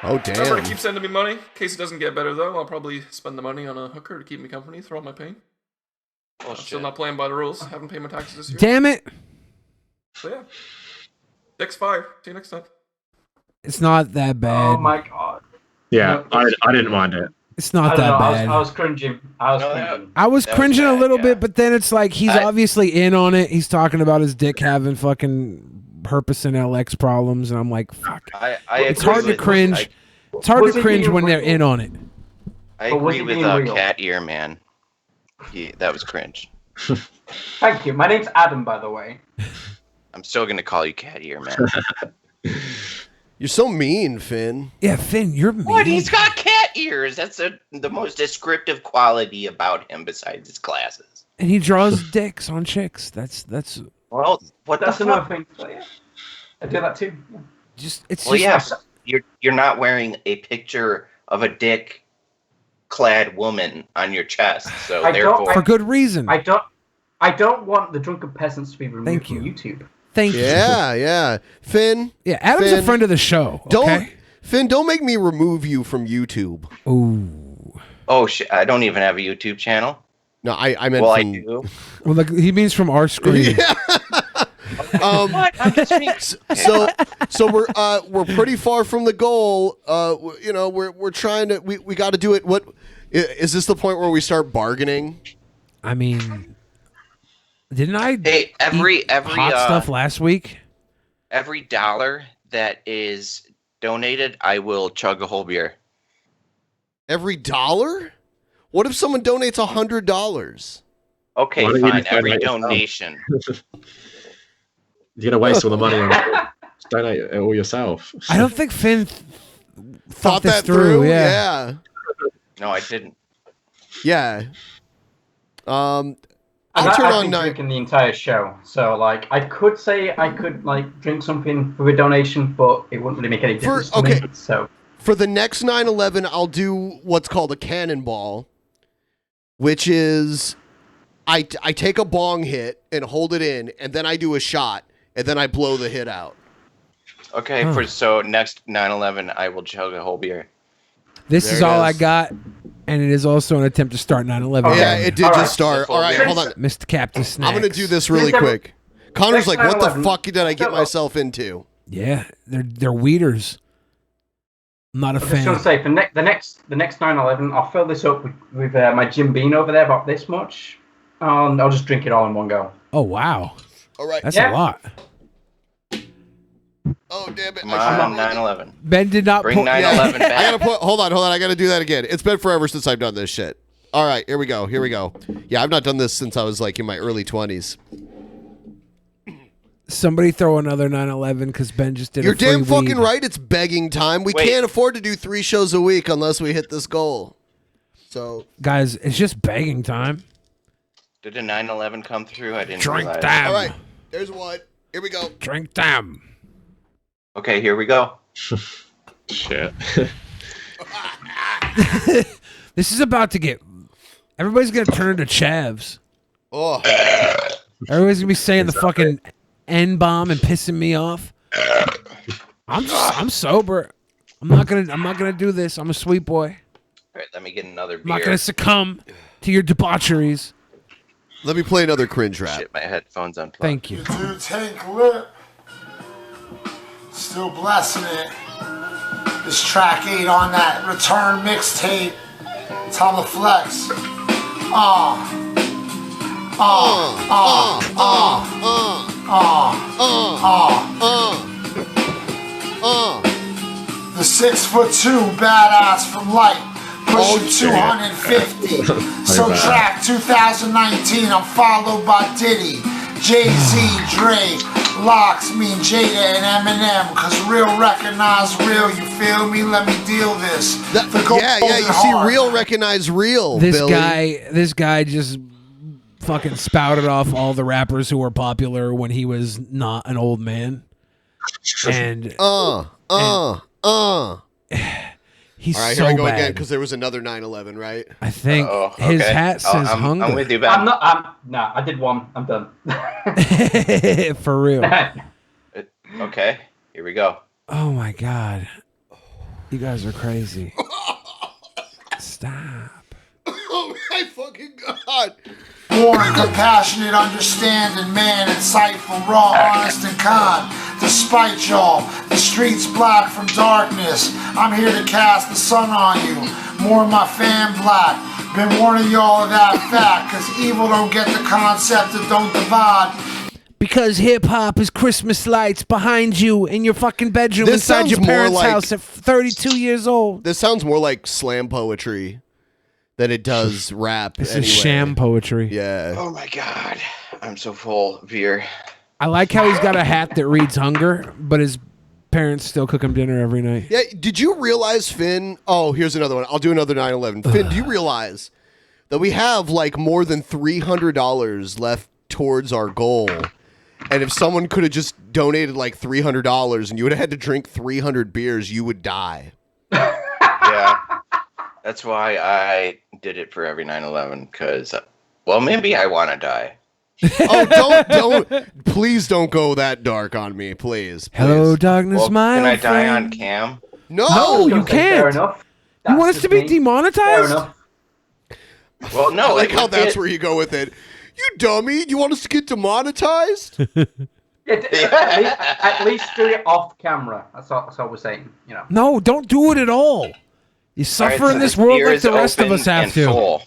Oh, damn. Remember to keep sending me money. In case it doesn't get better, though, I'll probably spend the money on a hooker to keep me company through all my pain. I'm still not playing by the rules. Haven't paid my taxes this year. Damn it. So yeah. Dick's fire. See you next time. It's not that bad. Oh my god. Yeah, I didn't mind it. It's not that bad. I was cringing. I was cringing a little bit, but then it's like he's obviously in on it. He's talking about his dick having fucking herpes and LX problems, and I'm like, fuck. It's hard to cringe. It's hard to cringe when they're in on it. I agree with Cat Ear Man. That was cringe. Thank you. My name's Adam, by the way. I'm still gonna call you Cat Ear Man. You're so mean, Finn. Yeah, Finn, you're mean. What? He's got cat ears. That's the most descriptive quality about him besides his glasses. And he draws dicks on chicks. That's. Well, That's the another fuck? thing. So, yeah. I do that too. Well, yeah, you're not wearing a picture of a dick-clad woman on your chest, so therefore for good reason. I don't want the Drunken Peasants to be removed from YouTube. Thank you. Yeah. Finn. Yeah, Adam's a friend of the show. Okay? Finn, don't make me remove you from YouTube. Ooh. Oh shit! I don't even have a YouTube channel. No, I meant. Well, from... I do. Well, like, he means from our screen. So we're pretty far from the goal. We're trying to we got to do it. What is this the point where we start bargaining? I mean, didn't I? Hey, every hot stuff last week. Every dollar that is donated, I will chug a whole beer. Every dollar? What if someone donates $100? Okay, Why don't you fine. just Every donate yourself? donation. You're gonna waste all the money on it. Just donate it all yourself. I don't think Finn thought this that through. through? Yeah. No, I didn't. Yeah. I'm I'll not turn actually on drinking the entire show, so like I could say I could like drink something for a donation, but it wouldn't really make any difference to me. So for the next 9/11, I'll do what's called a cannonball, which is I take a bong hit and hold it in, and then I do a shot, and then I blow the hit out. Okay, so next 9/11, I will chug a whole beer. This There is it all I is. got, and it is also an attempt to start 9/11. Yeah, it did just start. All right, hold on. Mr. Captain Snacks. I'm gonna do this really quick. Connor's like, "What the fuck did I get myself into?" Yeah, they're weeders. I'm not a I was fan. just gonna say for the next 9/11, I'll fill this up with my Jim Beam over there, about this much, and I'll just drink it all in one go. Oh wow. All right, That's a lot. Oh damn it! Come on, 9/11. Ben did not Bring 9/11 back. I gotta put. Hold on. I gotta do that again. It's been forever since I've done this shit. All right, here we go. Yeah, I've not done this since I was like in my early 20s. Somebody throw another 9/11 because Ben just did. You're a free damn fucking weed. right. It's begging time. We can't afford to do 3 shows a week unless we hit this goal. So, Guys, it's just begging time. Did a 9/11 come through? I didn't Drink realize. them. all right, there's one. Here we go. Drink them. Okay, here we go. Shit. This is about to get. Everybody's gonna turn into chavs. Oh. Everybody's gonna be saying the fucking N-bomb and pissing me off. I'm sober. I'm not gonna do this. I'm a sweet boy. All right, let me get another beer. I'm not gonna succumb to your debaucheries. Let me play another cringe rap. Shit, my headphones unplugged. Thank you. Dude, tank lit. Still blessing it. This track 8 on that return mixtape. It's on the flex. The 6'2" badass from Light. Pushing 250. So track 2019, I'm followed by Diddy, Jay-Z, Dre, Locks, me and Jada and Eminem. Cause real recognize real, you feel me? Let me deal this. Yeah, you see real recognize real, This Billy. guy just fucking spouted off all the rappers who were popular when he was not an old man. And He's All right, so here I go bad. again because there was another 9/11, right? I think his hat says hunger. I'm with you, Ben. I did one. I'm done. For real. Okay, here we go. Oh my god. You guys are crazy. Stop. Oh my fucking god. Warm, compassionate, understanding, man, insightful, raw, honest, and kind. Despite y'all, the streets black from darkness. I'm here to cast the sun on you. More of my fan black. Been warning y'all of that fact, cause evil don't get the concept and don't divide. Because hip hop is Christmas lights behind you in your fucking bedroom This inside your sounds more parents' like- house at 32 years old. This sounds more like slam poetry than it does rap. This anyway. is sham poetry. Yeah. Oh my god, I'm so full of beer. I like how he's got a hat that reads hunger, but his parents still cook him dinner every night. Yeah, did you realize, Finn? Oh, here's another one. I'll do another 9/11. Finn, do you realize that we have like more than $300 left towards our goal? And if someone could have just donated like $300 and you would have had to drink 300 beers, you would die. Yeah, that's why I did it for every 9/11 because, well, maybe I want to die. Oh, don't, please don't go that dark on me, please. Hello, darkness, Well, my can I old die friend. on cam? No, you can't. You want us to be demonetized? Well, no. I like it how would that's be- where you go with it. You dummy! You want us to get demonetized? At least do it off camera. That's all we're saying. You know. No, don't do it at all. You suffer so in this the world ear like is the rest of open us have and to. full.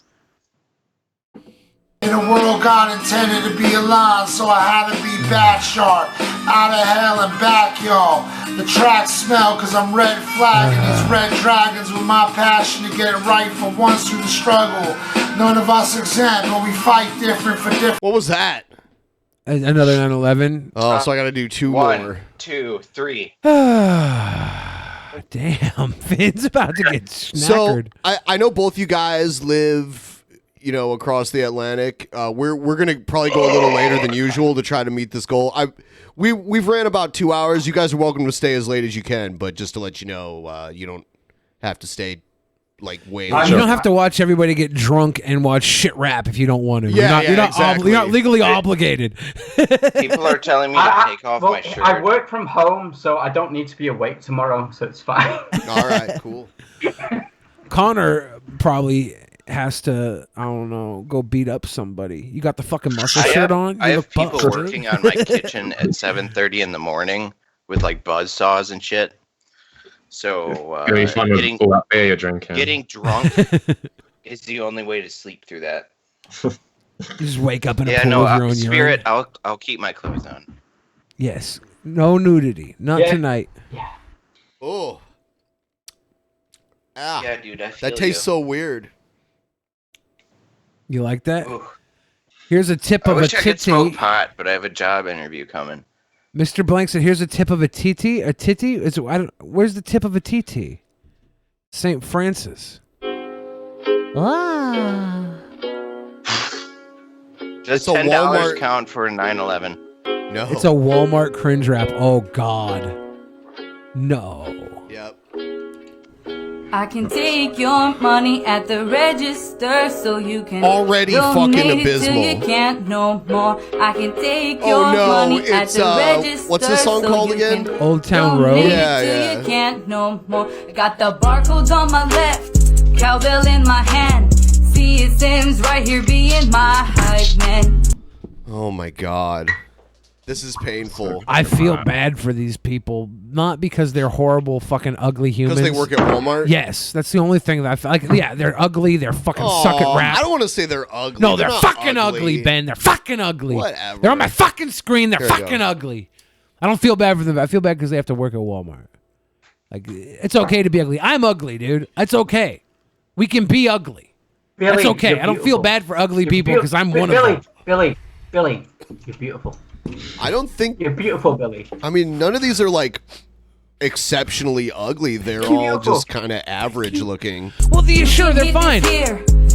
In a world God intended to be aligned, so I had to be back sharp. Out of hell and back, y'all. The tracks smell cause I'm red flagging these red dragons with my passion to get it right for once through the struggle. None of us exempt, but we fight different for different. What was that? Another 9/11. Oh, so I got to do two more. 1, 2, 3. Damn, Finn's about to get So snackered. I know both you guys live, across the Atlantic. We're gonna probably go a little later than usual to try to meet this goal. We've ran about 2 hours. You guys are welcome to stay as late as you can, but just to let you know, you don't have to stay like way. You don't have to watch everybody get drunk and watch shit rap if you don't want to. Yeah, you're not exactly. you're not legally obligated. People are telling me to take off my shirt. I work from home, so I don't need to be awake tomorrow, so it's fine. All right, cool. Connor probably has to, I don't know, go beat up somebody. You got the fucking muscle shirt on? I You have look people buff, dude. working on my kitchen at 7:30 in the morning with like buzz saws and shit. So Gonna be fun with all that beer you're drinking. getting drunk is the only way to sleep through that. You just wake up in a Yeah, pool no, of your own Spirit, urine. I'll keep my clothes on. Yes. No nudity. Not Yeah. tonight. Oh. Ah, Yeah, dude, I feel that tastes so weird. You like that? Here's a tip I of a wish I could smoke titty. pot, but I have a job interview coming. Mr. Blank said, "Here's a tip of a titty. A titty? Where's the tip of a titty? St. Francis." Does It's a $10 Walmart- count for 9/11? No. It's a Walmart cringe wrap. Oh God. No. Yep. I can take your money at the register so you can Already fucking donate it till abysmal. you can't no more. I can take Oh, your no, money at it's, the register. what's this song so called you again? can Old Town Road. donate it Yeah, till yeah. you can't no more. I got the barcode on my left, cowbell in my hand. See it Sims right here being my hype man. Oh my god. This is painful. I feel bad for these people, not because they're horrible, fucking ugly humans. Because they work at Walmart? Yes, that's the only thing that I feel like. Yeah, they're ugly. They're fucking suck at Aw, rap. I don't want to say they're ugly. No, they're not fucking ugly, Ben. They're fucking ugly. Whatever. They're on my fucking screen. They're Here you fucking go. ugly. I don't feel bad for them. I feel bad because they have to work at Walmart. Like, it's okay to be ugly. I'm ugly, dude. It's okay. We can be ugly. Billy, That's okay. you're I don't feel beautiful. bad for ugly You're people because I'm one of them. Billy, you're beautiful. I don't think You're beautiful, Billy. I mean, none of these are like exceptionally ugly. They're all Beautiful. just kind of average looking. Well, sure, they're fine.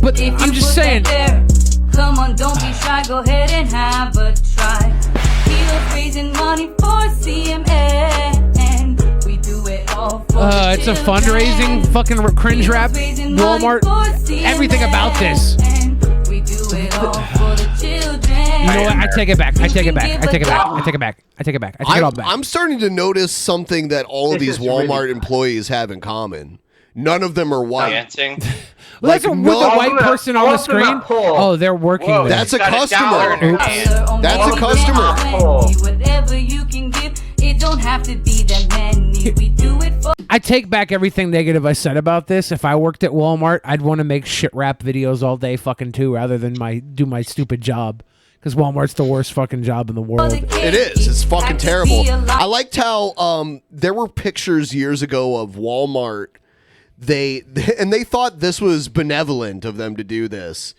But If I'm you just put saying. that there, come on, don't be shy. Go ahead and have a try. He was raising money for CMN. We do it all It's a fundraising fucking cringe rap. Walmart. Everything about this. You know what? I take it back. I take it back. I take it back. I take it back. I take it back. I take it all back. I'm starting to notice something that all of these Walmart employees have in common. None of them are white. Dancing. Well, that's with the white person on the screen. Oh, they're working there. That's a customer. That's a customer. Whatever you can give, it don't have to be that many. We do it for. I take back everything negative I said about this. If I worked at Walmart, I'd want to make shit rap videos all day fucking too, rather than do my stupid job. Because Walmart's the worst fucking job in the world. It is. It's fucking terrible. I liked how there were pictures years ago of Walmart. They thought this was benevolent of them to do this.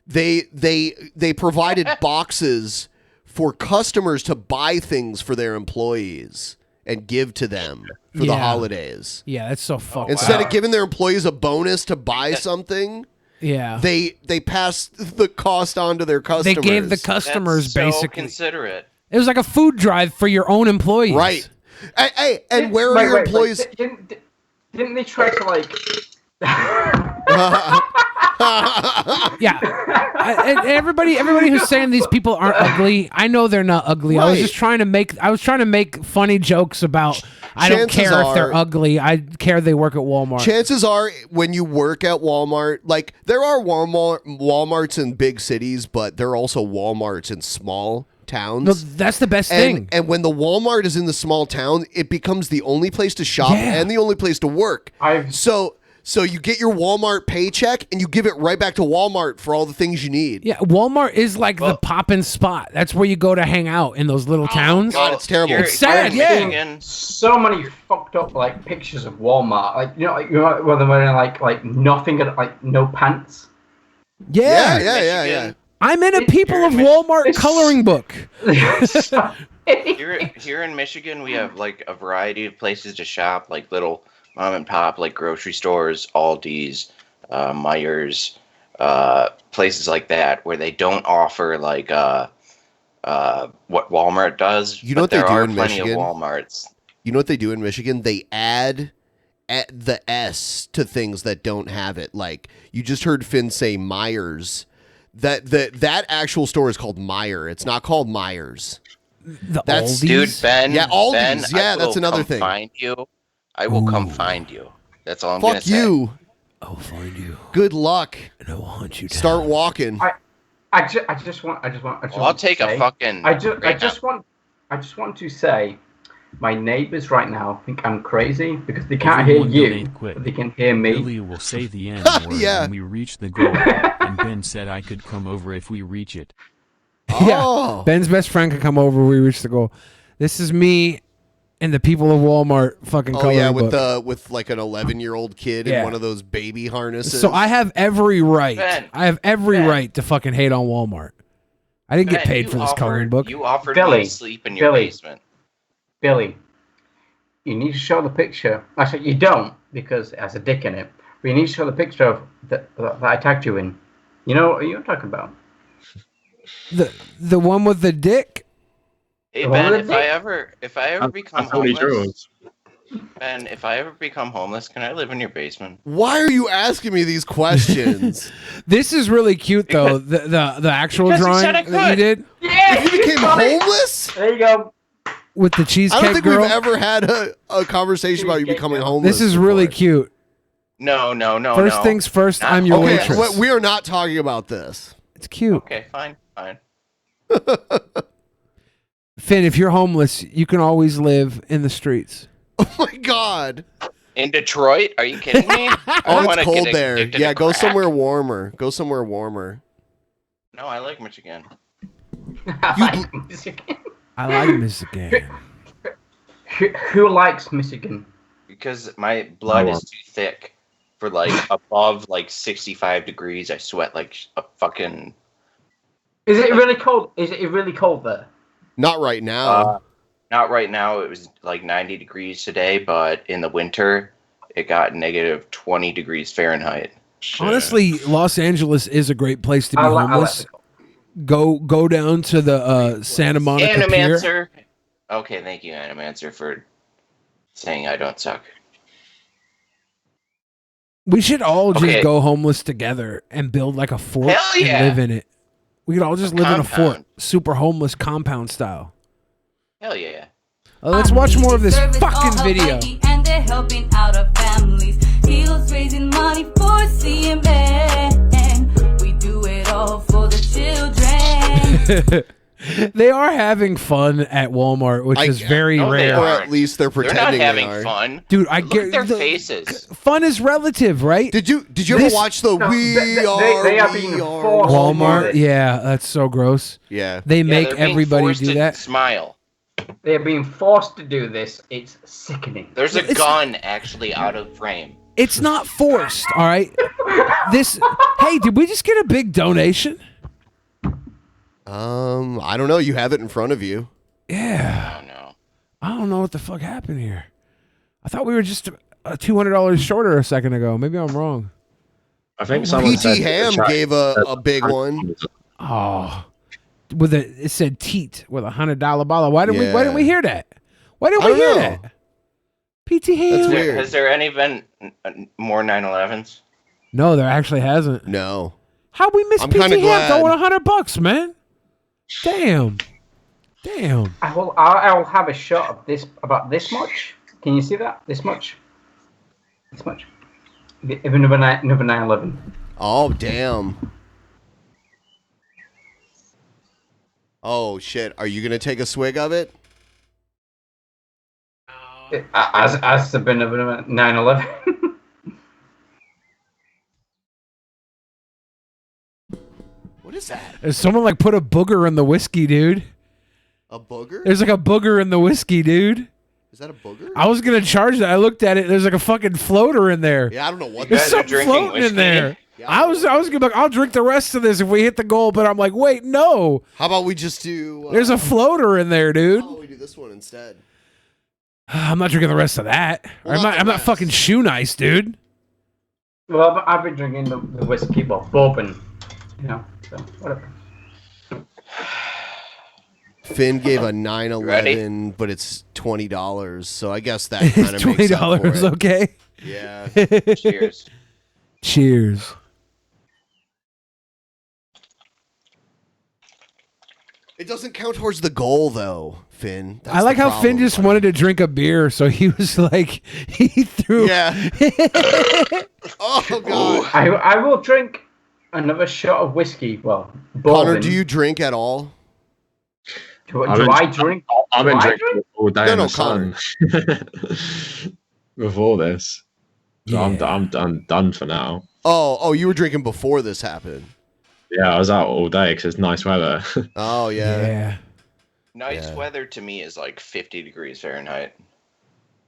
They provided boxes for customers to buy things for their employees and give to them for the holidays. Yeah, that's so fucked. Instead of giving their employees a bonus to buy something, they passed the cost on to their customers. They gave the customers That's so basically. considerate. It was like a food drive for your own employees. Right. Hey, and where are your employees? Didn't they try to like? Yeah. Everybody who's saying these people aren't ugly, I know they're not ugly. I was just trying to make funny jokes about. I don't care if they're ugly. I care they work at Walmart. Chances are, when you work at Walmart, like there are Walmarts in big cities, but there are also Walmarts in small towns. No, that's the best thing. And when the Walmart is in the small town, it becomes the only place to shop and the only place to work. So you get your Walmart paycheck and you give it right back to Walmart for all the things you need. Yeah, Walmart is like the poppin' spot. That's where you go to hang out in those little towns. God, it's terrible. It's sad. Yeah. So many fucked up like pictures of Walmart, like where they're wearing like nothing, like no pants. Yeah. I'm in a People of Walmart coloring book. Here in Michigan, we have like a variety of places to shop, like little mom and pop, like grocery stores, Aldi's, Meijer's, places like that, where they don't offer like what Walmart does. You know what they do in plenty Michigan? Of Walmarts. You know what they do in Michigan? They add the S to things that don't have it. Like you just heard Finn say Meijer's. That actual store is called Meijer. It's not called Meijer's. That's Dude, Ben. Yeah, Aldi's. Ben, Yeah, that's another thing. Find you. I will come find you. That's all I'm gonna say. Fuck you. I'll find you. Good luck. And I will hunt you down. Start walking. I just want. I'll take a fucking. I just want to say, my neighbors right now think I'm crazy because they can't hear you, but they can hear me. Billy will say the N word when we reach the goal, and Ben said I could come over if we reach it. Yeah. Ben's best friend can come over when we reach the goal. This is me and the People of Walmart fucking coloring book. With like an 11-year-old kid in one of those baby harnesses. So I have every right. Ben, I have every right to fucking hate on Walmart. I didn't get paid for this coloring book. You offered me to sleep in your basement. Billy, you need to show the picture. Actually, you don't because it has a dick in it. But you need to show the picture of that I tagged you in. You know what you're talking about? The one with the dick? Hey Ben, if I ever become homeless, Ben, if I ever become homeless, can I live in your basement? Why are you asking me these questions? This is really cute though. The actual drawing that you did. Yeah, you became homeless? There you go. With the cheesecake I don't think girl. we've ever had a conversation about you becoming homeless. This is really cute. No. First things first, I'm your waitress. We are not talking about this. It's cute. Okay, fine. Finn, if you're homeless, you can always live in the streets. Oh my God. In Detroit? Are you kidding me? Oh, it's cold there. Yeah, go somewhere warmer. No, I like Michigan. I like Michigan. Who likes Michigan? Because my blood is too thick for like above like 65 degrees. I sweat like a fucking. Is it really cold? Is it really cold there? Not right now. Not right now. It was like 90 degrees today, but in the winter, it got negative 20 degrees Fahrenheit. Honestly, Los Angeles is a great place to be homeless. Go down to the Santa Monica ANIMANCER. Pier. Okay, thank you, ANIMANCER, for saying I don't suck. We should all just Okay. go homeless together and build like a fort Hell yeah. and live in it. We could all just live in a fort, compound. super homeless compound style. Hell yeah. Let's watch more of this Service all fucking video. Hawaii, and they're helping out our families. Heels raising money for CMN. We do it all for the children. They are having fun at Walmart, which is very rare. Or at least they're pretending They're not having they are. fun. Dude, I Look get at their faces. Fun is relative, right? Did you ever watch the they are being forced to do Walmart? this. Yeah, that's so gross. Yeah. They Yeah, make they're being everybody forced do to that. Smile. They're being forced to do this. It's sickening. There's a gun actually out of frame. It's not forced, all right? Hey, did we just get a big donation? I don't know. You have it in front of you. Yeah. I don't know what the fuck happened here. I thought we were just $200 shorter a second ago. Maybe I'm wrong. I think someone said PT Ham gave a big one. Oh, it said teat with $100 bottle. Why didn't we hear that? Why didn't I we don't hear know. that? PT Ham. Has there any been more 9/11s? No, there actually hasn't. No. How we miss I'm PT kinda Ham glad. throwing $100, man? Damn. I will have a shot of this about this much. Can you see that? This much. This much. Even number 9/11. Oh, damn. Oh, shit. Are you going to take a swig of it? As the been number 9/11. What is that? There's someone like put a booger in the whiskey, dude. A booger? There's like a booger in the whiskey, dude. Is that a booger? I was gonna charge that. I looked at it. There's like a fucking floater in there. Yeah, I don't know what There's that is. something floating in there. I was gonna be like, I'll drink the rest of this if we hit the goal, but I'm like, wait, no. How about we just do... There's a floater in there, dude. How about we do this one instead? I'm not drinking the rest of that. Well, I'm not fucking shoe nice, dude. Well, I've been drinking the whiskey, well, bourbon. You know, so whatever. Finn gave a 9/11, but it's $20, so I guess that kind of $20, makes up for it. okay? Yeah. Cheers. Cheers. It doesn't count towards the goal, though, Finn. That's I like the how Finn problem, just buddy. wanted to drink a beer, so he was like, he threw. Yeah. Oh, God. I will drink another shot of whiskey. Well, bourbon. Connor, do you drink at all? Do I drink? I've been Do I drinking drink? all day No, in no, the sun before this. So I'm done for now. Oh, you were drinking before this happened. Yeah, I was out all day because it's nice weather. Oh, yeah. Nice weather to me is like 50 degrees Fahrenheit.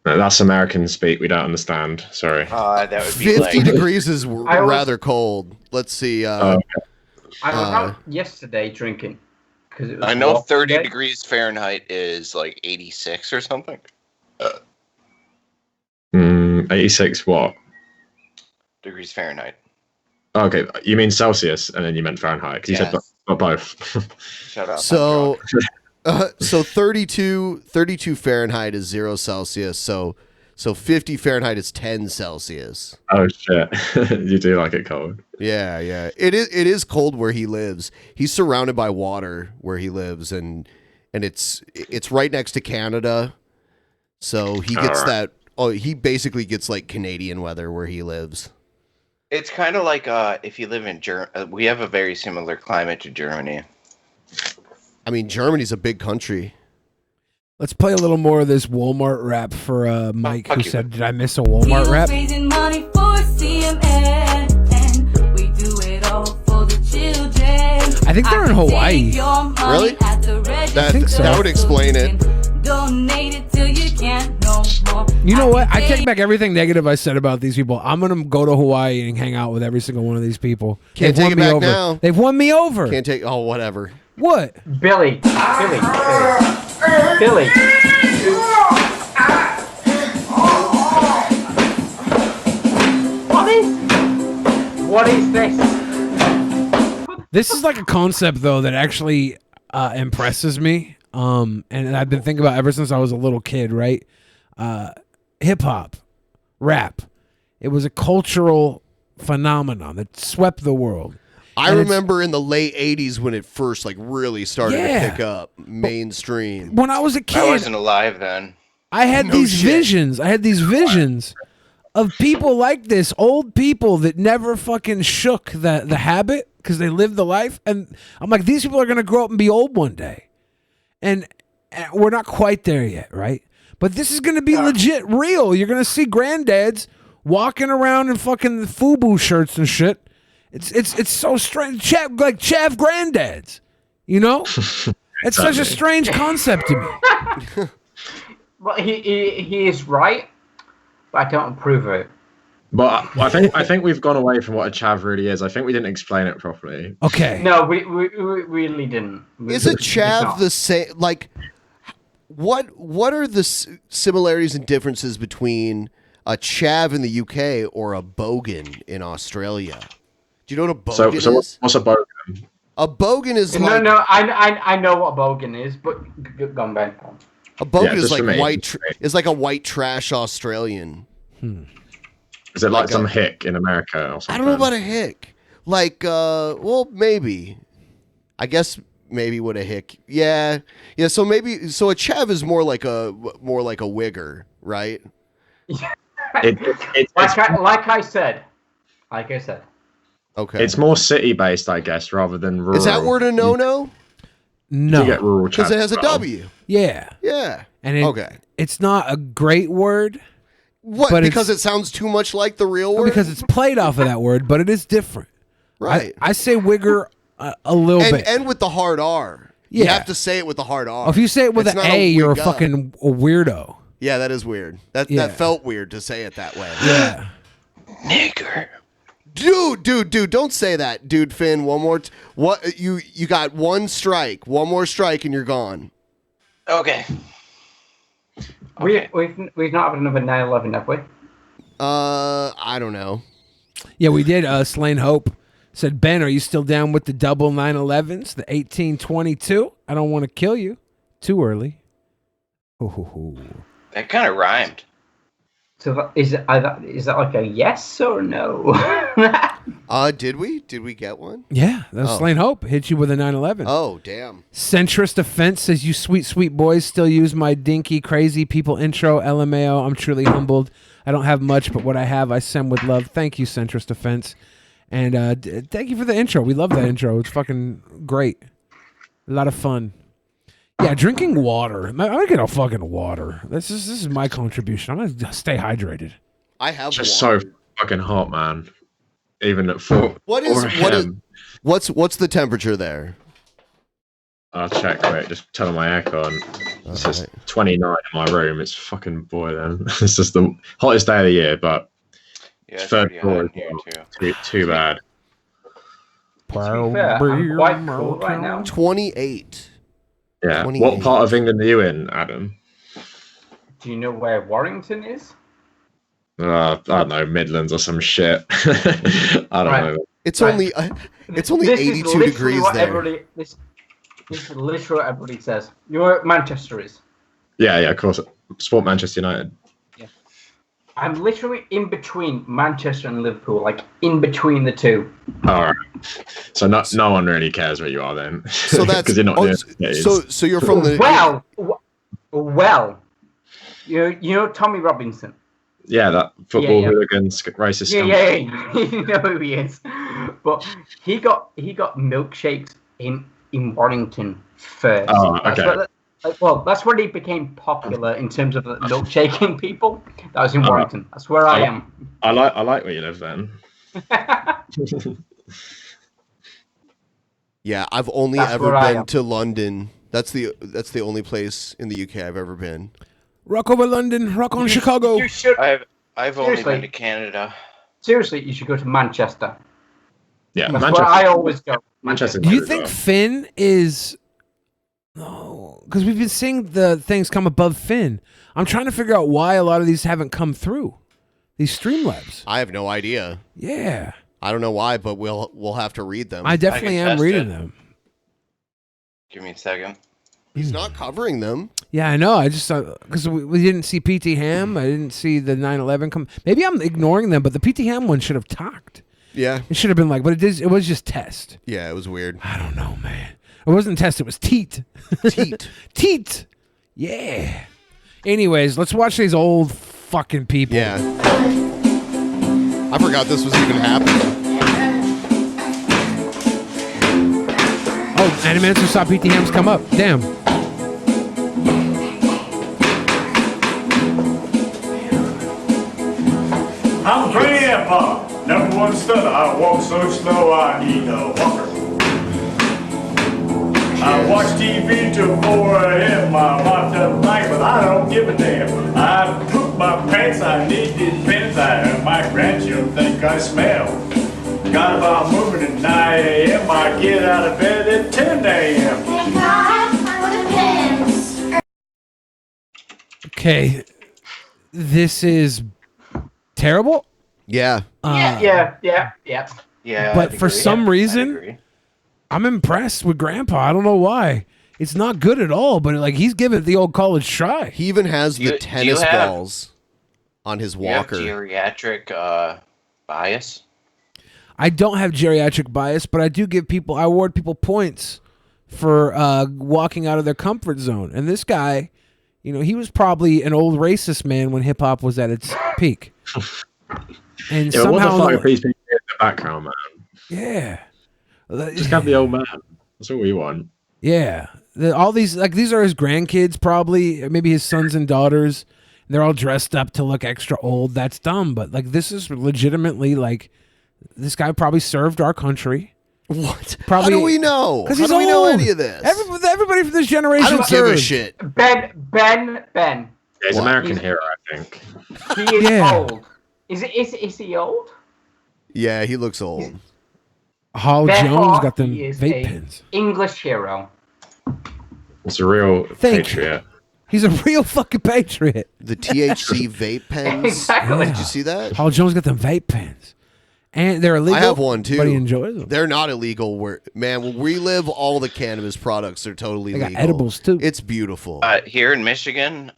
No, that's American speak. We don't understand. Sorry. That would be 50 like degrees is I was- rather cold. Let's see. I was out yesterday drinking. It was I know hot 30 today. degrees Fahrenheit is like 86 or something. 86 what? Degrees Fahrenheit. Okay, you mean Celsius, and then you meant Fahrenheit because you said Yes. both. Shut up. So, so 32 Fahrenheit is 0 Celsius. So 50 Fahrenheit is 10 Celsius. Oh shit! You do like it cold. Yeah. It is cold where he lives. He's surrounded by water where he lives, and it's right next to Canada. So he gets Alright. that. Oh, he basically gets like Canadian weather where he lives. It's kind of like if you live in Germany. We have a very similar climate to Germany. I mean, Germany's a big country. Let's play a little more of this Walmart rap for Mike, who you. said, "Did I miss a Walmart Heels rap?" raising money for CMN. We do it all for the children. I think they're in Hawaii. Take your money Really? at the register. I think so. That would explain it. Donate it till you can't no more. You know what? I take back everything negative I said about these people. I'm gonna go to Hawaii and hang out with every single one of these people. Can't They've take won it me back over. now. They've won me over. Can't take. Oh, whatever. What? Billy. What is this? This is like a concept though that actually impresses me. And I've been thinking about ever since I was a little kid, right? Hip hop, rap. It was a cultural phenomenon that swept the world. I remember in the late 80s when it first like really started to pick up mainstream. When I was a kid, I wasn't alive then. I had these visions. I had these visions of people like this, old people that never fucking shook the habit because they lived the life. And I'm like, these people are going to grow up and be old one day. And we're not quite there yet, right? But this is going to be legit real. You're going to see granddads walking around in fucking FUBU shirts and shit. It's so strange. Like Chav granddads, you know? It's such a strange concept to me. Well, he is right, but I don't approve of it. But I think we've gone away from what a chav really is. I think we didn't explain it properly. Okay. No, we really didn't. Is a chav the same? Like, what are the similarities and differences between a chav in the UK or a bogan in Australia? Do you know what a bogan is? What's a bogan? A bogan is no, like... No, I know what a bogan is, but go on, Ben. A bogan is like white. It's like a white trash Australian. Is it like some hick in America or something? I don't know about a hick. Like, well, maybe. I guess maybe what a hick. Yeah. So a chav is more like a wigger, right? Like I said. Okay. It's more city based, I guess, rather than rural. Is that word a no-no? No. You get rural Because it has a W. Yeah. Yeah. And it's not a great word. What? But Because it sounds too much like the real word? Because it's played off of that word, but it is different. Right. I say wigger a little bit. And with the hard R. Yeah. You have to say it with the hard R. If you say it with It's an not A, you're a wigga. fucking weirdo. Yeah, that is weird. That felt weird to say it that way. Yeah. Nigger. Dude, don't say that. Dude, Finn, one more. What you got one strike. One more strike and you're gone. Okay. We've not had another 9/11, have we? I don't know. Yeah, we did. Slane Hope said, Ben, are you still down with the double 9/11s, the 1822? I don't want to kill you. Too early. That kind of rhymed. So is that like a yes or no? Did we get one? Yeah, that was Slane Hope. Hit you with a 9/11. Oh, damn. Centrist Offense says, you sweet boys still use my dinky crazy people intro. LMAO, I'm truly humbled. I don't have much, but what I have, I send with love. Thank you, Centrist Offense. And thank you for the intro. We love that intro. It's fucking great. A lot of fun. Yeah, drinking water. I'm gonna get a fucking water. This is my contribution. I'm gonna stay hydrated. I have It's just so fucking hot, man. Even at 4. What's the temperature there? I'll check quick. Just turn on my aircon. It's just 29 in my room. It's fucking boiling. It's just the hottest day of the year, but Yeah, it's third pretty floor hot as here, well. Too bad. To be fair, I'm quite cool right now. 28. Yeah. 28. What part of England are you in, Adam? Do you know where Warrington is? I don't know, Midlands or some shit. I don't know. It's only 82 degrees there. This is literally what everybody says. You know where Manchester is? Yeah, of course. Sport Manchester United. Yeah. I'm literally in between Manchester and Liverpool, like in between the two. All right. So no one really cares where you are then. So that's because you're not near cities. So you're from the well. You know Tommy Robinson. Yeah, that football hooligans, racist. Yeah. You know who he is. But he got milkshakes in Warrington first. Oh, okay. That's where he became popular in terms of milkshaking people. That was in Warrington. That's where I am. I like where you live then. Yeah, I've only ever been to London. That's the only place in the UK I've ever been. Rock over London, rock on Chicago. You should. I've only been to Canada. Seriously, you should go to Manchester. Yeah, that's where I always go. Manchester. Do you think Finn is? No, because we've been seeing the things come above Finn. I'm trying to figure out why a lot of these haven't come through. These Streamlabs. I have no idea. Yeah. I don't know why, but we'll have to read them. I definitely am reading them. Give me a second. He's not covering them. Yeah, I know. I just because we didn't see PT Ham. I didn't see the 9/11 come. Maybe I'm ignoring them, but the PT Ham one should have talked. Yeah. It should have been like, but it was just test. Yeah, it was weird. I don't know, man. It wasn't test. It was teat. Teat. Teat. Yeah. Anyways, let's watch these old fucking people. Yeah. I forgot this was even happening. Oh, Animancer saw PT Hams come up. Damn. I'm Grandpa, #1 stunner. I walk so slow I need a walker. I watch TV till 4 a.m. My wife doesn't like, but I don't give a damn. I poop my pants, I need these pins. My grandchildren think I smell. Got about moving at 9 a.m. I get out of bed at 10 a.m. Okay. This is terrible. Yeah. Yeah. But for some reason, I'm impressed with Grandpa. I don't know why. It's not good at all, but like he's giving it the old college try. He even has the tennis balls on his walker. Do you have geriatric bias? I don't have geriatric bias, but I do give people, I award people points for walking out of their comfort zone. And this guy, you know, he was probably an old racist man when hip hop was at its peak. And Yeah, what somehow, the fuck are these people in the background, man? yeah, Just have the old man. That's all we want. yeah, all these these are his grandkids, probably maybe his sons and daughters. They're all dressed up to look extra old. That's dumb, but like this is legitimately like this guy probably served our country. What? Probably, How do we know? Because How he's do we know old. any of this? Everybody from this generation I don't give a served. shit. Ben. Yeah, he's an American He's- hero, I think. He is Yeah. old. Is he old? Yeah, he looks old. Hall Therefore, Jones got them he is vape a pens. English hero. It's a real Thank patriot. He's a real fucking patriot. The THC vape pens. Exactly. Did you see that? Hall Jones got them vape pens. And they're illegal. I have one too. But he enjoys them. They're not illegal. Where we live, all the cannabis products are totally They got legal. edibles too. It's beautiful. Here in Michigan,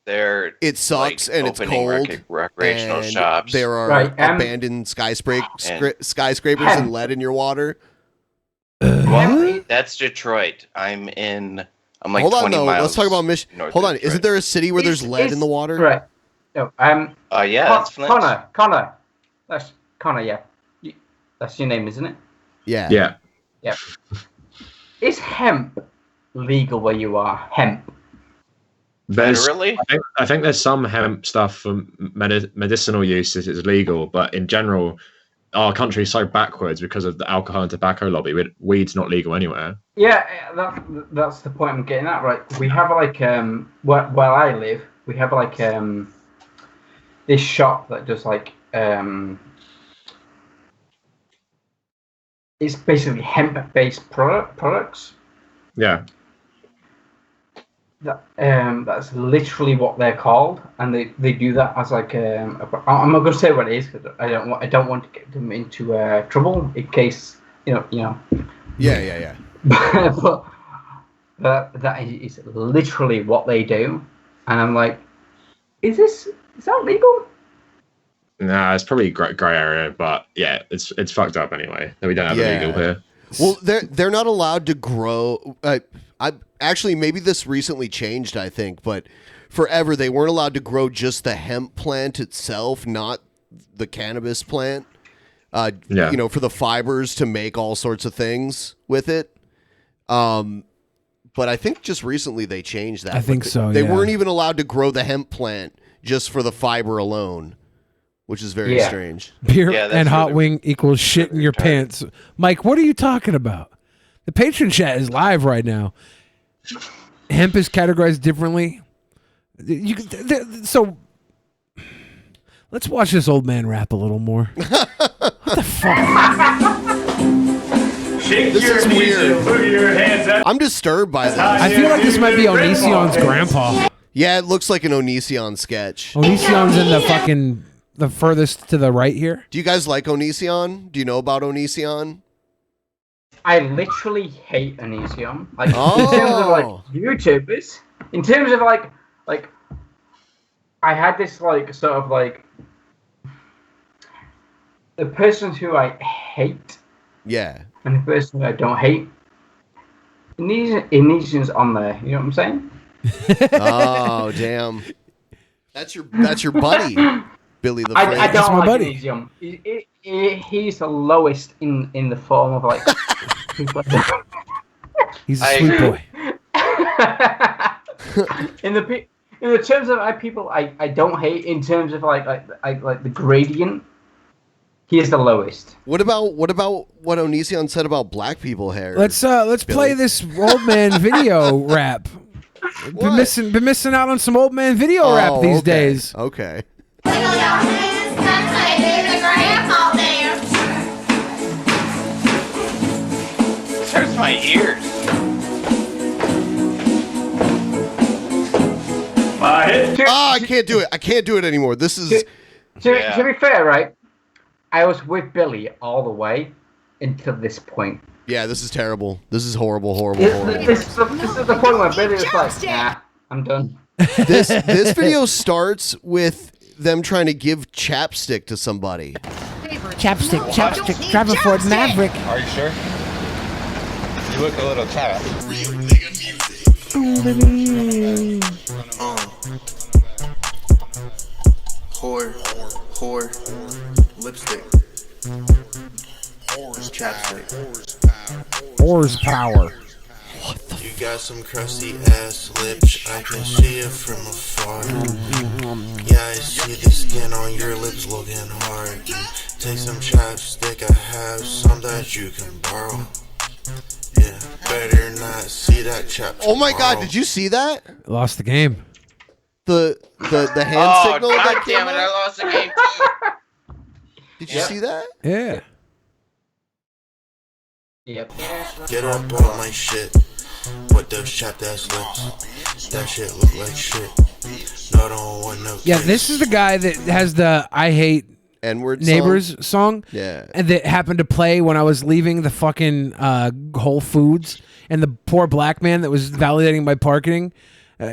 they're It sucks like, and it's opening cold. recreational and shops. There are Right, abandoned skyscrapers and lead in your water. That's Detroit. I'm like Hold on, 20 though. miles. Let's talk about Michigan. north Hold of on. Detroit. Isn't there a city where there's lead in the water? Right. No. Yeah, that's Flint. Connor. That's Connor. Yeah. That's your name, isn't it? Yeah. Yeah. Yeah. Is hemp legal where you are? Hemp. There's, Federally? I think there's some hemp stuff for medicinal uses is legal, but in general, our country is so backwards because of the alcohol and tobacco lobby. Weed's not legal anywhere. Yeah, that's the point I'm getting at. Right. We have like where I live, we have like this shop that does like it's basically hemp-based products. Yeah. That's literally what they're called, and they do that as like I'm not going to say what it is because I don't want to get them into trouble in case you know. Yeah. but that is literally what they do, and I'm like, is that legal? Nah, it's probably grey area, but yeah, it's fucked up anyway. We don't have it legal here. Well, they're not allowed to grow. I actually maybe this recently changed. I think, but forever they weren't allowed to grow just the hemp plant itself, not the cannabis plant. Yeah. You know, for the fibers to make all sorts of things with it. But I think just recently they changed that. I think But so, They yeah. weren't even allowed to grow the hemp plant just for the fiber alone, which is very strange. Beer and hot wing equals shit in your pants. Mike, what are you talking about? The patron chat is live right now. Hemp is categorized differently. So let's watch this old man rap a little more. What the fuck? This is weird. Put your hands up. I'm disturbed by this. I feel like this might be Onision's grandpa. Yeah, it looks like an Onision sketch. Onision's in the furthest to the right here. Do you guys like Onision? Do you know about Onision? I literally hate Onision. Like in terms of like YouTubers, in terms of like I had this like sort of like the person who I hate. Yeah. And the person who I don't hate. Onision's on there. You know what I'm saying? Oh damn. That's your buddy, Billy the Fridge. I don't like Onision. He's the lowest in the form of like. He's a sweet boy. in the terms of people I don't hate, in terms of like the gradient, he is the lowest. What about what Onision said about black people hair? Let's play this old man video rap. Been missing out on some old man video rap these days. Okay. This hurts my ears. I can't do it. I can't do it anymore. This is. To be fair, right? I was with Billy all the way until this point. Yeah, this is terrible. This is horrible. This is the point where Billy was like, "Nah, I'm done." This video starts with them trying to give chapstick to somebody. Chapstick, driving Ford Maverick. Are you sure? You look a little tired. Whore, lipstick, chapstick. Horsepower. You got some crusty ass lips, I can see it from afar. Yeah, I see the skin on your lips looking hard. Take some chapstick, I have some that you can borrow. Yeah, better not see that chapstick. Oh my god, did you see that? Lost the game. The hand signal. God that damn it! I lost the game too. Did you see that? Yeah. Yep. Get up on my shit. What those chapped ass lips? That shit look like shit. No, don't want no. Yeah, this is the guy that has the I hate N-word neighbors song. Yeah. And that happened to play when I was leaving the fucking Whole Foods, and the poor black man that was validating my parking.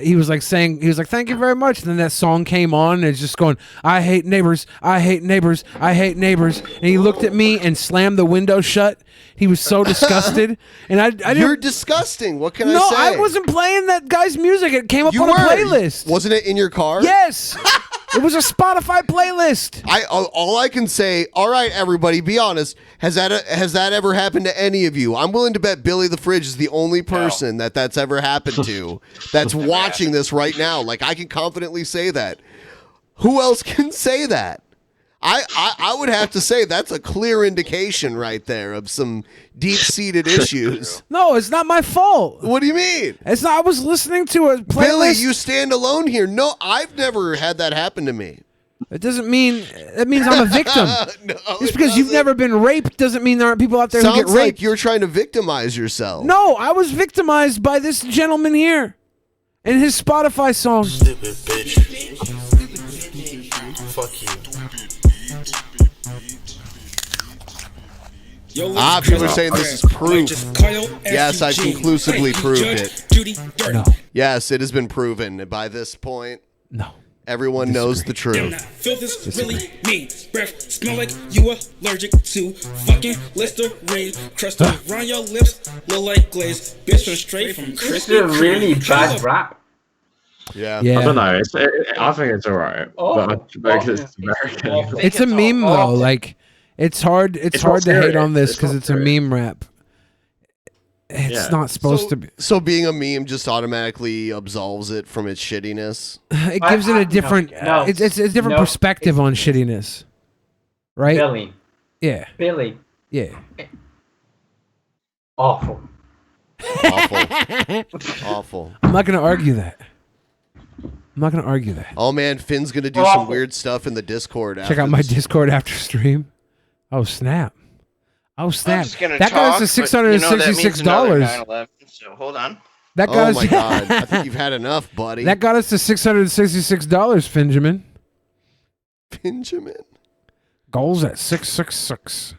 He was like, thank you very much. And then that song came on, and it's just going, I hate neighbors, I hate neighbors, I hate neighbors. And he looked at me and slammed the window shut. He was so disgusted. And I didn't. You're disgusting. What can I say? No, I wasn't playing that guy's music. It came up on a playlist. Wasn't it in your car? Yes. It was a Spotify playlist. All I can say, all right, everybody, be honest. Has that ever happened to any of you? I'm willing to bet Billy the Fridge is the only person that's ever happened to that's watching this right now. Like, I can confidently say that. Who else can say that? I would have to say that's a clear indication right there of some deep-seated issues. No, it's not my fault. What do you mean? It's not. I was listening to a playlist. Billy, you stand alone here. No, I've never had that happen to me. It doesn't mean that means I'm a victim. Just because you've never been raped doesn't mean there aren't people out there who get Sounds raped. like you're trying to victimize yourself. No, I was victimized by this gentleman here and his Spotify song. Stupid bitch. Fuck you. People are saying this is proof. Yes, I conclusively proved it. No. Yes, it has been proven by this point. No. Everyone knows the truth. Feel this really mean. Breath smell like you allergic to fucking Listerine. Crust around your lips look like glaze. Bitch from straight from This Krispy is a really bad rap. Yeah. I don't know. I think it's alright. Because it's American. It's a meme though. Like it's hard. It's hard to hate on this because it's a meme rap. It's not supposed to be. So being a meme just automatically absolves it from its shittiness. It gives it a different. It's a different perspective on shittiness, right? Billy. Yeah. Billy. Yeah. Awful. Awful. I'm not going to argue that. Oh man, Finn's gonna do some weird stuff in the Discord. Check out my Discord after stream. Oh snap! Oh snap! I'm just gonna That got us to $666. So hold on. That got us. Oh my god! I think you've had enough, buddy. That got us to $666, Benjamin. Benjamin. Goals at 666.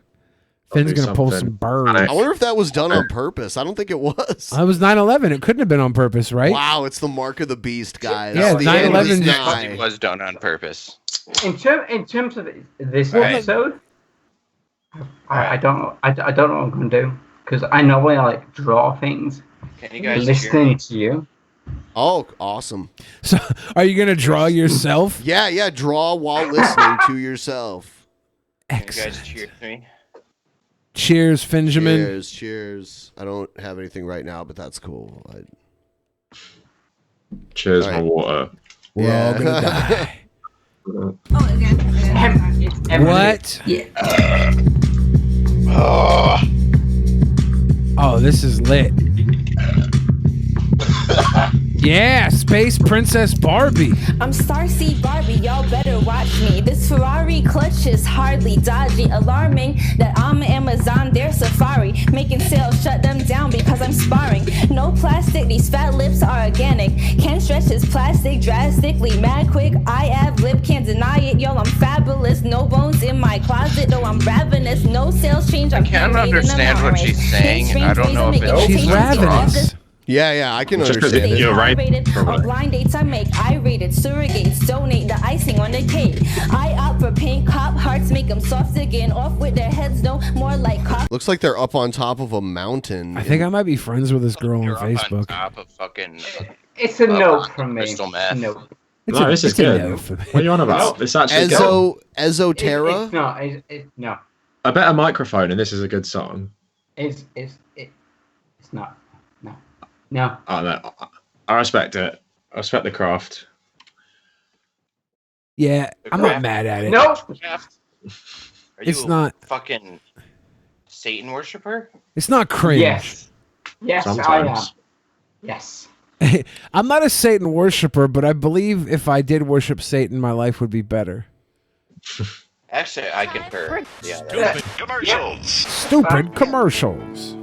Finn's gonna pull some birds. I wonder if that was done on purpose. I don't think it was. It was 9/11. It couldn't have been on purpose, right? Wow, it's the mark of the beast, guys. Yeah, The end is 9/11 nigh. It was done on purpose. In terms of this episode, I don't know. I don't know what I'm gonna do because I normally like draw things. Can you guys listening to you? Oh, awesome. So, are you gonna draw yourself? Yeah. Draw while listening to yourself. Can you guys cheer to me? Cheers, Finjamin. Cheers. I don't have anything right now, but that's cool. Cheers, All my right. water. We're all gonna die. What? Yeah. Oh, this is lit. Yeah, Space Princess Barbie. I'm Starseed Barbie, y'all better watch me. This Ferrari clutch is hardly dodgy. Alarming that I'm Amazon, their safari. Making sales, shut them down because I'm sparring. No plastic, these fat lips are organic. Can't stretch this plastic drastically. Mad quick, I have lip, can't deny it. Yo, I'm fabulous. No bones in my closet, though I'm ravenous. No sales change, I'm can't understand what she's saying. I don't know if it's She's ravenous. Yeah, I can Just 'cause understand it. you're right. On blind dates I make, I-rated surrogates, donate the icing on the cake. I opt for pink cop hearts, make them soft again, off with their heads, no more like cop. Looks like they're up on top of a mountain. I think I might be friends with this girl on You're up on Facebook. top of fucking. It's a no from me. Crystal meth. No. No, this is it's a good. no for me. What are you on about? It's actually good. Esoterra? It's not. No. A better microphone, and this is a good song. It's not. No. Oh, no. I respect it. I respect the craft. Yeah, I'm not mad at it. No. Are It's you not- a fucking Satan worshiper? It's not cringe. Yes, I am. Sometimes. Yes. I'm not a Satan worshiper, but I believe if I did worship Satan, my life would be better. Actually, I concur. Yeah. Stupid commercials.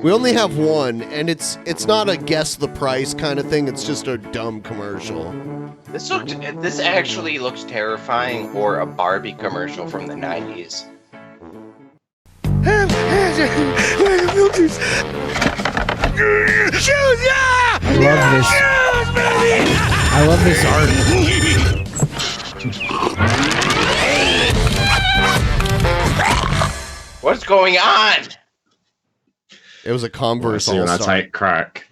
We only have one, and it's not a guess the price kind of thing. It's just a dumb commercial. This actually looks terrifying, or a Barbie commercial from the 90s. I love this art. What's going on? It was a Converse See when I All-Star. take crack.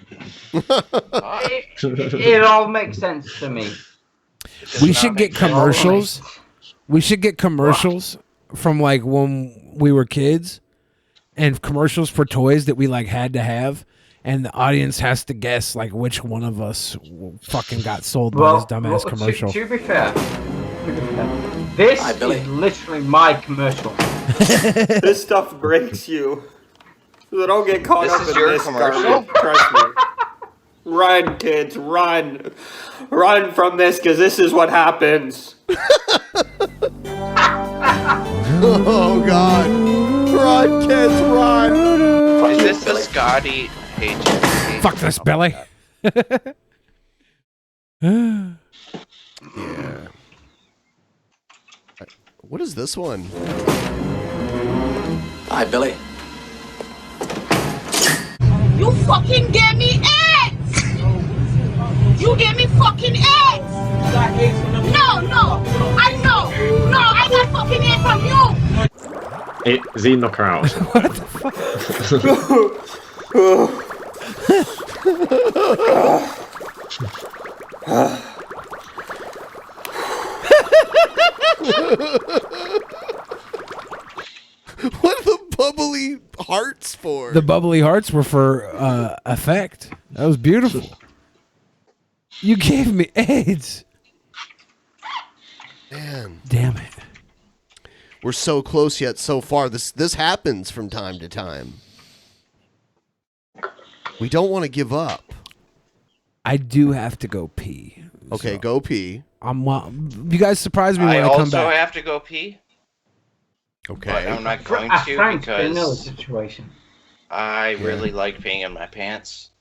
It all makes sense to me. We should get commercials. We should get commercials from like when we were kids, and commercials for toys that we like had to have, and the audience has to guess like which one of us fucking got sold by this dumbass commercial. To be fair, this is literally my commercial. This stuff breaks you. So don't get caught This up is in your this commercial? garbage. Trust me. Run, kids, run. Run from this, because this is what happens. Oh, God. Run, kids, run. Is this the Scotty page? Fuck this belly. Yeah. What is this one? Hi, Billy. You fucking gave me eggs! You gave me fucking eggs! No, I know! No, I got fucking eggs from you! Z knock her out. What are the bubbly hearts for? The bubbly hearts were for effect. That was beautiful. You gave me AIDS. Man. Damn it. We're so close yet so far. This happens from time to time. We don't want to give up. I do have to go pee. Okay, go pee. You guys surprised me when I I come also back. have to go pee. Okay. But I'm not going to Frank's been in the because situation. I really like peeing in my pants.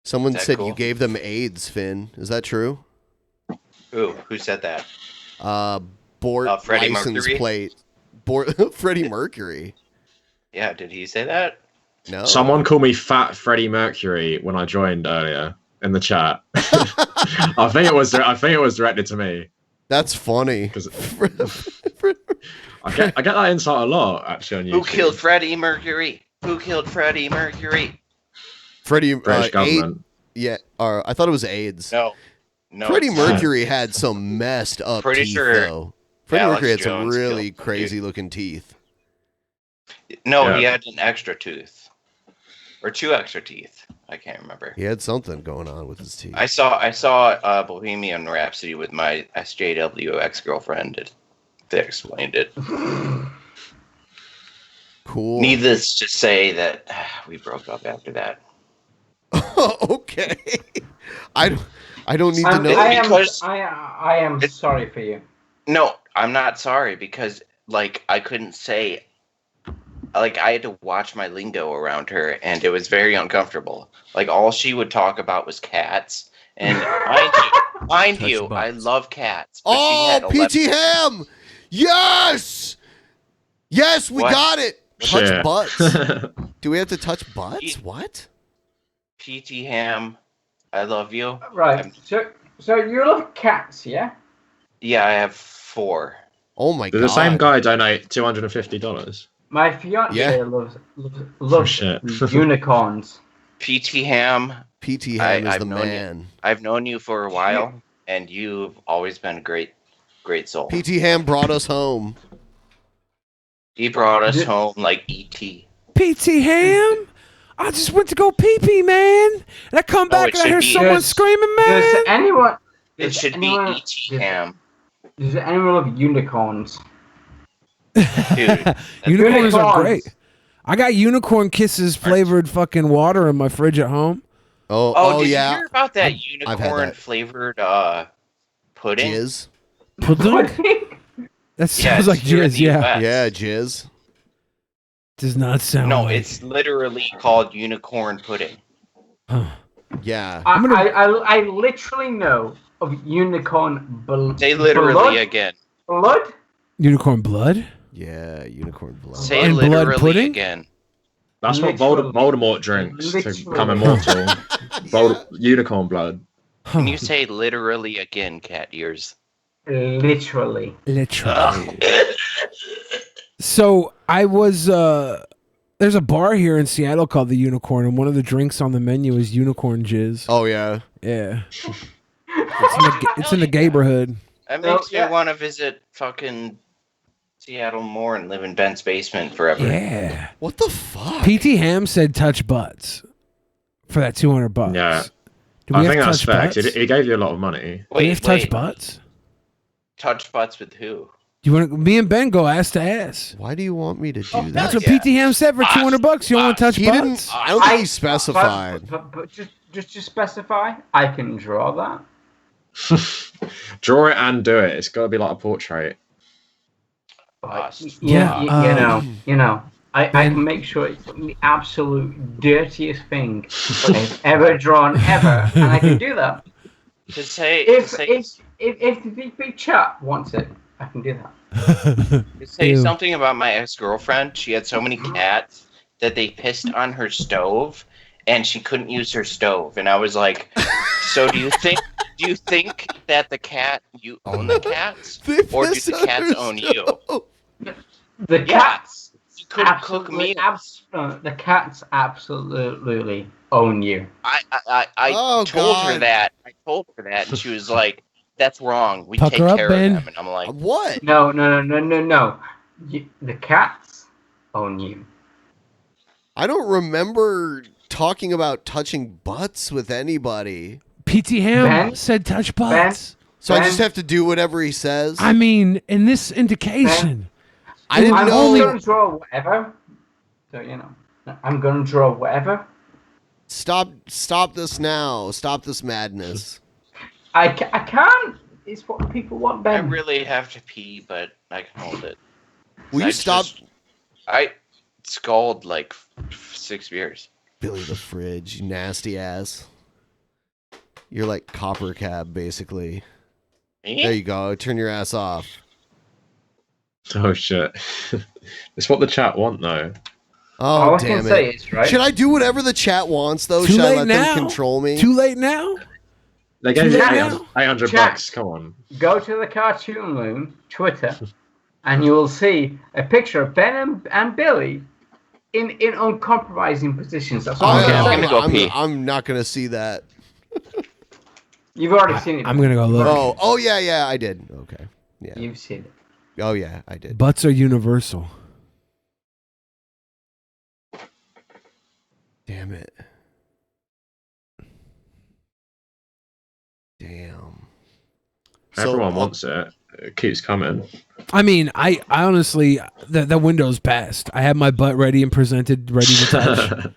Someone Is that said cool? you gave them AIDS, Finn. Is that true? Ooh, who said that? Bort Freddie license Mercury? plate. Freddie Mercury. Yeah, did he say that? No. Someone called me Fat Freddie Mercury when I joined earlier in the chat. I think it was directed to me. That's funny. I get that insult a lot actually on YouTube. Who killed Freddie Mercury? Who killed Freddie Mercury? Freddie British government. Yeah, I thought it was AIDS. No, Freddie it's not. Mercury had some messed up Pretty teeth, sure though. Freddie Alex Mercury had some Jones really killed crazy looking teeth. No, Yeah. he had an extra tooth, or 2 extra teeth. I can't remember. He had something going on with his teeth. I saw Bohemian Rhapsody with my SJW ex-girlfriend. They explained it. Cool. Needless to say that we broke up after that. Okay. I don't need to know. I am sorry for you. No, I'm not sorry because like I couldn't say. Like I had to watch my lingo around her, and it was very uncomfortable. Like all she would talk about was cats, and mind you, I love cats. But she had 11 P.T. Ham! Yes! Yes, we What? got it! Touch Shit. butts. Do we have to touch butts? What? P.T. Ham, I love you. Right. So you love cats, yeah? Yeah, I have 4. Oh my Did the same guy donate $250? My fiance Yeah. loves shit. unicorns. P.T. Ham. P.T. Ham is I've the known man. I've known you for a while, and you've always been a great soul. P.T. Ham brought us home. He brought us home like E.T. PT Ham? I just went to go pee-pee, man. And I come back it and I should hear be- someone Does- screaming, man. Does anyone? It does should anyone- be E.T. Ham. Does anyone love unicorns? Dude, Unicorns are Unicorns. great. I got unicorn kisses flavored fucking water in my fridge at home. Oh, did you hear about that I've had unicorn that. flavored pudding? Jizz? Pudding? That sounds like here in jizz, the yeah. US. Yeah, jizz. Does not sound No, like... it's literally called unicorn pudding. Yeah. I literally know of unicorn blood. Say literally again. Blood? Unicorn blood? Yeah, unicorn blood. Say And blood literally pudding? again. That's what Voldemort drinks to become immortal. Unicorn blood. Can you say literally again, cat ears? Literally. Literally. So I was there's a bar here in Seattle called the Unicorn, and one of the drinks on the menu is unicorn jizz. Oh yeah. Yeah. It's in the neighborhood. That makes me want to visit fucking Seattle more and live in Ben's basement forever. Yeah. What the fuck? PT Ham said touch butts for that $200. Yeah. Do we I have think that's touch fair. butts? 'Cause He gave you a lot of money. Do we have touch butts? Touch butts with who? You want me and Ben go ass to ass? Why do you want me to do that? That's what PT Ham said for $200. You don't want to touch He butts? didn't. I don't think he specified. But just to specify, I can draw that. Draw it and do it. It's got to be like a portrait. You know. I can make sure it's the absolute dirtiest thing I've ever drawn ever, and I can do that. To say, If the big chat wants it, I can do that. to say something about my ex-girlfriend, she had so many cats that they pissed on her stove, and she couldn't use her stove. And I was like, "So do you think that you own the cats, or do the cats own you?" The cats. You couldn't cook meat. The cats absolutely own you. I told her that. I told her that, and she was like, "That's wrong. We Pucker take up, care Ben. of them." And I'm like, "What? No. The cats own you. I don't remember talking about touching butts with anybody. PT Ham Ben? said touch butts. So I just have to do whatever he says. I mean, in this indication. I didn't I'm know. going to draw whatever. So, I'm going to draw whatever. Stop this now. Stop this madness. I can't. It's what people want, I Ben. really have to pee, but I can hold it. Will you stop? I sculled like 6 beers. Billy the Fridge, you nasty ass. You're like Copper Cab, basically. Me? There you go. Turn your ass off. Oh shit! It's what the chat want though. Oh, damn it! Should I do whatever the chat wants though? Too Should I late let now. them control me? Too late now. They gave you Chat. 800 Chat. bucks. Come on. Go to the Cartoon Loon Twitter, and you will see a picture of Ben and Billy in uncompromising positions. That's all I'm not gonna see that. You've already seen it. I'm gonna go look. Oh yeah, I did. Okay, yeah. You've seen it. Oh yeah, I did. Butts are universal. Damn it. Damn. Everyone wants it. It keeps coming. I mean, I honestly, the window's passed. I have my butt ready and presented, ready to touch.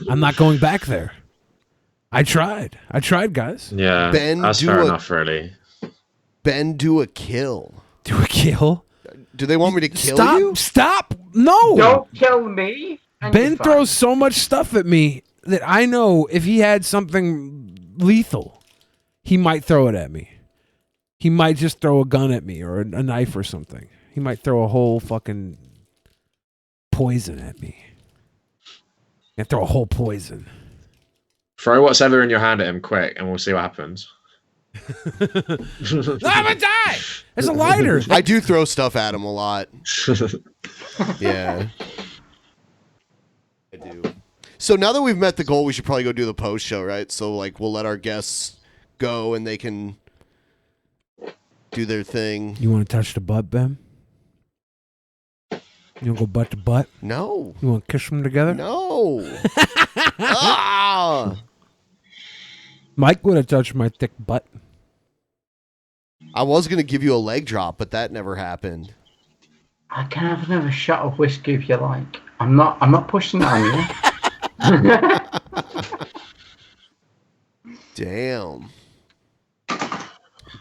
I'm not going back there. I tried, guys. Yeah, Ben, that's fair enough, really. Ben, do a kill. Do a kill? Do they want me to kill you? Stop! No! Don't kill me. Ben throws so much stuff at me that I know if he had something lethal, he might throw it at me. He might just throw a gun at me or a knife or something. He might throw a whole fucking poison at me. And throw a whole poison. Throw whatever in your hand at him quick, and we'll see what happens. I'm gonna die! There's a lighter! I do throw stuff at him a lot. Yeah. I do. So now that we've met the goal, we should probably go do the post show, right? So like we'll let our guests go and they can do their thing. You want to touch the butt, Ben? You want to go butt to butt? No. You want to kiss them together? No. Ah! Mike would have touched my thick butt. I was going to give you a leg drop, but that never happened. I can have another shot of whiskey if you like. I'm not pushing that on you.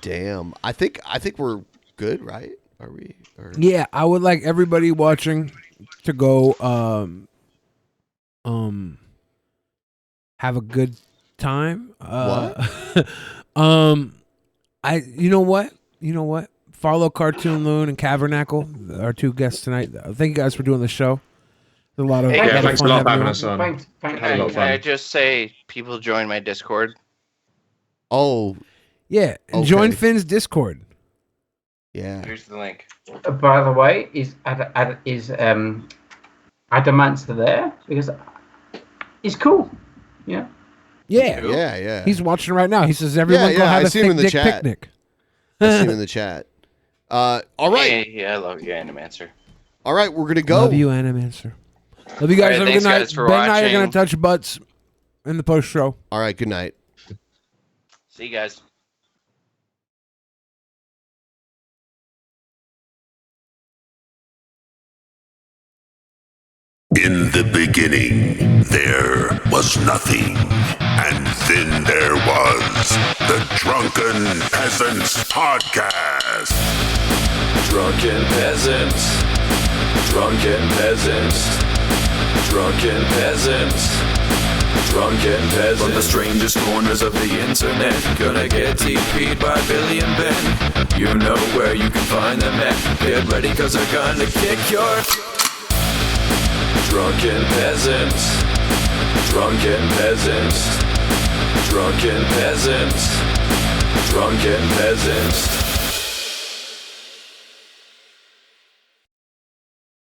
Damn. I think we're good, right? Are we? Or... Yeah, I would like everybody watching to go have a good time. What? You know what? Follow Cartoon Loon and Kavernacle, our two guests tonight. Thank you guys for doing the show. There's a lot of thanks a lot for having you us on. Thanks. Had a lot of Can I fun. just say, people join my Discord? Oh. Yeah, and join Finn's Discord. Yeah. Here's the link. By the way, is ANIMANCER there? Because he's cool. Yeah. Yeah. He's watching right now. He says, "Everyone go have I a see him in the thick dick chat. picnic." I see him in the chat. All right. Yeah, I love you, ANIMANCER. All right, we're gonna go. Love you, ANIMANCER. Love you guys. All Have right, a good thanks, night. guys, for Ben and I are watching. gonna touch butts in the post show. All right, good night. See you guys. In the beginning, there was nothing, and then there was the Drunken Peasants podcast. Drunken Peasants, Drunken Peasants, Drunken Peasants, Drunken Peasants. From the strangest corners of the internet, gonna get TP'd by Billy and Ben. You know where you can find them at. Get ready, cause they're gonna kick your... Drunken Peasants, Drunken Peasants, Drunken Peasants, Drunken Peasants.